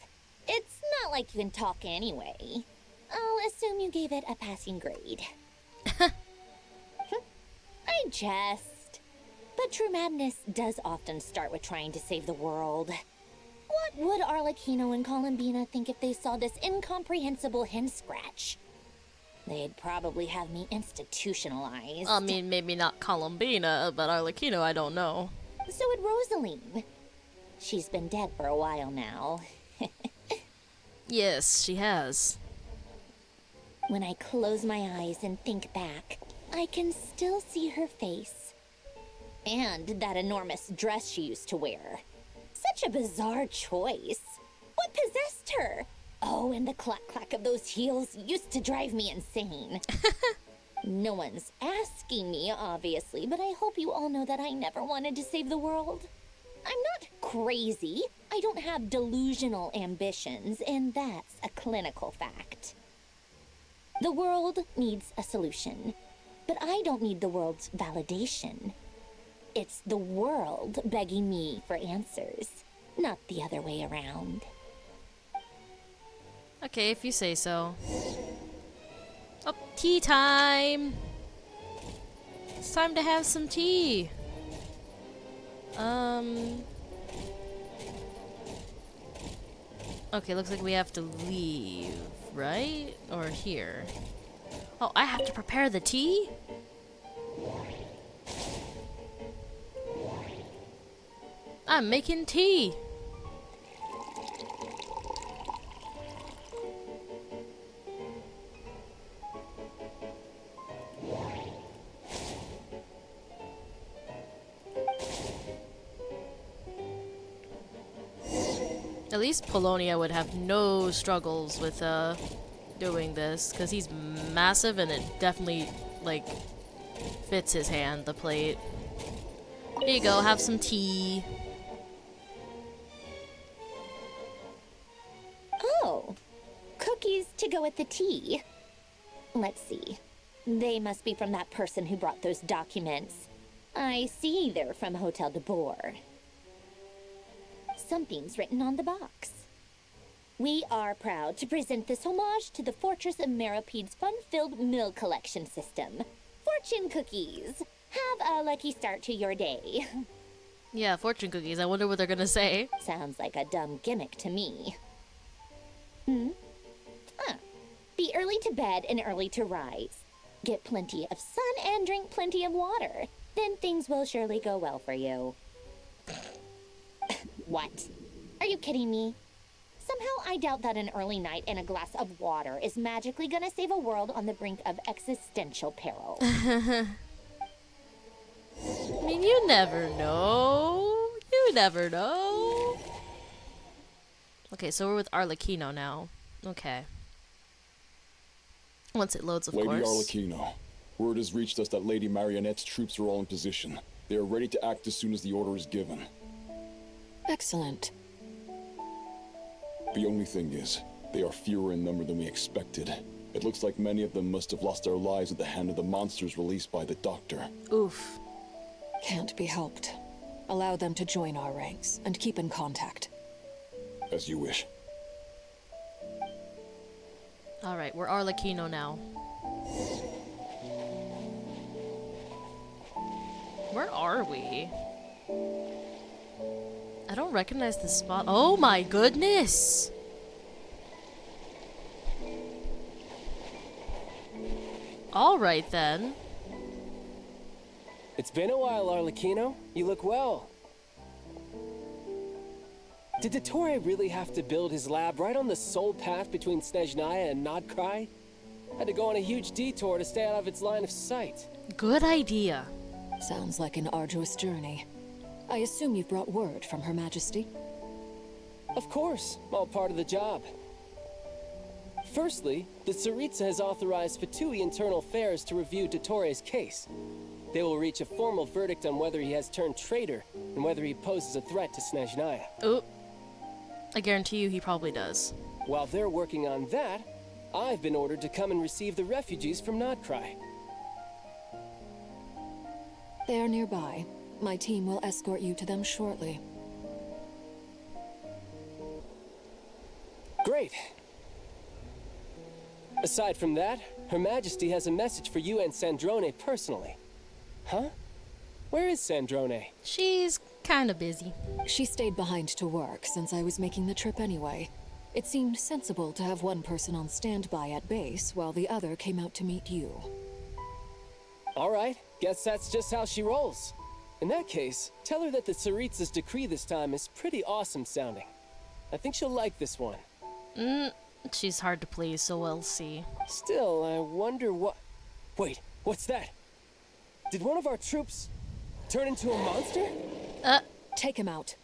S2: It's not like you can talk anyway. I'll assume you gave it a passing grade. I jest. But true madness does often start with trying to save the world. What would Arlecchino and Columbina think if they saw this incomprehensible hen scratch? They'd probably have me institutionalized.
S1: I mean, maybe not Columbina, but Arlecchino, I don't know.
S2: So would Rosaline. She's been dead for a while now.
S1: Yes, she has.
S2: When I close my eyes and think back, I can still see her face. And that enormous dress she used to wear. Such a bizarre choice. What possessed her? Oh, and the clack-clack of those heels used to drive me insane. No one's asking me, obviously, but I hope you all know that I never wanted to save the world. I'm not crazy. I don't have delusional ambitions, and that's a clinical fact. The world needs a solution, but I don't need the world's validation. It's the world begging me for answers, not the other way around.
S1: Okay, if you say so. Oh, tea time! It's time to have some tea. Okay, looks like we have to leave, right? Or here. Oh, I have to prepare the tea? I'm making tea. At least Polonia would have no struggles with doing this, because he's massive and it definitely, like, fits his hand, the plate. Here you go, have some tea.
S2: Oh, cookies to go with the tea. Let's see. They must be from that person who brought those documents. I see they're from Hotel de Boer. Something's written on the box. We are proud to present this homage to the Fortress of Merapede's fun-filled mill collection system. Fortune cookies. Have a lucky start to your day.
S1: Yeah, fortune cookies. I wonder what they're gonna say.
S2: Sounds like a dumb gimmick to me. Be early to bed and early to rise. Get plenty of sun and drink plenty of water. Then things will surely go well for you. What? Are you kidding me? Somehow I doubt that an early night and a glass of water is magically gonna save a world on the brink of existential peril.
S1: I mean, you never know. You never know. Okay, so we're with Arlecchino now. Okay. Once it loads, of
S21: Lady
S1: course.
S21: Arlecchino, word has reached us that Lady Marionette's troops are all in position. They are ready to act as soon as the order is given.
S4: Excellent.
S21: The only thing is, they are fewer in number than we expected. It looks like many of them must have lost their lives at the hand of the monsters released by the Doctor.
S1: Oof.
S4: Can't be helped. Allow them to join our ranks and keep in contact.
S21: As you wish.
S1: Alright, we're Arlecchino now. Where are we? I don't recognize this spot. Oh my goodness! Alright then.
S5: It's been a while, Arlecchino. You look well. Did Dottore really have to build his lab right on the sole path between Snezhnaya and Nod-Krai? Had to go on a huge detour to stay out of its line of sight.
S1: Good idea.
S4: Sounds like an arduous journey. I assume you've brought word from Her Majesty?
S5: Of course, all part of the job. Firstly, the Tsaritsa has authorized Fatui Internal Affairs to review Dottore's case. They will reach a formal verdict on whether he has turned traitor and whether he poses a threat to Snezhnaya.
S1: Oh. I guarantee you he probably does.
S5: While they're working on that, I've been ordered to come and receive the refugees from Nod-Krai.
S4: They are nearby. My team will escort you to them shortly.
S5: Great. Aside from that, Her Majesty has a message for you and Sandrone personally. Huh? Where is Sandrone?
S1: She's kinda busy.
S4: She stayed behind to work since I was making the trip anyway. It seemed sensible to have one person on standby at base while the other came out to meet you.
S5: Alright, guess that's just how she rolls. In that case, tell her that the Tsaritsa's decree this time is pretty awesome sounding. I think she'll like this one.
S1: She's hard to please, so we'll see.
S5: Still, I wonder what... Wait, what's that? Did one of our troops turn into a monster?
S4: Take him out.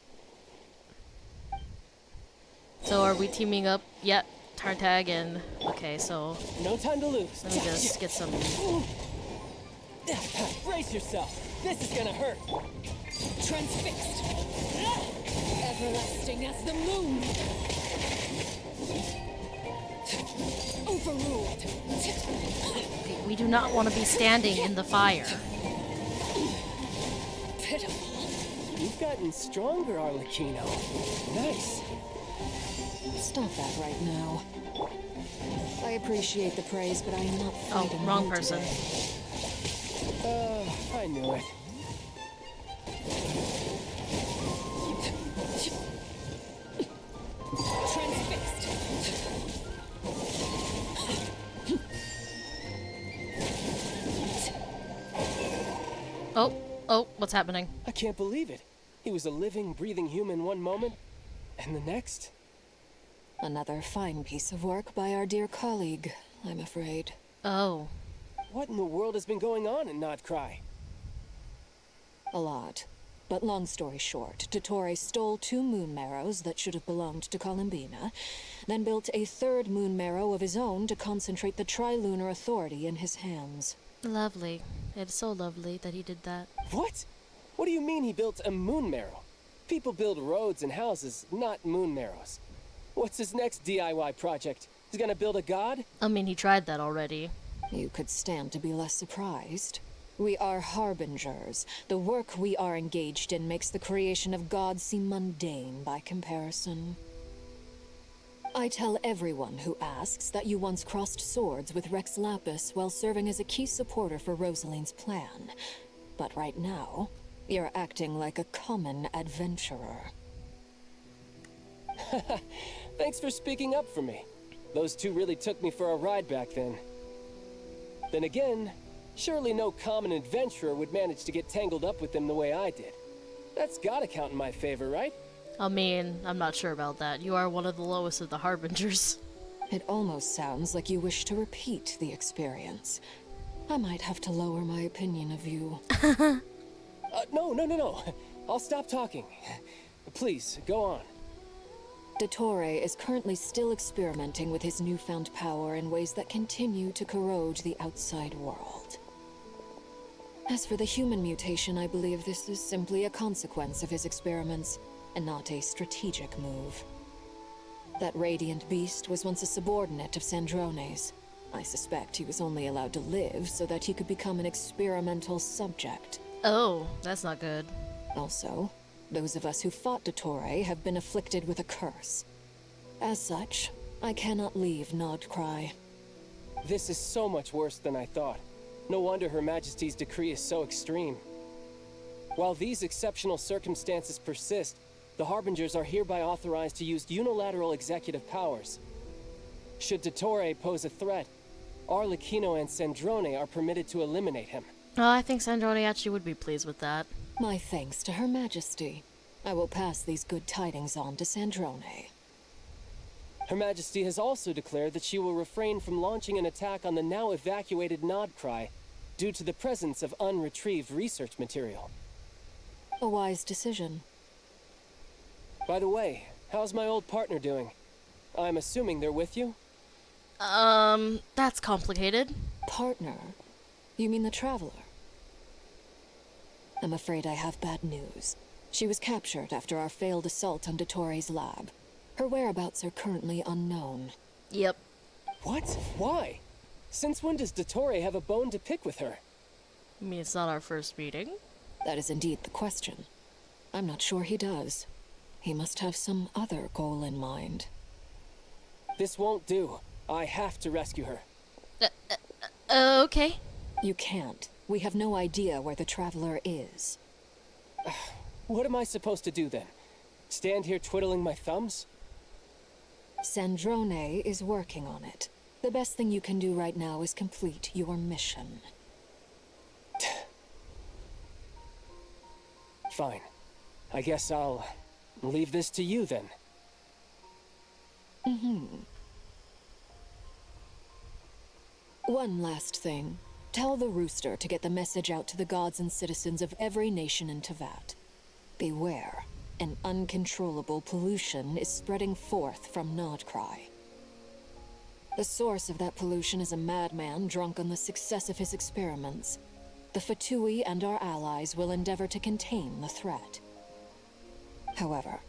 S1: So are we teaming up? Yep. Tartag and... Okay, so...
S5: No time to lose.
S1: Let me just get some...
S5: Brace yourself. This is gonna hurt.
S4: Transfixed. Everlasting as the moon. Overruled.
S1: We do not want to be standing in the fire.
S4: Pitiful.
S5: You've gotten stronger, Arlecchino. Nice.
S4: Stop that right now. I appreciate the praise, but I am not fighting.
S1: Oh, wrong
S4: you
S1: person.
S5: Today. I knew it.
S4: Transfixed.
S1: Oh, what's happening?
S5: I can't believe it. He was a living, breathing human one moment, and the next...
S4: Another fine piece of work by our dear colleague, I'm afraid.
S1: Oh.
S5: What in the world has been going on in Nod-Krai?
S4: A lot. But long story short, Dottore stole 2 moon marrows that should have belonged to Columbina, then built a 3rd moon marrow of his own to concentrate the Trilunar Authority in his hands.
S1: Lovely. It's so lovely that he did that.
S5: What? What do you mean he built a moon marrow? People build roads and houses, not moon marrows. What's his next DIY project? He's gonna build a god?
S1: I mean, he tried that already.
S4: You could stand to be less surprised. We are harbingers. The work we are engaged in makes the creation of gods seem mundane by comparison. I tell everyone who asks that you once crossed swords with Rex Lapis while serving as a key supporter for Rosaline's plan. But right now, you're acting like a common adventurer.
S5: Thanks for speaking up for me. Those two really took me for a ride back then. Then again, surely no common adventurer would manage to get tangled up with them the way I did. That's gotta count in my favor, right?
S1: I mean, I'm not sure about that. You are one of the lowest of the Harbingers.
S4: It almost sounds like you wish to repeat the experience. I might have to lower my opinion of you.
S5: No. I'll stop talking. Please, go on.
S4: Dottore is currently still experimenting with his newfound power in ways that continue to corrode the outside world. As for the human mutation, I believe this is simply a consequence of his experiments, and not a strategic move. That radiant beast was once a subordinate of Sandrone's. I suspect he was only allowed to live so that he could become an experimental subject.
S1: Oh, that's not good.
S4: Also, those of us who fought Dottore have been afflicted with a curse. As such, I cannot leave Nod-Krai.
S5: This is so much worse than I thought. No wonder Her Majesty's decree is so extreme. While these exceptional circumstances persist, the Harbingers are hereby authorized to use unilateral executive powers. Should Dottore pose a threat, Arlecchino and Sandrone are permitted to eliminate him.
S1: Oh, I think Sandrone actually would be pleased with that.
S4: My thanks to Her Majesty. I will pass these good tidings on to Sandrone.
S5: Her Majesty has also declared that she will refrain from launching an attack on the now evacuated Nod-Krai due to the presence of unretrieved research material.
S4: A wise decision.
S5: By the way, how's my old partner doing? I'm assuming they're with you?
S1: That's complicated.
S4: Partner? You mean the Traveler? I'm afraid I have bad news. She was captured after our failed assault on Dottore's lab. Her whereabouts are currently unknown.
S1: Yep.
S5: What? Why? Since when does Dottore have a bone to pick with her?
S1: I mean, it's not our first meeting.
S4: That is indeed the question. I'm not sure he does. He must have some other goal in mind.
S5: This won't do. I have to rescue her.
S1: Okay.
S4: You can't. We have no idea where the Traveler is.
S5: What am I supposed to do then? Stand here twiddling my thumbs?
S4: Sandrone is working on it. The best thing you can do right now is complete your mission.
S5: Fine. I guess I'll leave this to you then.
S4: One last thing. Tell the Rooster to get the message out to the gods and citizens of every nation in Tevat. Beware. An uncontrollable pollution is spreading forth from Nod-Krai. The source of that pollution is a madman drunk on the success of his experiments. The Fatui and our allies will endeavor to contain the threat. However,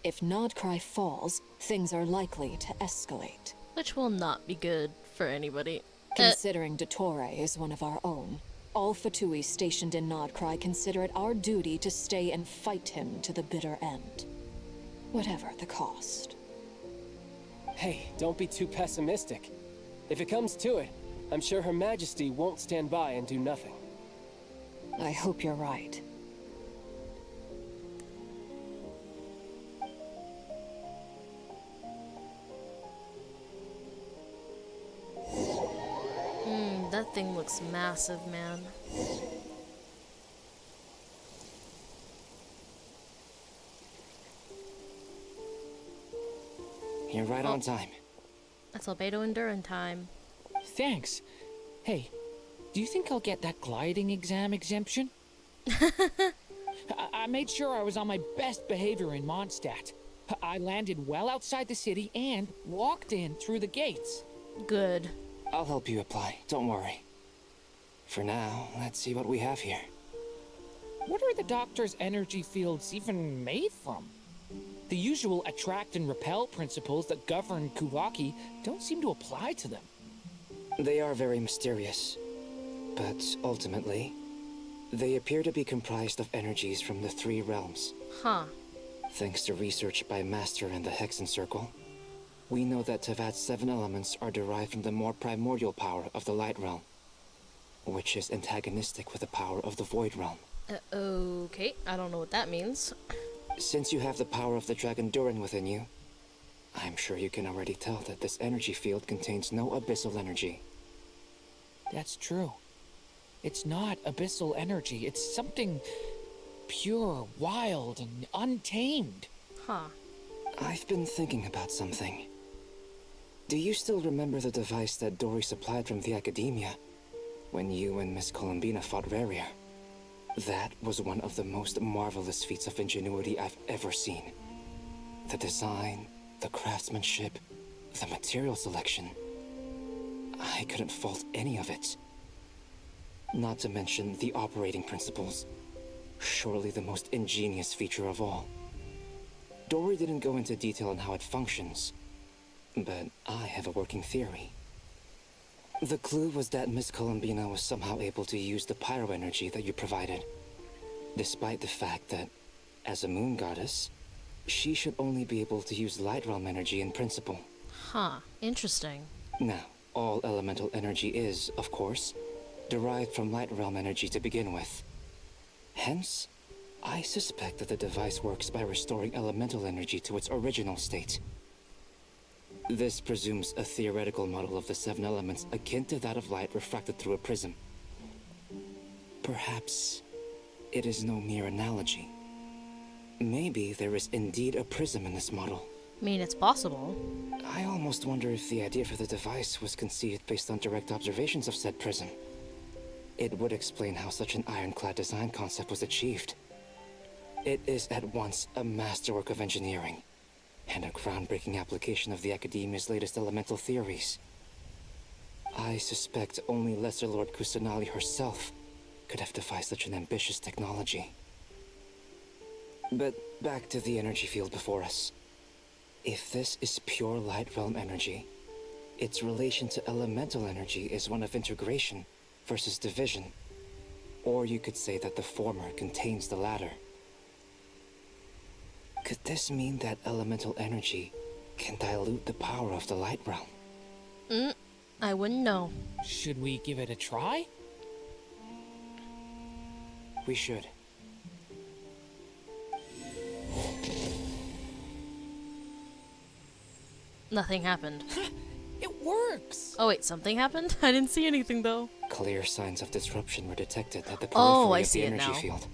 S4: if Nod-Krai falls, things are likely to escalate.
S1: Which will not be good for anybody.
S4: Considering Dottore is one of our own, all Fatui stationed in Nod-Krai consider it our duty to stay and fight him to the bitter end. Whatever the cost.
S5: Hey, don't be too pessimistic. If it comes to it, I'm sure Her Majesty won't stand by and do nothing.
S4: I hope you're right.
S1: That thing looks massive, man.
S18: You're right on time.
S1: That's Albedo Endurin time.
S16: Thanks. Hey, do you think I'll get that gliding exam exemption? I made sure I was on my best behavior in Mondstadt. I landed well outside the city and walked in through the gates.
S1: Good.
S18: I'll help you apply, don't worry. For now, let's see what we have here.
S16: What are the doctor's energy fields even made from? The usual attract and repel principles that govern Kuvaki don't seem to apply to them.
S18: They are very mysterious, but ultimately, they appear to be comprised of energies from the three realms.
S1: Huh.
S18: Thanks to research by Master and the Hexen Circle, We know that Tevat's 7 elements are derived from the more primordial power of the Light Realm, which is antagonistic with the power of the Void Realm.
S1: Okay, I don't know what that means.
S18: Since you have the power of the Dragon Durin within you, I'm sure you can already tell that this energy field contains no abyssal energy.
S16: That's true. It's not abyssal energy. It's something pure, wild, and untamed.
S1: Huh.
S18: I've been thinking about something. Do you still remember the device that Dory supplied from the Academia when you and Miss Columbina fought Rarier? That was one of the most marvelous feats of ingenuity I've ever seen. The design, the craftsmanship, the material selection. I couldn't fault any of it. Not to mention the operating principles. Surely the most ingenious feature of all. Dory didn't go into detail on how it functions, but I have a working theory. The clue was that Miss Columbina was somehow able to use the pyro energy that you provided, despite the fact that, as a moon goddess, she should only be able to use light realm energy in principle.
S1: Huh, interesting.
S18: Now, all elemental energy is, of course, derived from light realm energy to begin with. Hence, I suspect that the device works by restoring elemental energy to its original state. This presumes a theoretical model of the 7 elements akin to that of light refracted through a prism. Perhaps it is no mere analogy. Maybe there is indeed a prism in this model.
S1: I mean, it's possible.
S18: I almost wonder if the idea for the device was conceived based on direct observations of said prism. It would explain how such an ironclad design concept was achieved. It is at once a masterwork of engineering and a groundbreaking application of the Academia's latest elemental theories. I suspect only Lesser Lord Kusanali herself could have devised such an ambitious technology. But back to the energy field before us. If this is pure light realm energy, its relation to elemental energy is one of integration versus division. Or you could say that the former contains the latter. Could this mean that elemental energy can dilute the power of the light realm?
S1: I wouldn't know.
S16: Should we give it a try?
S18: We should.
S1: Nothing happened.
S16: It works!
S1: Oh wait, something happened? I didn't see anything though.
S18: Clear signs of disruption were detected at the
S1: Oh,
S18: periphery
S1: I
S18: of
S1: see
S18: the
S1: it
S18: energy
S1: now.
S18: field.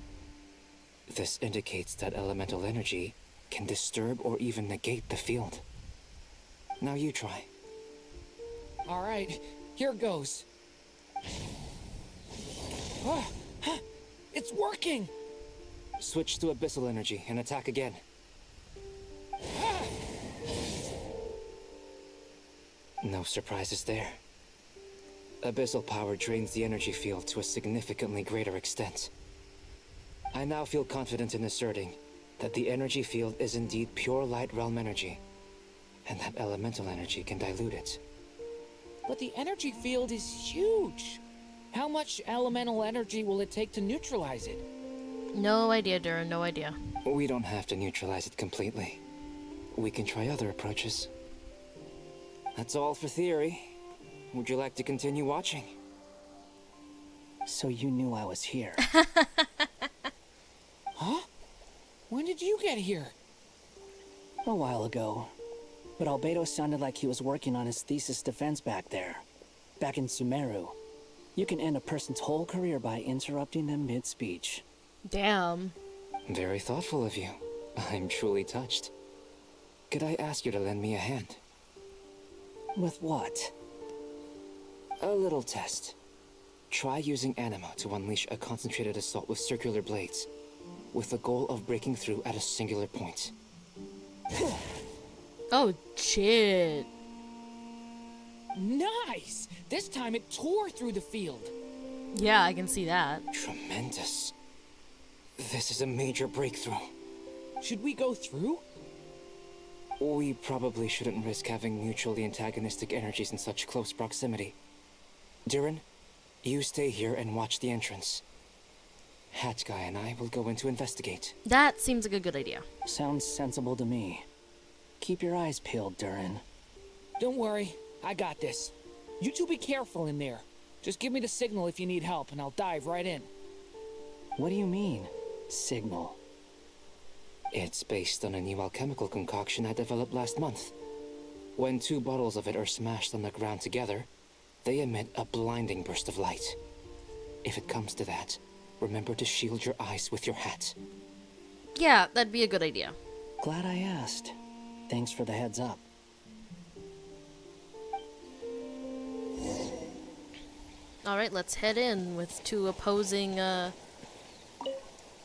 S18: This indicates that elemental energy can disturb or even negate the field. Now you try.
S16: Alright, here goes. It's working!
S18: Switch to abyssal energy and attack again. No surprises there. Abyssal power drains the energy field to a significantly greater extent. I now feel confident in asserting that the energy field is indeed pure light realm energy, and that elemental energy can dilute it.
S16: But the energy field is huge. How much elemental energy will it take to neutralize it?
S1: No idea, Durin, no idea.
S18: We don't have to neutralize it completely. We can try other approaches. That's all for theory. Would you like to continue watching?
S10: So you knew I was here.
S16: Huh? When did you get here?
S10: A while ago. But Albedo sounded like he was working on his thesis defense back there. Back in Sumeru. You can end a person's whole career by interrupting them mid-speech.
S1: Damn.
S18: Very thoughtful of you. I'm truly touched. Could I ask you to lend me a hand?
S10: With what?
S18: A little test. Try using anima to unleash a concentrated assault with circular blades, with the goal of breaking through at a singular point.
S1: Oh, shit.
S16: Nice! This time it tore through the field.
S1: Yeah, I can see that.
S18: Tremendous. This is a major breakthrough.
S16: Should we go through?
S18: We probably shouldn't risk having mutually antagonistic energies in such close proximity. Durin, you stay here and watch the entrance. Hat Guy and I will go in to investigate.
S1: That seems like a good idea.
S10: Sounds sensible to me. Keep your eyes peeled, Durin.
S16: Don't worry, I got this. You two be careful in there. Just give me the signal if you need help, and I'll dive right in.
S10: What do you mean, signal?
S18: It's based on a new alchemical concoction I developed last month. When 2 bottles of it are smashed on the ground together, they emit a blinding burst of light. If it comes to that, remember to shield your eyes with your hat.
S1: Yeah, that'd be a good idea.
S10: Glad I asked. Thanks for the heads up.
S1: Alright, let's head in with 2 opposing,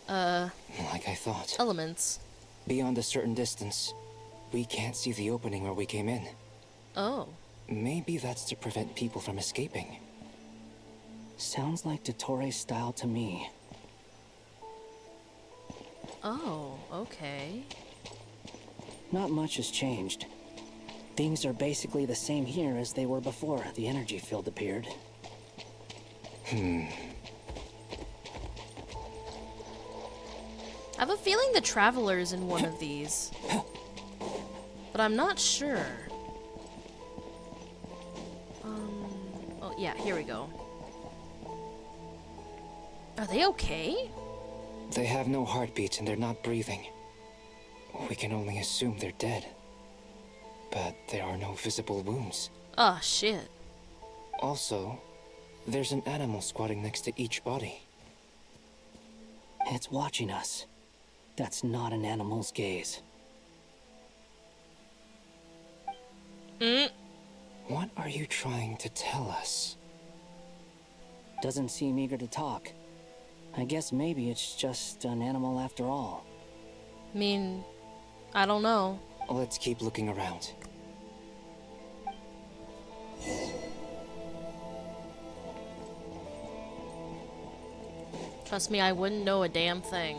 S18: Like I thought.
S1: elements.
S18: Beyond a certain distance, we can't see the opening where we came in.
S1: Oh.
S18: Maybe that's to prevent people from escaping.
S10: Sounds like Dottore style to me.
S1: Oh, okay.
S10: Not much has changed. Things are basically the same here as they were before the energy field appeared.
S1: I have a feeling the Traveler's in one of these. But I'm not sure. Oh yeah, here we go. Are they okay?
S18: They have no heartbeat and they're not breathing. We can only assume they're dead. But there are no visible wounds.
S1: Oh, shit.
S18: Also, there's an animal squatting next to each body.
S10: It's watching us. That's not an animal's gaze.
S18: What are you trying to tell us?
S10: Doesn't seem eager to talk. I guess maybe it's just an animal after all.
S1: I mean, I don't know.
S18: Let's keep looking around.
S1: Trust me, I wouldn't know a damn thing.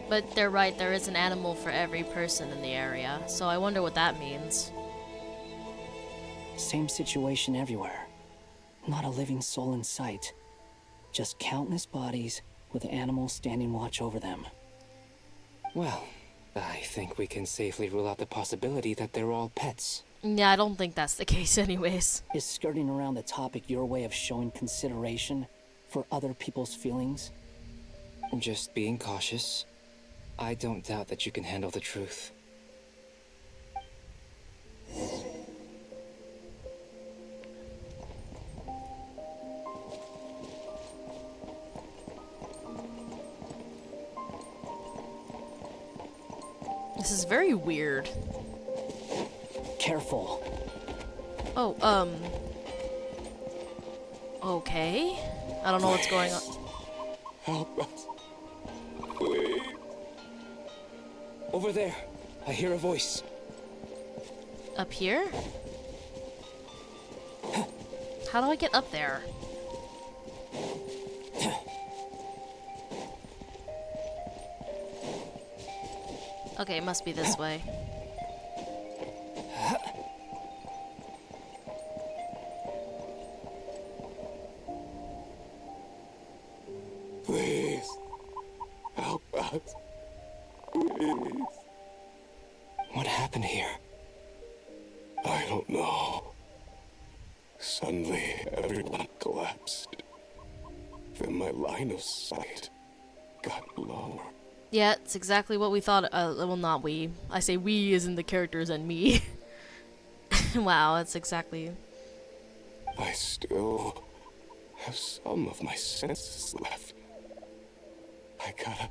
S1: But they're right, there is an animal for every person in the area, so I wonder what that means.
S10: Same situation everywhere. Not a living soul in sight. Just countless bodies with animals standing watch over them.
S18: Well, I think we can safely rule out the possibility that they're all pets.
S1: Yeah, I don't think that's the case anyways.
S10: Is skirting around the topic your way of showing consideration for other people's feelings?
S18: Just being cautious. I don't doubt that you can handle the truth.
S1: This is very weird.
S10: Careful.
S1: Oh, okay. I don't know what's going on.
S18: Help us. Please. Over there. I hear a voice.
S1: Up here? How do I get up there? Okay, it must be this way.
S21: Please. Help us. Please.
S18: What happened here?
S21: I don't know. Suddenly, everyone collapsed. Then my line of sight got lower.
S1: Yeah, it's exactly what we thought. Well, not we. I say we as in the characters and me. Wow, it's exactly...
S21: I still have some of my senses left. I gotta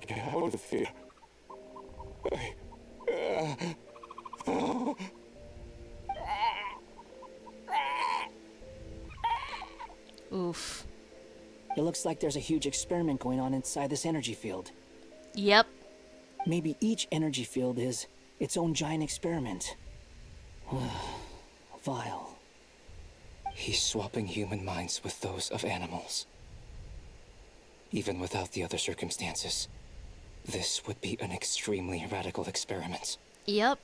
S21: get out of here.
S1: Oof.
S10: It looks like there's a huge experiment going on inside this energy field.
S1: Yep.
S10: Maybe each energy field is its own giant experiment. Vile.
S18: He's swapping human minds with those of animals. Even without the other circumstances, this would be an extremely radical experiment.
S1: Yep.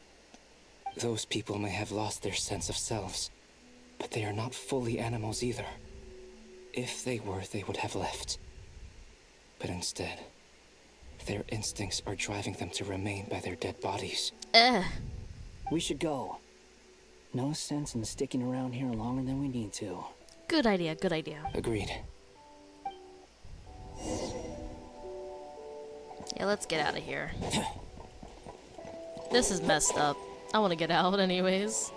S18: Those people may have lost their sense of selves, but they are not fully animals either. If they were, they would have left. But instead, Their instincts are driving them to remain by their dead bodies.
S10: We should go. No sense in sticking around here longer than we need to.
S1: Good idea, good idea.
S18: Agreed.
S1: Yeah, let's get out of here. This is messed up. I want to get out anyways.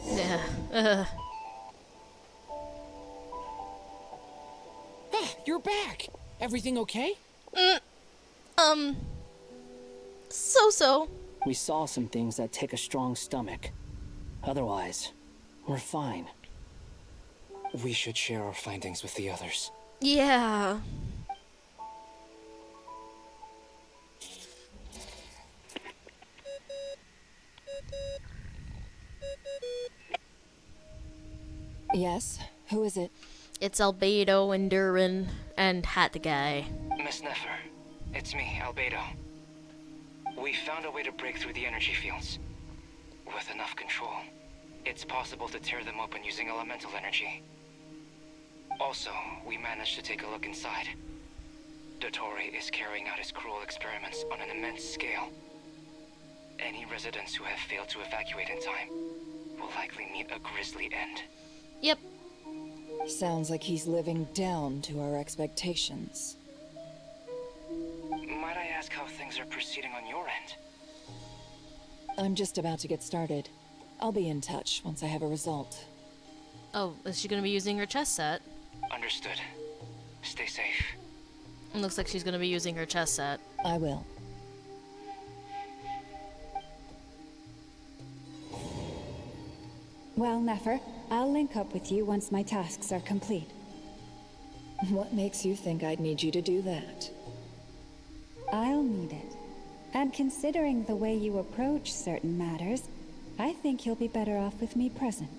S1: Yeah.
S16: You're back! Everything okay?
S1: So-so.
S10: We saw some things that take a strong stomach. Otherwise, we're fine.
S18: We should share our findings with the others.
S1: Yeah.
S4: Yes? Who is it?
S1: It's Albedo and Durin and Hat the guy.
S18: Miss Nefer, it's me, Albedo. We found a way to break through the energy fields. With enough control, it's possible to tear them open using elemental energy. Also, we managed to take a look inside. Dottore is carrying out his cruel experiments on an immense scale. Any residents who have failed to evacuate in time will likely meet a grisly end.
S1: Yep.
S4: Sounds like he's living down to our expectations.
S18: Might I ask how things are proceeding on your end?
S4: I'm just about to get started. I'll be in touch once I have a result.
S1: Oh, is she gonna be using her chess set?
S18: Understood. Stay safe.
S1: It looks like she's gonna be using her chess set.
S4: I will.
S7: Well, Nefer, I'll link up with you once my tasks are complete.
S4: What makes you think I'd need you to do that?
S7: I'll need it. And considering the way you approach certain matters, I think you'll be better off with me present.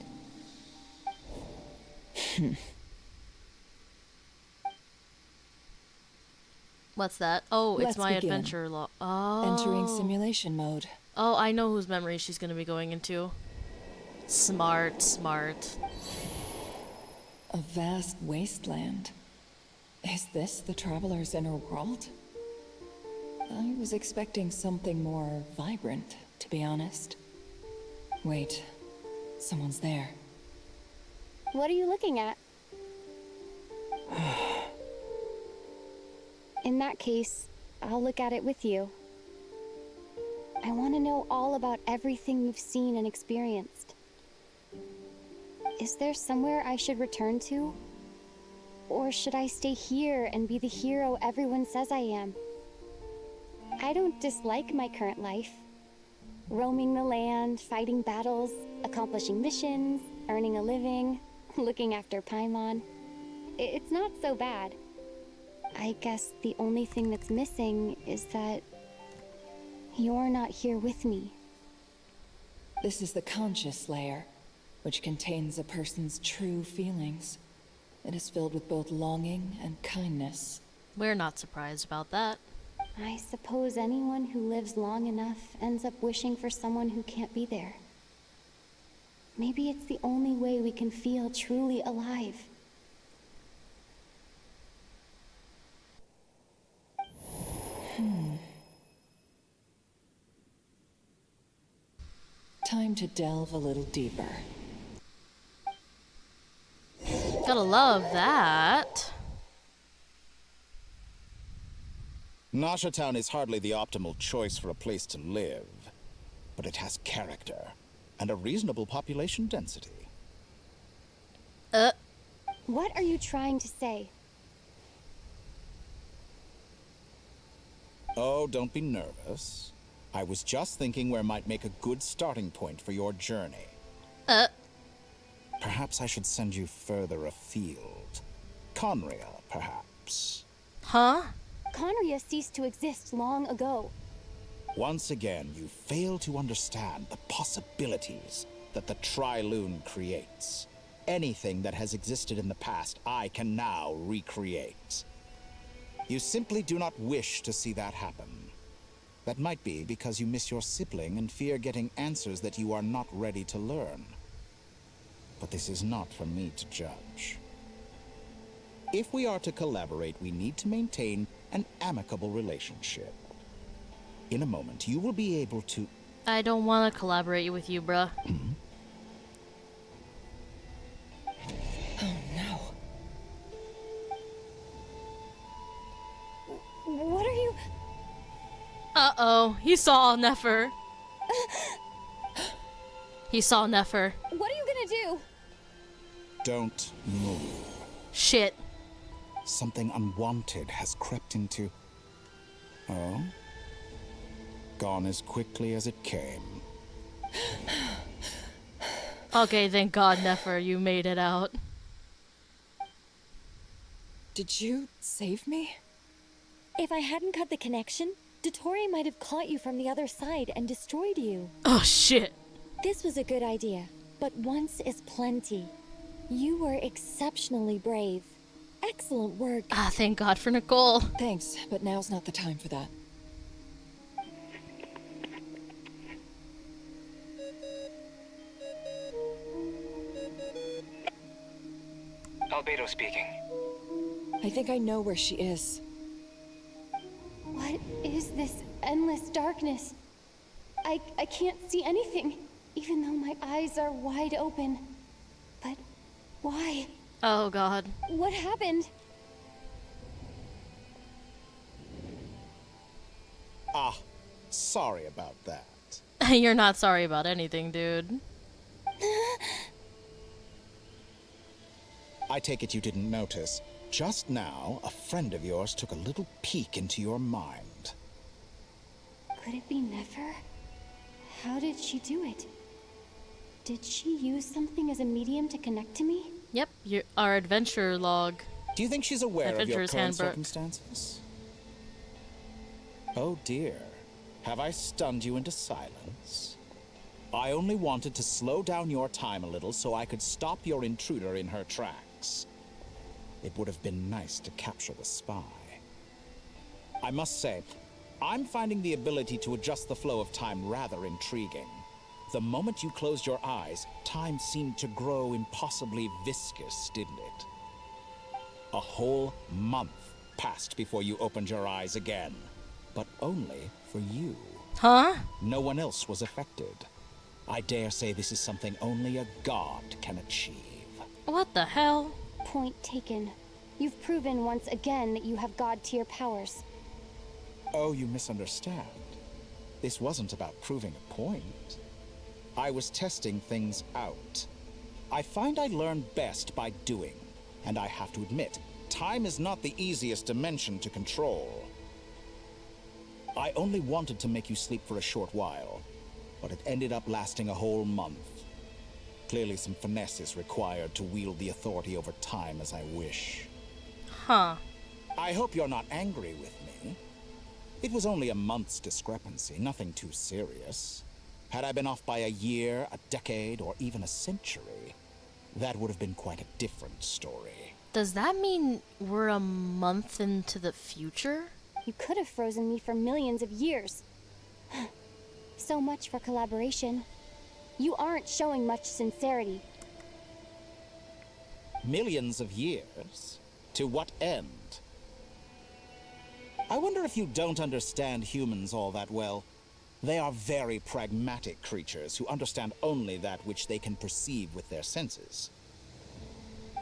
S1: What's that? Oh, it's
S4: Let's
S1: my
S4: begin.
S1: adventure log. Oh.
S4: Entering simulation mode.
S1: Oh, I know whose memory she's gonna be going into. Smart, smart.
S4: A vast wasteland. Is this the Traveler's inner world? I was expecting something more vibrant, to be honest. Wait, someone's there.
S11: What are you looking at? In that case, I'll look at it with you. I want to know all about everything you've seen and experienced. Is there somewhere I should return to? Or should I stay here and be the hero everyone says I am? I don't dislike my current life. Roaming the land, fighting battles, accomplishing missions, earning a living, looking after Paimon. It's not so bad. I guess the only thing that's missing is that you're not here with me.
S4: This is the conscious layer, which contains a person's true feelings. It is filled with both longing and kindness.
S1: We're not surprised about that.
S11: I suppose anyone who lives long enough ends up wishing for someone who can't be there. Maybe it's the only way we can feel truly alive.
S4: Time to delve a little deeper.
S1: Gotta love that.
S12: Nasha Town is hardly the optimal choice for a place to live, but it has character and a reasonable population density.
S11: What are you trying to say?
S12: Oh, don't be nervous. I was just thinking where might make a good starting point for your journey. Perhaps I should send you further afield. Conria, perhaps.
S1: Huh?
S11: Conria ceased to exist long ago.
S12: Once again, you fail to understand the possibilities that the Tri-Lune creates. Anything that has existed in the past, I can now recreate. You simply do not wish to see that happen. That might be because you miss your sibling and fear getting answers that you are not ready to learn. But this is not for me to judge. If we are to collaborate, we need to maintain an amicable relationship. In a moment, you will be able to...
S1: I don't want to collaborate with you, bruh.
S15: Oh no.
S11: What are you...
S1: Uh-oh, he saw Nefer. He saw Nefer.
S11: What are you gonna do?
S12: Don't move.
S1: Shit.
S12: Something unwanted has crept into... Oh? Gone as quickly as it came.
S1: Okay, thank God, Nefer, you made it out.
S4: Did you save me?
S11: If I hadn't cut the connection, Dottore might have caught you from the other side and destroyed you.
S1: Oh, shit.
S11: This was a good idea, but once is plenty. You were exceptionally brave. Excellent work.
S1: Ah, thank God for Nicole.
S4: Thanks, but now's not the time for that.
S18: Albedo speaking.
S4: I think I know where she is.
S11: What is this endless darkness? I can't see anything, even though my eyes are wide open. But why?
S1: Oh, God.
S11: What happened?
S12: Ah, sorry about that.
S1: You're not sorry about anything, dude.
S12: I take it you didn't notice. Just now, a friend of yours took a little peek into your mind.
S11: Could it be Nefer? How did she do it? Did she use something as a medium to connect to me?
S1: Yep, our adventure log.
S12: Do you think she's aware of your
S1: Adventurer's
S12: current
S1: Handbook.
S12: circumstances? Oh dear. Have I stunned you into silence? I only wanted to slow down your time a little so I could stop your intruder in her tracks. It would have been nice to capture the spy. I must say, I'm finding the ability to adjust the flow of time rather intriguing. The moment you closed your eyes, time seemed to grow impossibly viscous, didn't it? A whole month passed before you opened your eyes again. But only for you.
S1: Huh?
S12: No one else was affected. I dare say this is something only a god can achieve.
S1: What the hell?
S11: Point taken. You've proven once again that you have god-tier powers.
S12: Oh, you misunderstand. This wasn't about proving a point. I was testing things out. I find I learn best by doing. And I have to admit, time is not the easiest dimension to control. I only wanted to make you sleep for a short while, but it ended up lasting a whole month. Clearly some finesse is required to wield the authority over time as I wish.
S1: Huh.
S12: I hope you're not angry with me. It was only a month's discrepancy, nothing too serious. Had I been off by a year, a decade, or even a century, that would have been quite a different story.
S1: Does that mean we're a month into the future?
S11: You could have frozen me for millions of years. So much for collaboration. You aren't showing much sincerity.
S12: Millions of years? To what end? I wonder if you don't understand humans all that well. They are very pragmatic creatures who understand only that which they can perceive with their senses.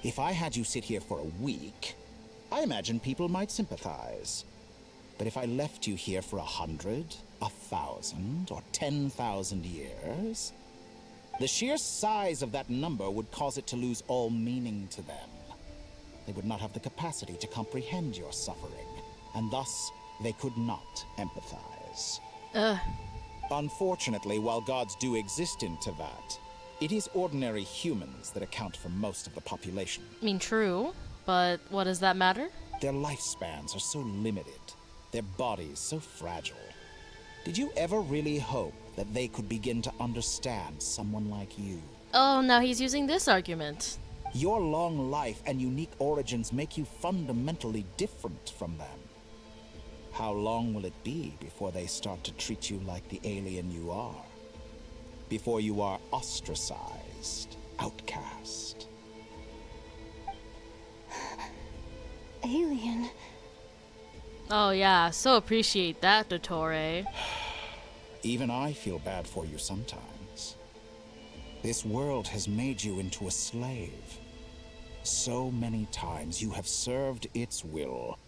S12: If I had you sit here for a week, I imagine people might sympathize. But if I left you here for 100, 1,000, or 10,000 years, the sheer size of that number would cause it to lose all meaning to them. They would not have the capacity to comprehend your suffering, and thus they could not empathize. Unfortunately, while gods do exist in Teyvat, it is ordinary humans that account for most of the population.
S1: I mean, true, but what does that matter?
S12: Their lifespans are so limited, their bodies so fragile. Did you ever really hope that they could begin to understand someone like you?
S1: Oh, now he's using this argument.
S12: Your long life and unique origins make you fundamentally different from them. How long will it be before they start to treat you like the alien you are? Before you are ostracized, outcast?
S11: Alien.
S1: Oh yeah, so appreciate that, Dottore.
S12: Even I feel bad for you sometimes. This world has made you into a slave. So many times you have served its will,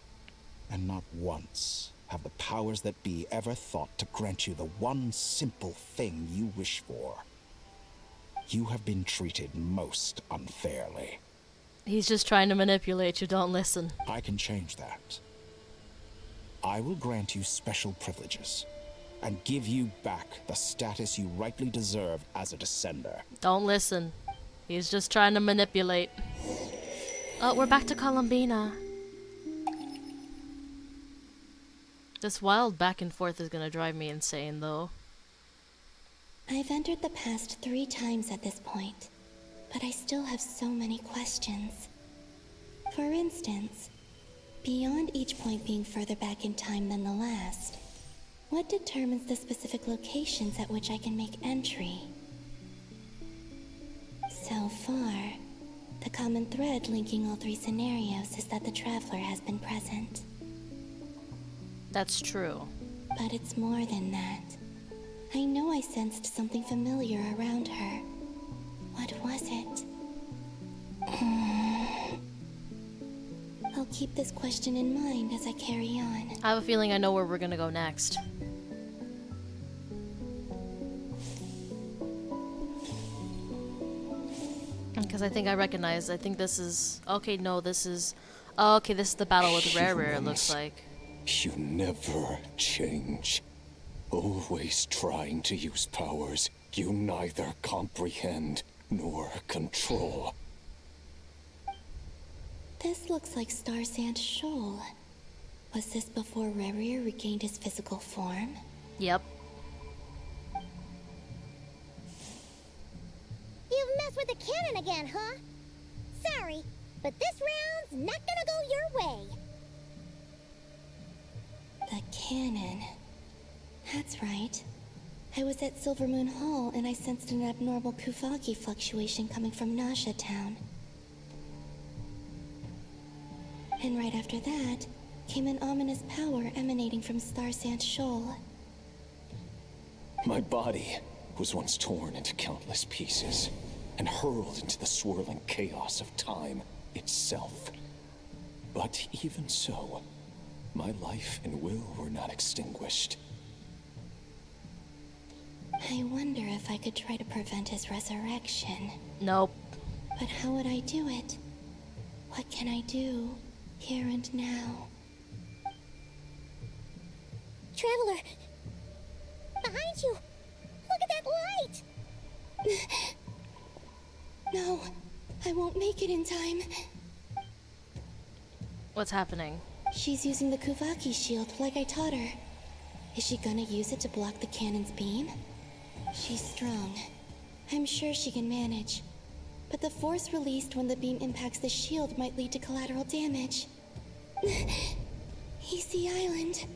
S12: and not once have the powers that be ever thought to grant you the one simple thing you wish for. You have been treated most unfairly.
S1: He's just trying to manipulate you, don't listen.
S12: I can change that. I will grant you special privileges and give you back the status you rightly deserve as a descender.
S1: Don't listen. He's just trying to manipulate. Oh, we're back to Columbina. This wild back and forth is gonna drive me insane, though.
S20: I've entered the past 3 times at this point, but I still have so many questions. For instance, beyond each point being further back in time than the last, what determines the specific locations at which I can make entry? So far, the common thread linking all 3 scenarios is that the Traveler has been present.
S1: That's true.
S20: But it's more than that. I know I sensed something familiar around her. What was it? I'll keep this question in mind as I carry on.
S1: I have a feeling I know where we're gonna go next. Because I think I think this is... Okay, no, this is... Oh, okay, this is the battle with Rare, it looks like.
S21: You never change. Always trying to use powers you neither comprehend nor control.
S20: This looks like Star Sand Shoal. Was this before Rerir regained his physical form?
S1: Yep.
S20: You've messed with the cannon again, huh? Sorry, but this round's not gonna go your way. The cannon. That's right. I was at Silver Moon Hall and I sensed an abnormal Kuvaki fluctuation coming from Nasha Town. And right after that, came an ominous power emanating from Star Sand Shoal.
S21: My body was once torn into countless pieces and hurled into the swirling chaos of time itself. But even so, my life and will were not extinguished.
S20: I wonder if I could try to prevent his resurrection.
S1: Nope.
S20: But how would I do it? What can I do, here and now? Traveler! Behind you! Look at that light! No, I won't make it in time.
S1: What's happening?
S20: She's using the Kuvaki shield like I taught her. Is she gonna use it to block the cannon's beam? She's strong. I'm sure she can manage. But the force released when the beam impacts the shield might lead to collateral damage. Easy Island.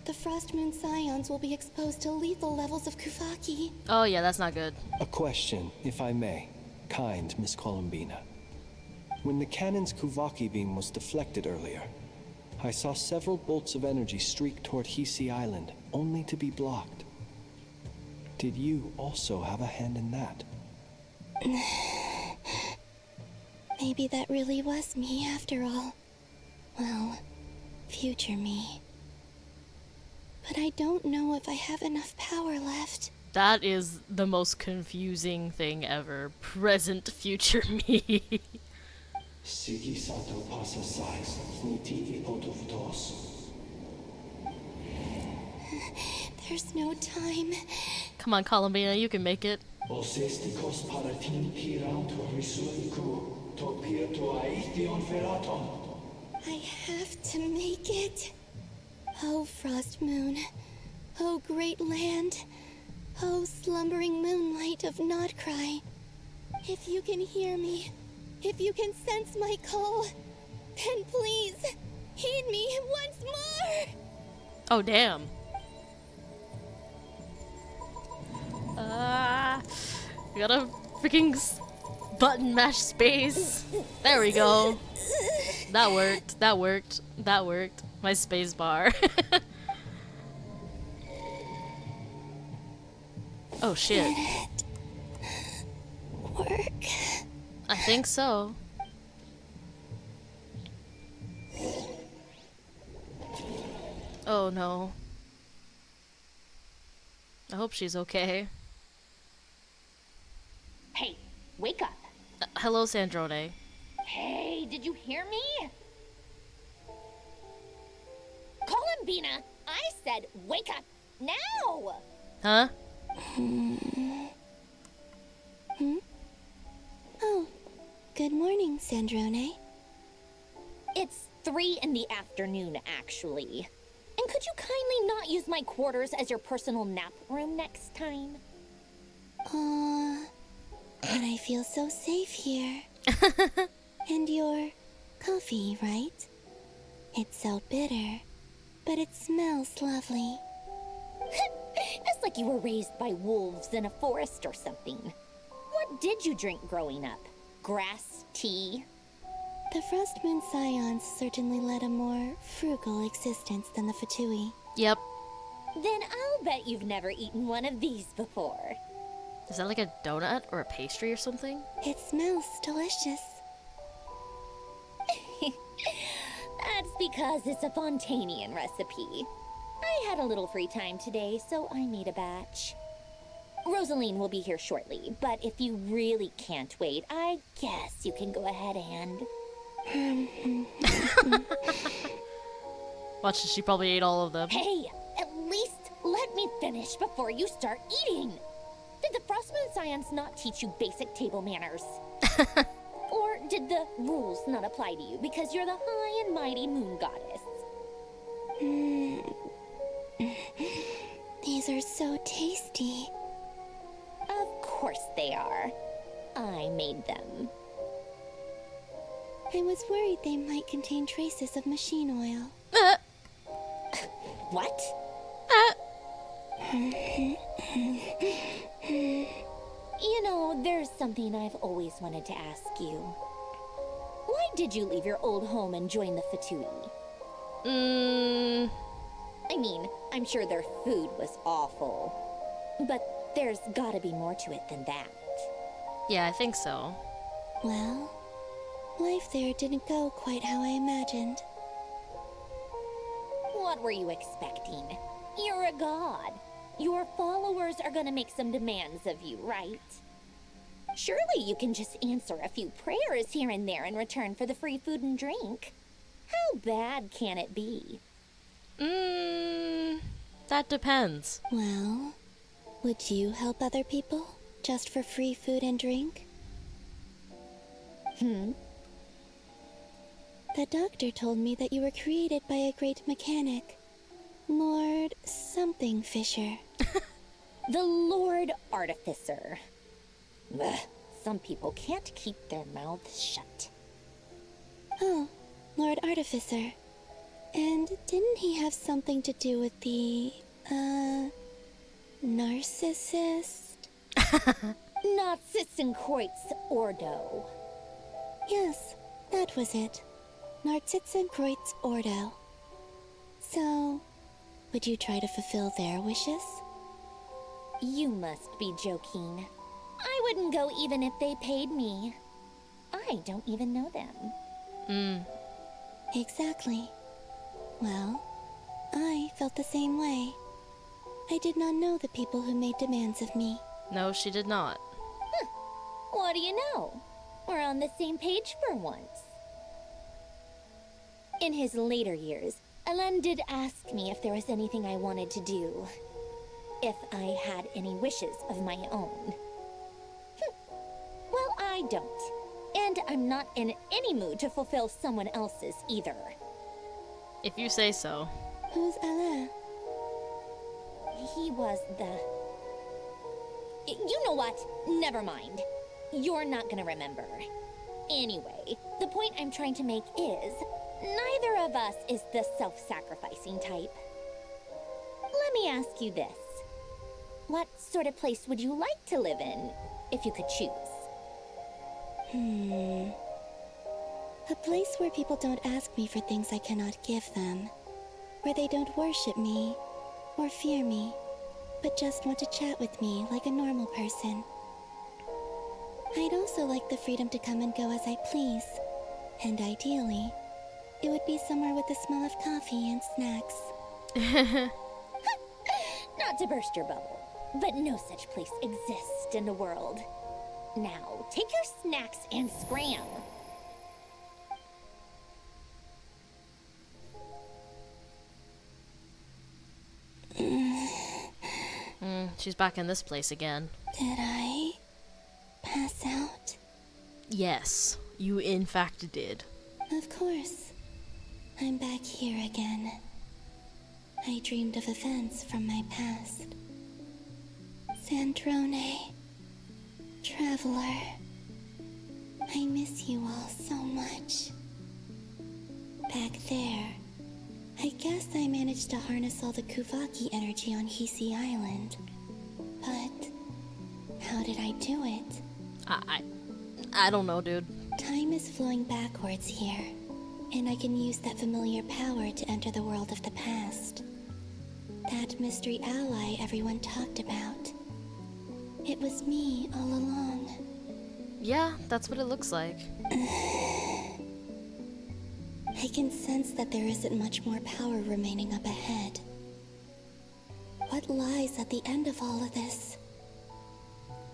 S20: The Frost Moon Scions will be exposed to lethal levels of Kuvaki.
S1: Oh yeah, that's not good.
S5: A question, if I may. Kind Miss Columbina. When the cannon's Kuvaki beam was deflected earlier, I saw several bolts of energy streak toward Hisi Island, only to be blocked. Did you also have a hand in that?
S20: Maybe that really was me after all. Well, future me. But I don't know if I have enough power left.
S1: That is the most confusing thing ever. Present, future me.
S20: There's no time.
S1: Come on, Columbina, you can make it.
S20: I have to make it. Oh, Frost Moon. Oh, great land. Oh, slumbering moonlight of Nod-Krai. If you can hear me, if you can sense my call, then please, heed me once more!
S1: Oh, damn. We gotta freaking button mash space. There we go. That worked. That worked. That worked. My space bar. Oh shit.
S2: Work.
S1: I think so. Oh no. I hope she's okay.
S2: Hey, wake up.
S1: Hello, Sandrone.
S2: Hey, did you hear me? Columbina, I said wake up now.
S1: Huh?
S20: Oh, good morning, Sandrone.
S2: It's 3 in the afternoon, actually. And could you kindly not use my quarters as your personal nap room next time?
S20: But I feel so safe here. And your coffee, right? It's so bitter, but it smells lovely.
S2: It's like you were raised by wolves in a forest or something. What did you drink growing up? Grass tea?
S20: The Frostmoon Scions certainly led a more frugal existence than the Fatui.
S1: Yep.
S2: Then I'll bet you've never eaten one of these before.
S1: Is that like a donut or a pastry or something?
S20: It smells delicious.
S2: That's because it's a Fontanian recipe. I had a little free time today, so I made a batch. Rosaline will be here shortly, but if you really can't wait, I guess you can go ahead and...
S1: Watch, she probably ate all of them.
S2: Hey, at least let me finish before you start eating. Did the Frostmoon Scions not teach you basic table manners? Or did the rules not apply to you because you're the high and mighty moon goddess?
S20: These are so tasty.
S2: Of course they are. I made them.
S20: I was worried they might contain traces of machine oil.
S2: What? You know, there's something I've always wanted to ask you. Why did you leave your old home and join the Fatui? I mean, I'm sure their food was awful. But there's gotta be more to it than that.
S1: Yeah, I think so.
S20: Well, life there didn't go quite how I imagined.
S2: What were you expecting? You're a god. Your followers are gonna make some demands of you, right? Surely you can just answer a few prayers here and there in return for the free food and drink. How bad can it be?
S1: That depends.
S20: Well, would you help other people just for free food and drink? The doctor told me that you were created by a great mechanic, Lord something Fisher.
S2: The Lord Artificer. Ugh, some people can't keep their mouths shut.
S20: Oh, Lord Artificer. And didn't he have something to do with the, narcissist?
S2: Narcissenkreuz Ordo.
S20: Yes, that was it. Narcissenkreuz Ordo. So, would you try to fulfill their wishes?
S2: You must be joking. I wouldn't go even if they paid me. I don't even know them.
S20: Exactly. Well, I felt the same way. I did not know the people who made demands of me.
S1: No, she did not.
S2: What do you know? We're on the same page for once. In his later years, Elen did ask me if there was anything I wanted to do. If I had any wishes of my own. Well, I don't. And I'm not in any mood to fulfill someone else's either.
S1: If you say so.
S20: Who's Alain?
S2: He was the... You know what? Never mind. You're not gonna remember. Anyway, the point I'm trying to make is, neither of us is the self-sacrificing type. Let me ask you this. What sort of place would you like to live in, if you could choose?
S13: A place where people don't ask me for things I cannot give them. Where they don't worship me or fear me, but just want to chat with me like a normal person. I'd also like the freedom to come and go as I please. And ideally, it would be somewhere with the smell of coffee and snacks.
S2: Not to burst your bubble, but no such place exists in the world. Now, take your snacks and scram.
S1: She's back in this place again.
S13: Did I pass out?
S1: Yes, you in fact did.
S13: Of course. I'm back here again. I dreamed of events from my past. Sandrone, Traveler, I miss you all so much. Back there, I guess I managed to harness all the Kuvaki energy on Hisi Island. But how did I do it?
S1: I don't know, dude.
S13: Time is flowing backwards here, and I can use that familiar power to enter the world of the past. That mystery ally everyone talked about. It was me all along.
S1: Yeah, that's what it looks like.
S13: I can sense that there isn't much more power remaining up ahead. What lies at the end of all of this?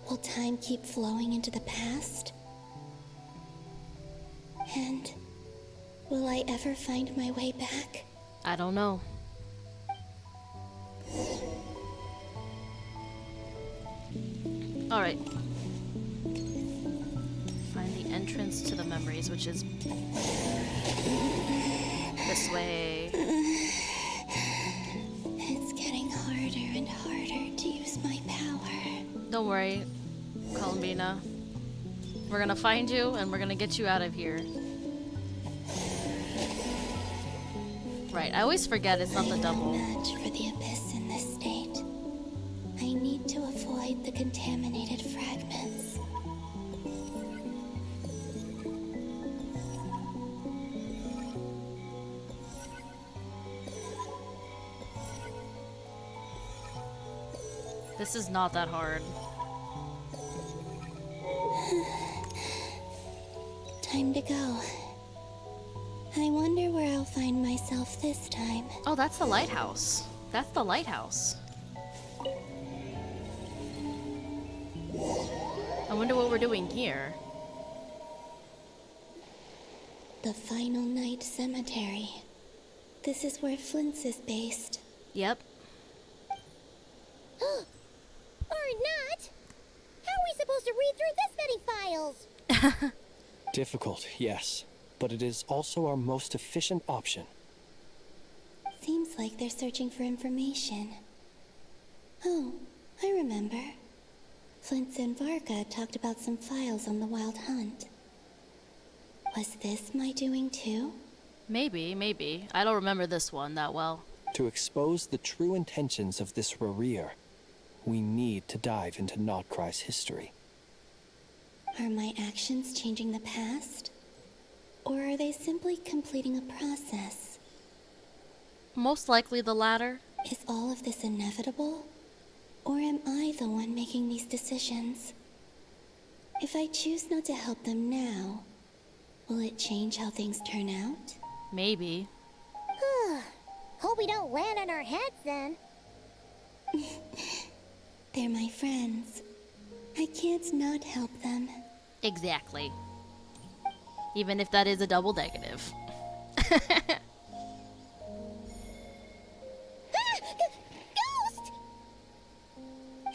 S13: Will time keep flowing into the past? And will I ever find my way back?
S1: I don't know. Alright. Find the entrance to the memories, which is this way.
S13: It's getting harder and harder to use my power.
S1: Don't worry, Columbina. We're gonna find you and we're gonna get you out of here. Right, I always forget it's not the double.
S13: Match for the abyss in this state. I need to avoid the contaminated fragments.
S1: This is not that hard.
S13: Time to go. I wonder where I'll find myself this time.
S1: Oh, that's the lighthouse. That's the lighthouse. I wonder what we're doing here.
S13: The Final Night Cemetery. This is where Flint's is based.
S1: Yep.
S20: Or not! How are we supposed to read through this many files?
S5: Difficult, yes, but it is also our most efficient option.
S13: Seems like they're searching for information. Oh, I remember. Flint and Varga talked about some files on the Wild Hunt. Was this my doing too?
S1: Maybe. I don't remember this one that well.
S5: To expose the true intentions of this Rarir, we need to dive into Nod-Krai's history.
S13: Are my actions changing the past? Or are they simply completing a process?
S1: Most likely the latter.
S13: Is all of this inevitable? Or am I the one making these decisions? If I choose not to help them now, will it change how things turn out?
S1: Maybe.
S20: Hope we don't land on our heads then.
S13: They're my friends. I can't not help them.
S1: Exactly. Even if that is a double negative.
S20: Ghost!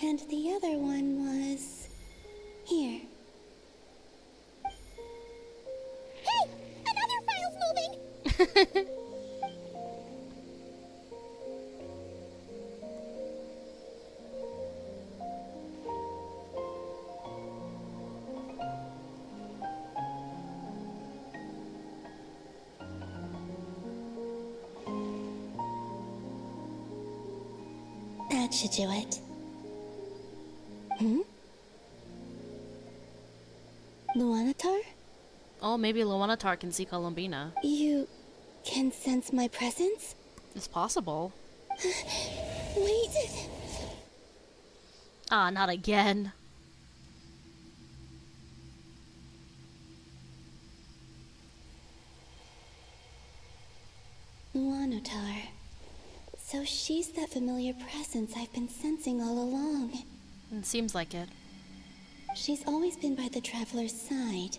S13: And the other one was... here.
S20: Hey! Another file's moving!
S13: That should do it. Hmm? Luanatar?
S1: Oh, maybe Luanatar can see Columbina.
S13: You can sense my presence?
S1: It's possible.
S13: Wait.
S1: Ah, not again.
S13: Luanatar. So she's that familiar presence I've been sensing all along.
S1: It seems like it.
S13: She's always been by the Traveler's side.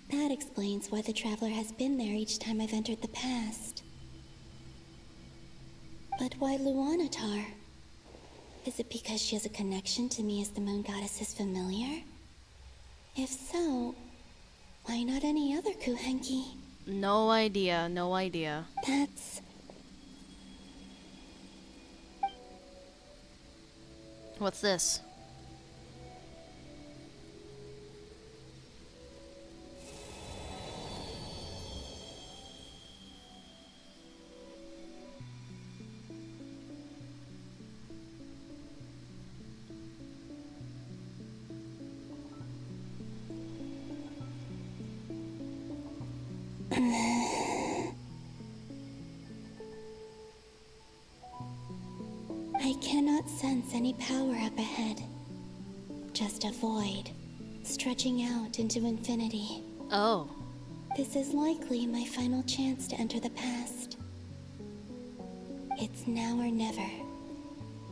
S13: That explains why the Traveler has been there each time I've entered the past. But why Luanatar? Is it because she has a connection to me as the Moon Goddess's familiar? If so, why not any other Kuhenki?
S1: No idea, no idea.
S13: That's...
S1: What's this?
S13: I cannot sense any power up ahead. Just a void, stretching out into infinity.
S1: Oh.
S13: This is likely my final chance to enter the past. It's now or never.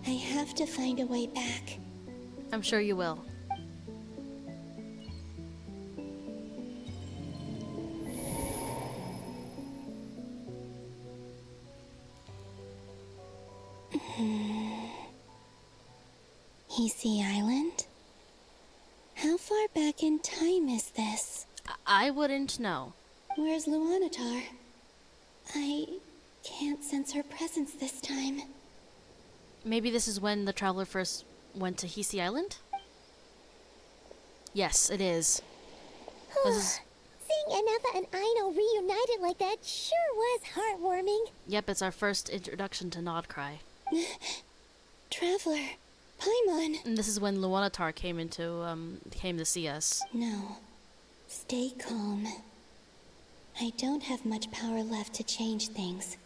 S13: I have to find a way back.
S1: I'm sure you will.
S13: Hisi Island? How far back in time is this?
S1: I wouldn't know.
S13: Where's Luanatar? I can't sense her presence this time.
S1: Maybe this is when the Traveler first went to Hisi Island? Yes, it is. This is...
S20: Seeing Anafa and Aino reunited like that sure was heartwarming.
S1: Yep, it's our first introduction to Nod-Krai.
S13: Traveler, Paimon.
S1: And this is when Luanatar came to see us.
S13: No. Stay calm. I don't have much power left to change things.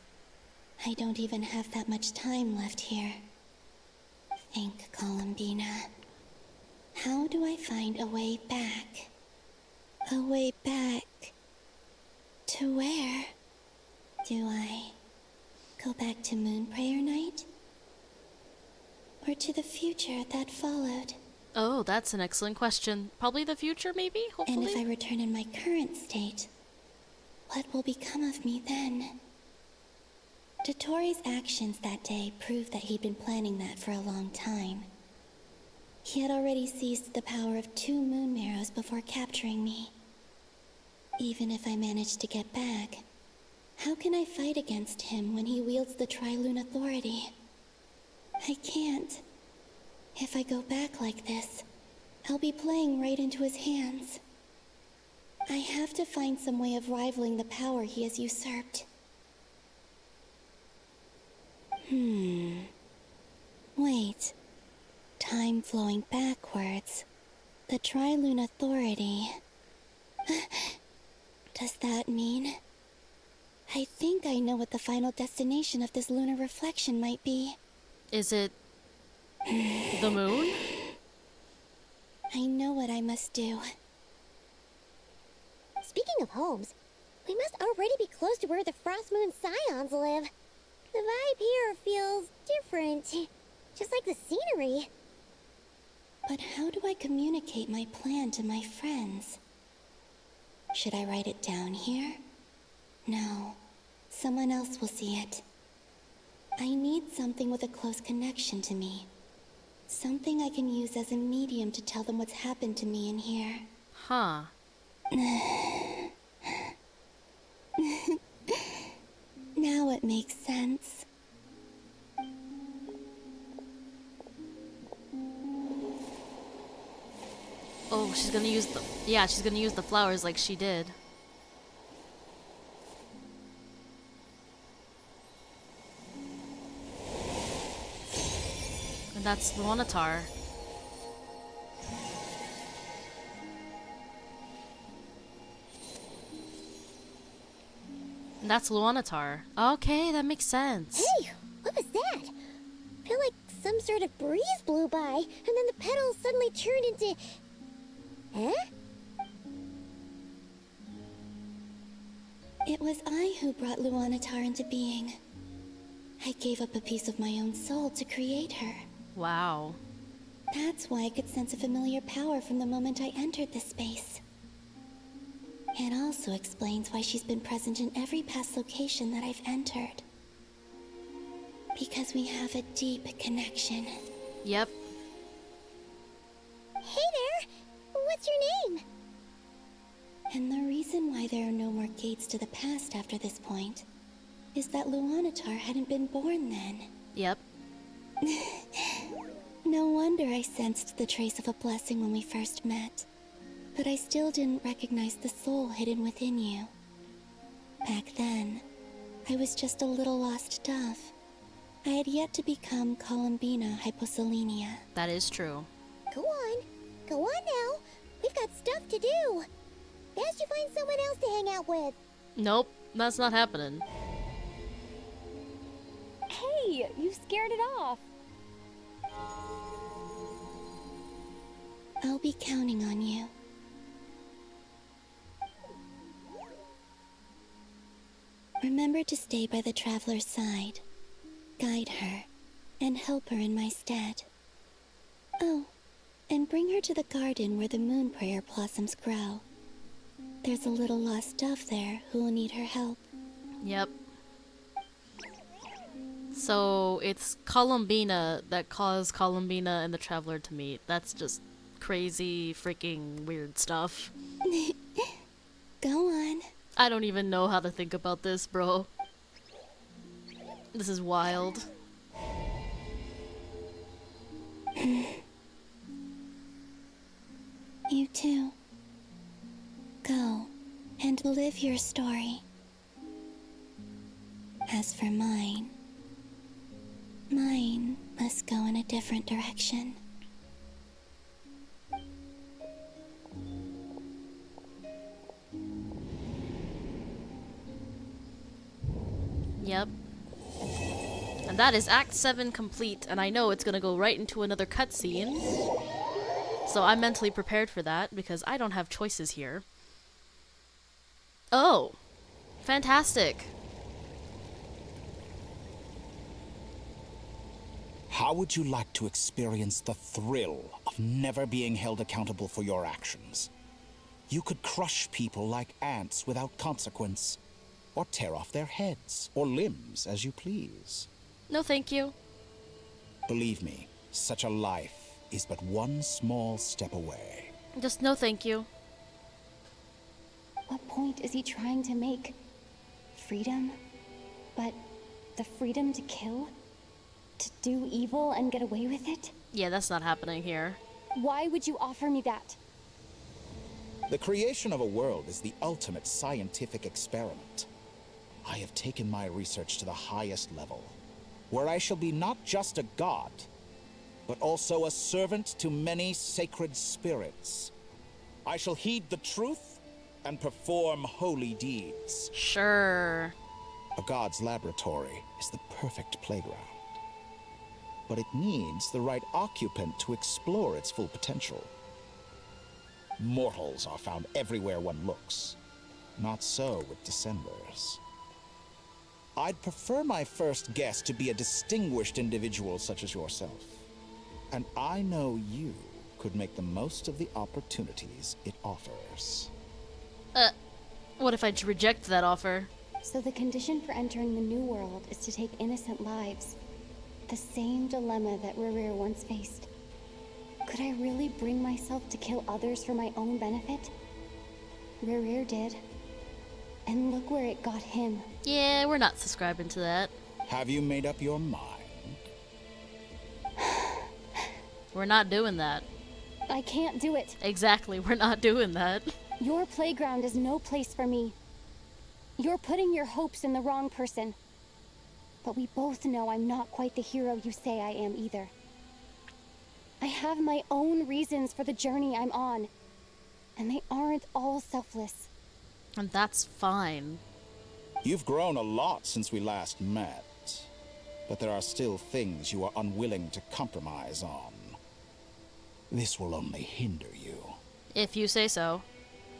S13: I don't even have that much time left here. Think, Columbina. How do I find a way back? A way back... to where? Do I go back to Moon Prayer Night? Or to the future that followed?
S1: Oh, that's an excellent question. Probably the future, maybe? Hopefully?
S13: And if I return in my current state, what will become of me then? Dotori's actions that day proved that he'd been planning that for a long time. He had already seized the power of 2 moon marrows before capturing me. Even if I manage to get back, how can I fight against him when he wields the Tri-Lune Authority? I can't. If I go back like this, I'll be playing right into his hands. I have to find some way of rivaling the power he has usurped. Wait. Time flowing backwards. The Tri-Lune Authority. Does that mean... I think I know what the final destination of this lunar reflection might be.
S1: Is it... the moon?
S13: I know what I must do.
S20: Speaking of homes, we must already be close to where the Frost Moon Scions live. The vibe here feels different, just like the scenery.
S13: But how do I communicate my plan to my friends? Should I write it down here? No, someone else will see it. I need something with a close connection to me. Something I can use as a medium to tell them what's happened to me in here.
S1: Huh.
S13: Now it makes sense.
S1: Oh, she's gonna use the... Yeah, she's gonna use the flowers like she did. That's Luanatar. That's Luanatar. Okay, that makes sense.
S20: Hey, what was that? I feel like some sort of breeze blew by, and then the petals suddenly turned into... Huh?
S13: It was I who brought Luanatar into being. I gave up a piece of my own soul to create her.
S1: Wow.
S13: That's why I could sense a familiar power from the moment I entered this space. It also explains why she's been present in every past location that I've entered. Because we have a deep connection.
S1: Yep.
S20: Hey there! What's your name?
S13: And the reason why there are no more gates to the past after this point is that Luanatar hadn't been born then.
S1: Yep.
S13: No wonder I sensed the trace of a blessing when we first met. But I still didn't recognize the soul hidden within you. Back then, I was just a little lost dove. I had yet to become Columbina Hyposelenia.
S1: That is true.
S20: Go on. Go on now. We've got stuff to do. Best you find someone else to hang out with.
S1: Nope, that's not happening.
S11: Hey, you scared it off.
S13: I'll be counting on you. Remember to stay by the traveler's side, guide her, and help her in my stead. Oh, and bring her to the garden where the moon prayer blossoms grow. There's a little lost dove there who will need her help.
S1: Yep. So it's Columbina that caused Columbina and the Traveler to meet. That's just crazy, freaking weird stuff.
S13: Go on.
S1: I don't even know how to think about this, bro. This is wild.
S13: You too. Go and live your story. As for mine must go in a different direction.
S1: Yep. And that is Act 7 complete, and I know it's gonna go right into another cutscene. So I'm mentally prepared for that, because I don't have choices here. Oh! Fantastic!
S12: How would you like to experience the thrill of never being held accountable for your actions? You could crush people like ants without consequence, or tear off their heads or limbs as you please.
S1: No thank you.
S12: Believe me, such a life is but one small step away.
S1: Just no thank you.
S11: What point is he trying to make? Freedom? But the freedom to kill? To do evil and get away with it?
S1: Yeah, that's not happening here.
S11: Why would you offer me that?
S12: The creation of a world is the ultimate scientific experiment. I have taken my research to the highest level, where I shall be not just a god, but also a servant to many sacred spirits. I shall heed the truth and perform holy deeds.
S1: Sure.
S12: A god's laboratory is the perfect playground. But it needs the right occupant to explore its full potential. Mortals are found everywhere one looks. Not so with Descenders. I'd prefer my first guest to be a distinguished individual such as yourself. And I know you could make the most of the opportunities it offers.
S1: What if I reject that offer?
S11: So the condition for entering the new world is to take innocent lives. The same dilemma that Rerir once faced. Could I really bring myself to kill others for my own benefit? Rerir did. And look where it got him.
S1: Yeah, we're not subscribing to that.
S12: Have you made up your mind?
S1: We're not doing that.
S11: I can't do it.
S1: Exactly, we're not doing that.
S11: Your playground is no place for me. You're putting your hopes in the wrong person. But we both know I'm not quite the hero you say I am either. I have my own reasons for the journey I'm on. And they aren't all selfless.
S1: And that's fine.
S12: You've grown a lot since we last met, but there are still things you are unwilling to compromise on. This will only hinder you.
S1: If you say so.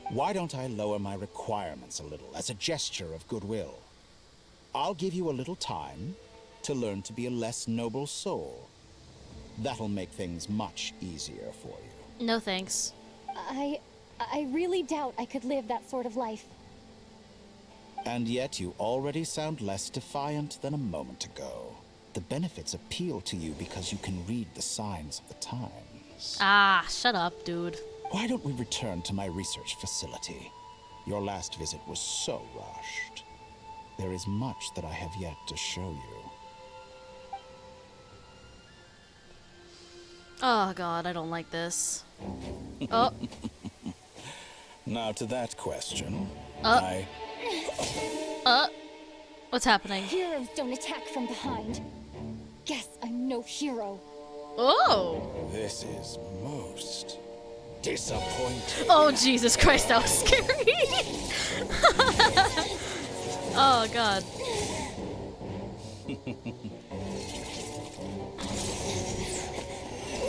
S12: Why don't I lower my requirements a little as a gesture of goodwill? I'll give you a little time to learn to be a less noble soul. That'll make things much easier for you.
S1: No thanks.
S11: I really doubt I could live that sort of life.
S12: And yet you already sound less defiant than a moment ago. The benefits appeal to you because you can read the signs of the times.
S1: Ah, shut up, dude.
S12: Why don't we return to my research facility? Your last visit was so rushed. There is much that I have yet to show you.
S1: Oh god, I don't like this. Oh.
S12: Now to that question,
S1: What's happening?
S11: Heroes don't attack from behind. Guess I'm no hero.
S1: Oh!
S12: This is most disappointing.
S1: Oh, Jesus Christ, that was scary. Oh, God.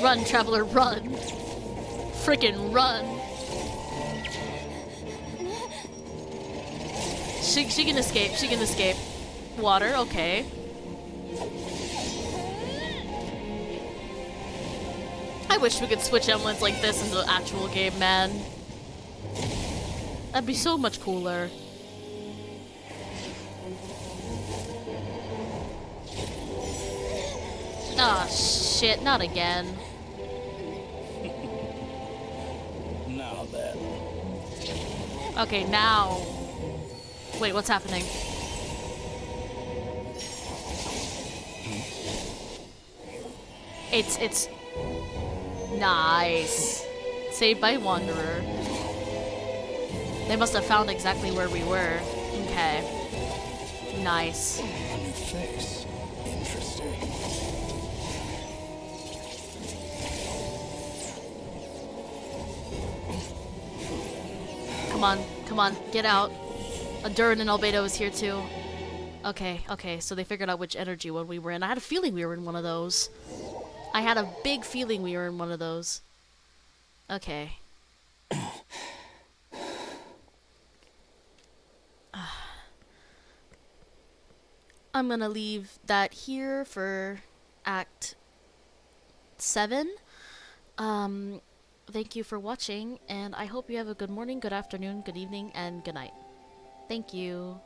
S1: Run, traveler, run. Frickin' run. She can escape, she can escape. Water, okay. I wish we could switch elements like this into the actual game, man. That'd be so much cooler. Ah, shit, not again.
S12: Now then.
S1: Okay, now. Wait, what's happening? It's nice. Saved by Wanderer. They must have found exactly where we were. Okay. Nice.
S12: A new face. Interesting.
S1: Come on, get out. Durin and Albedo is here too. Okay, so they figured out which energy one we were in. I had a feeling we were in one of those. I had a big feeling we were in one of those. Okay. I'm gonna leave that here for Act 7. Thank you for watching, and I hope you have a good morning, good afternoon, good evening, and good night. Thank you.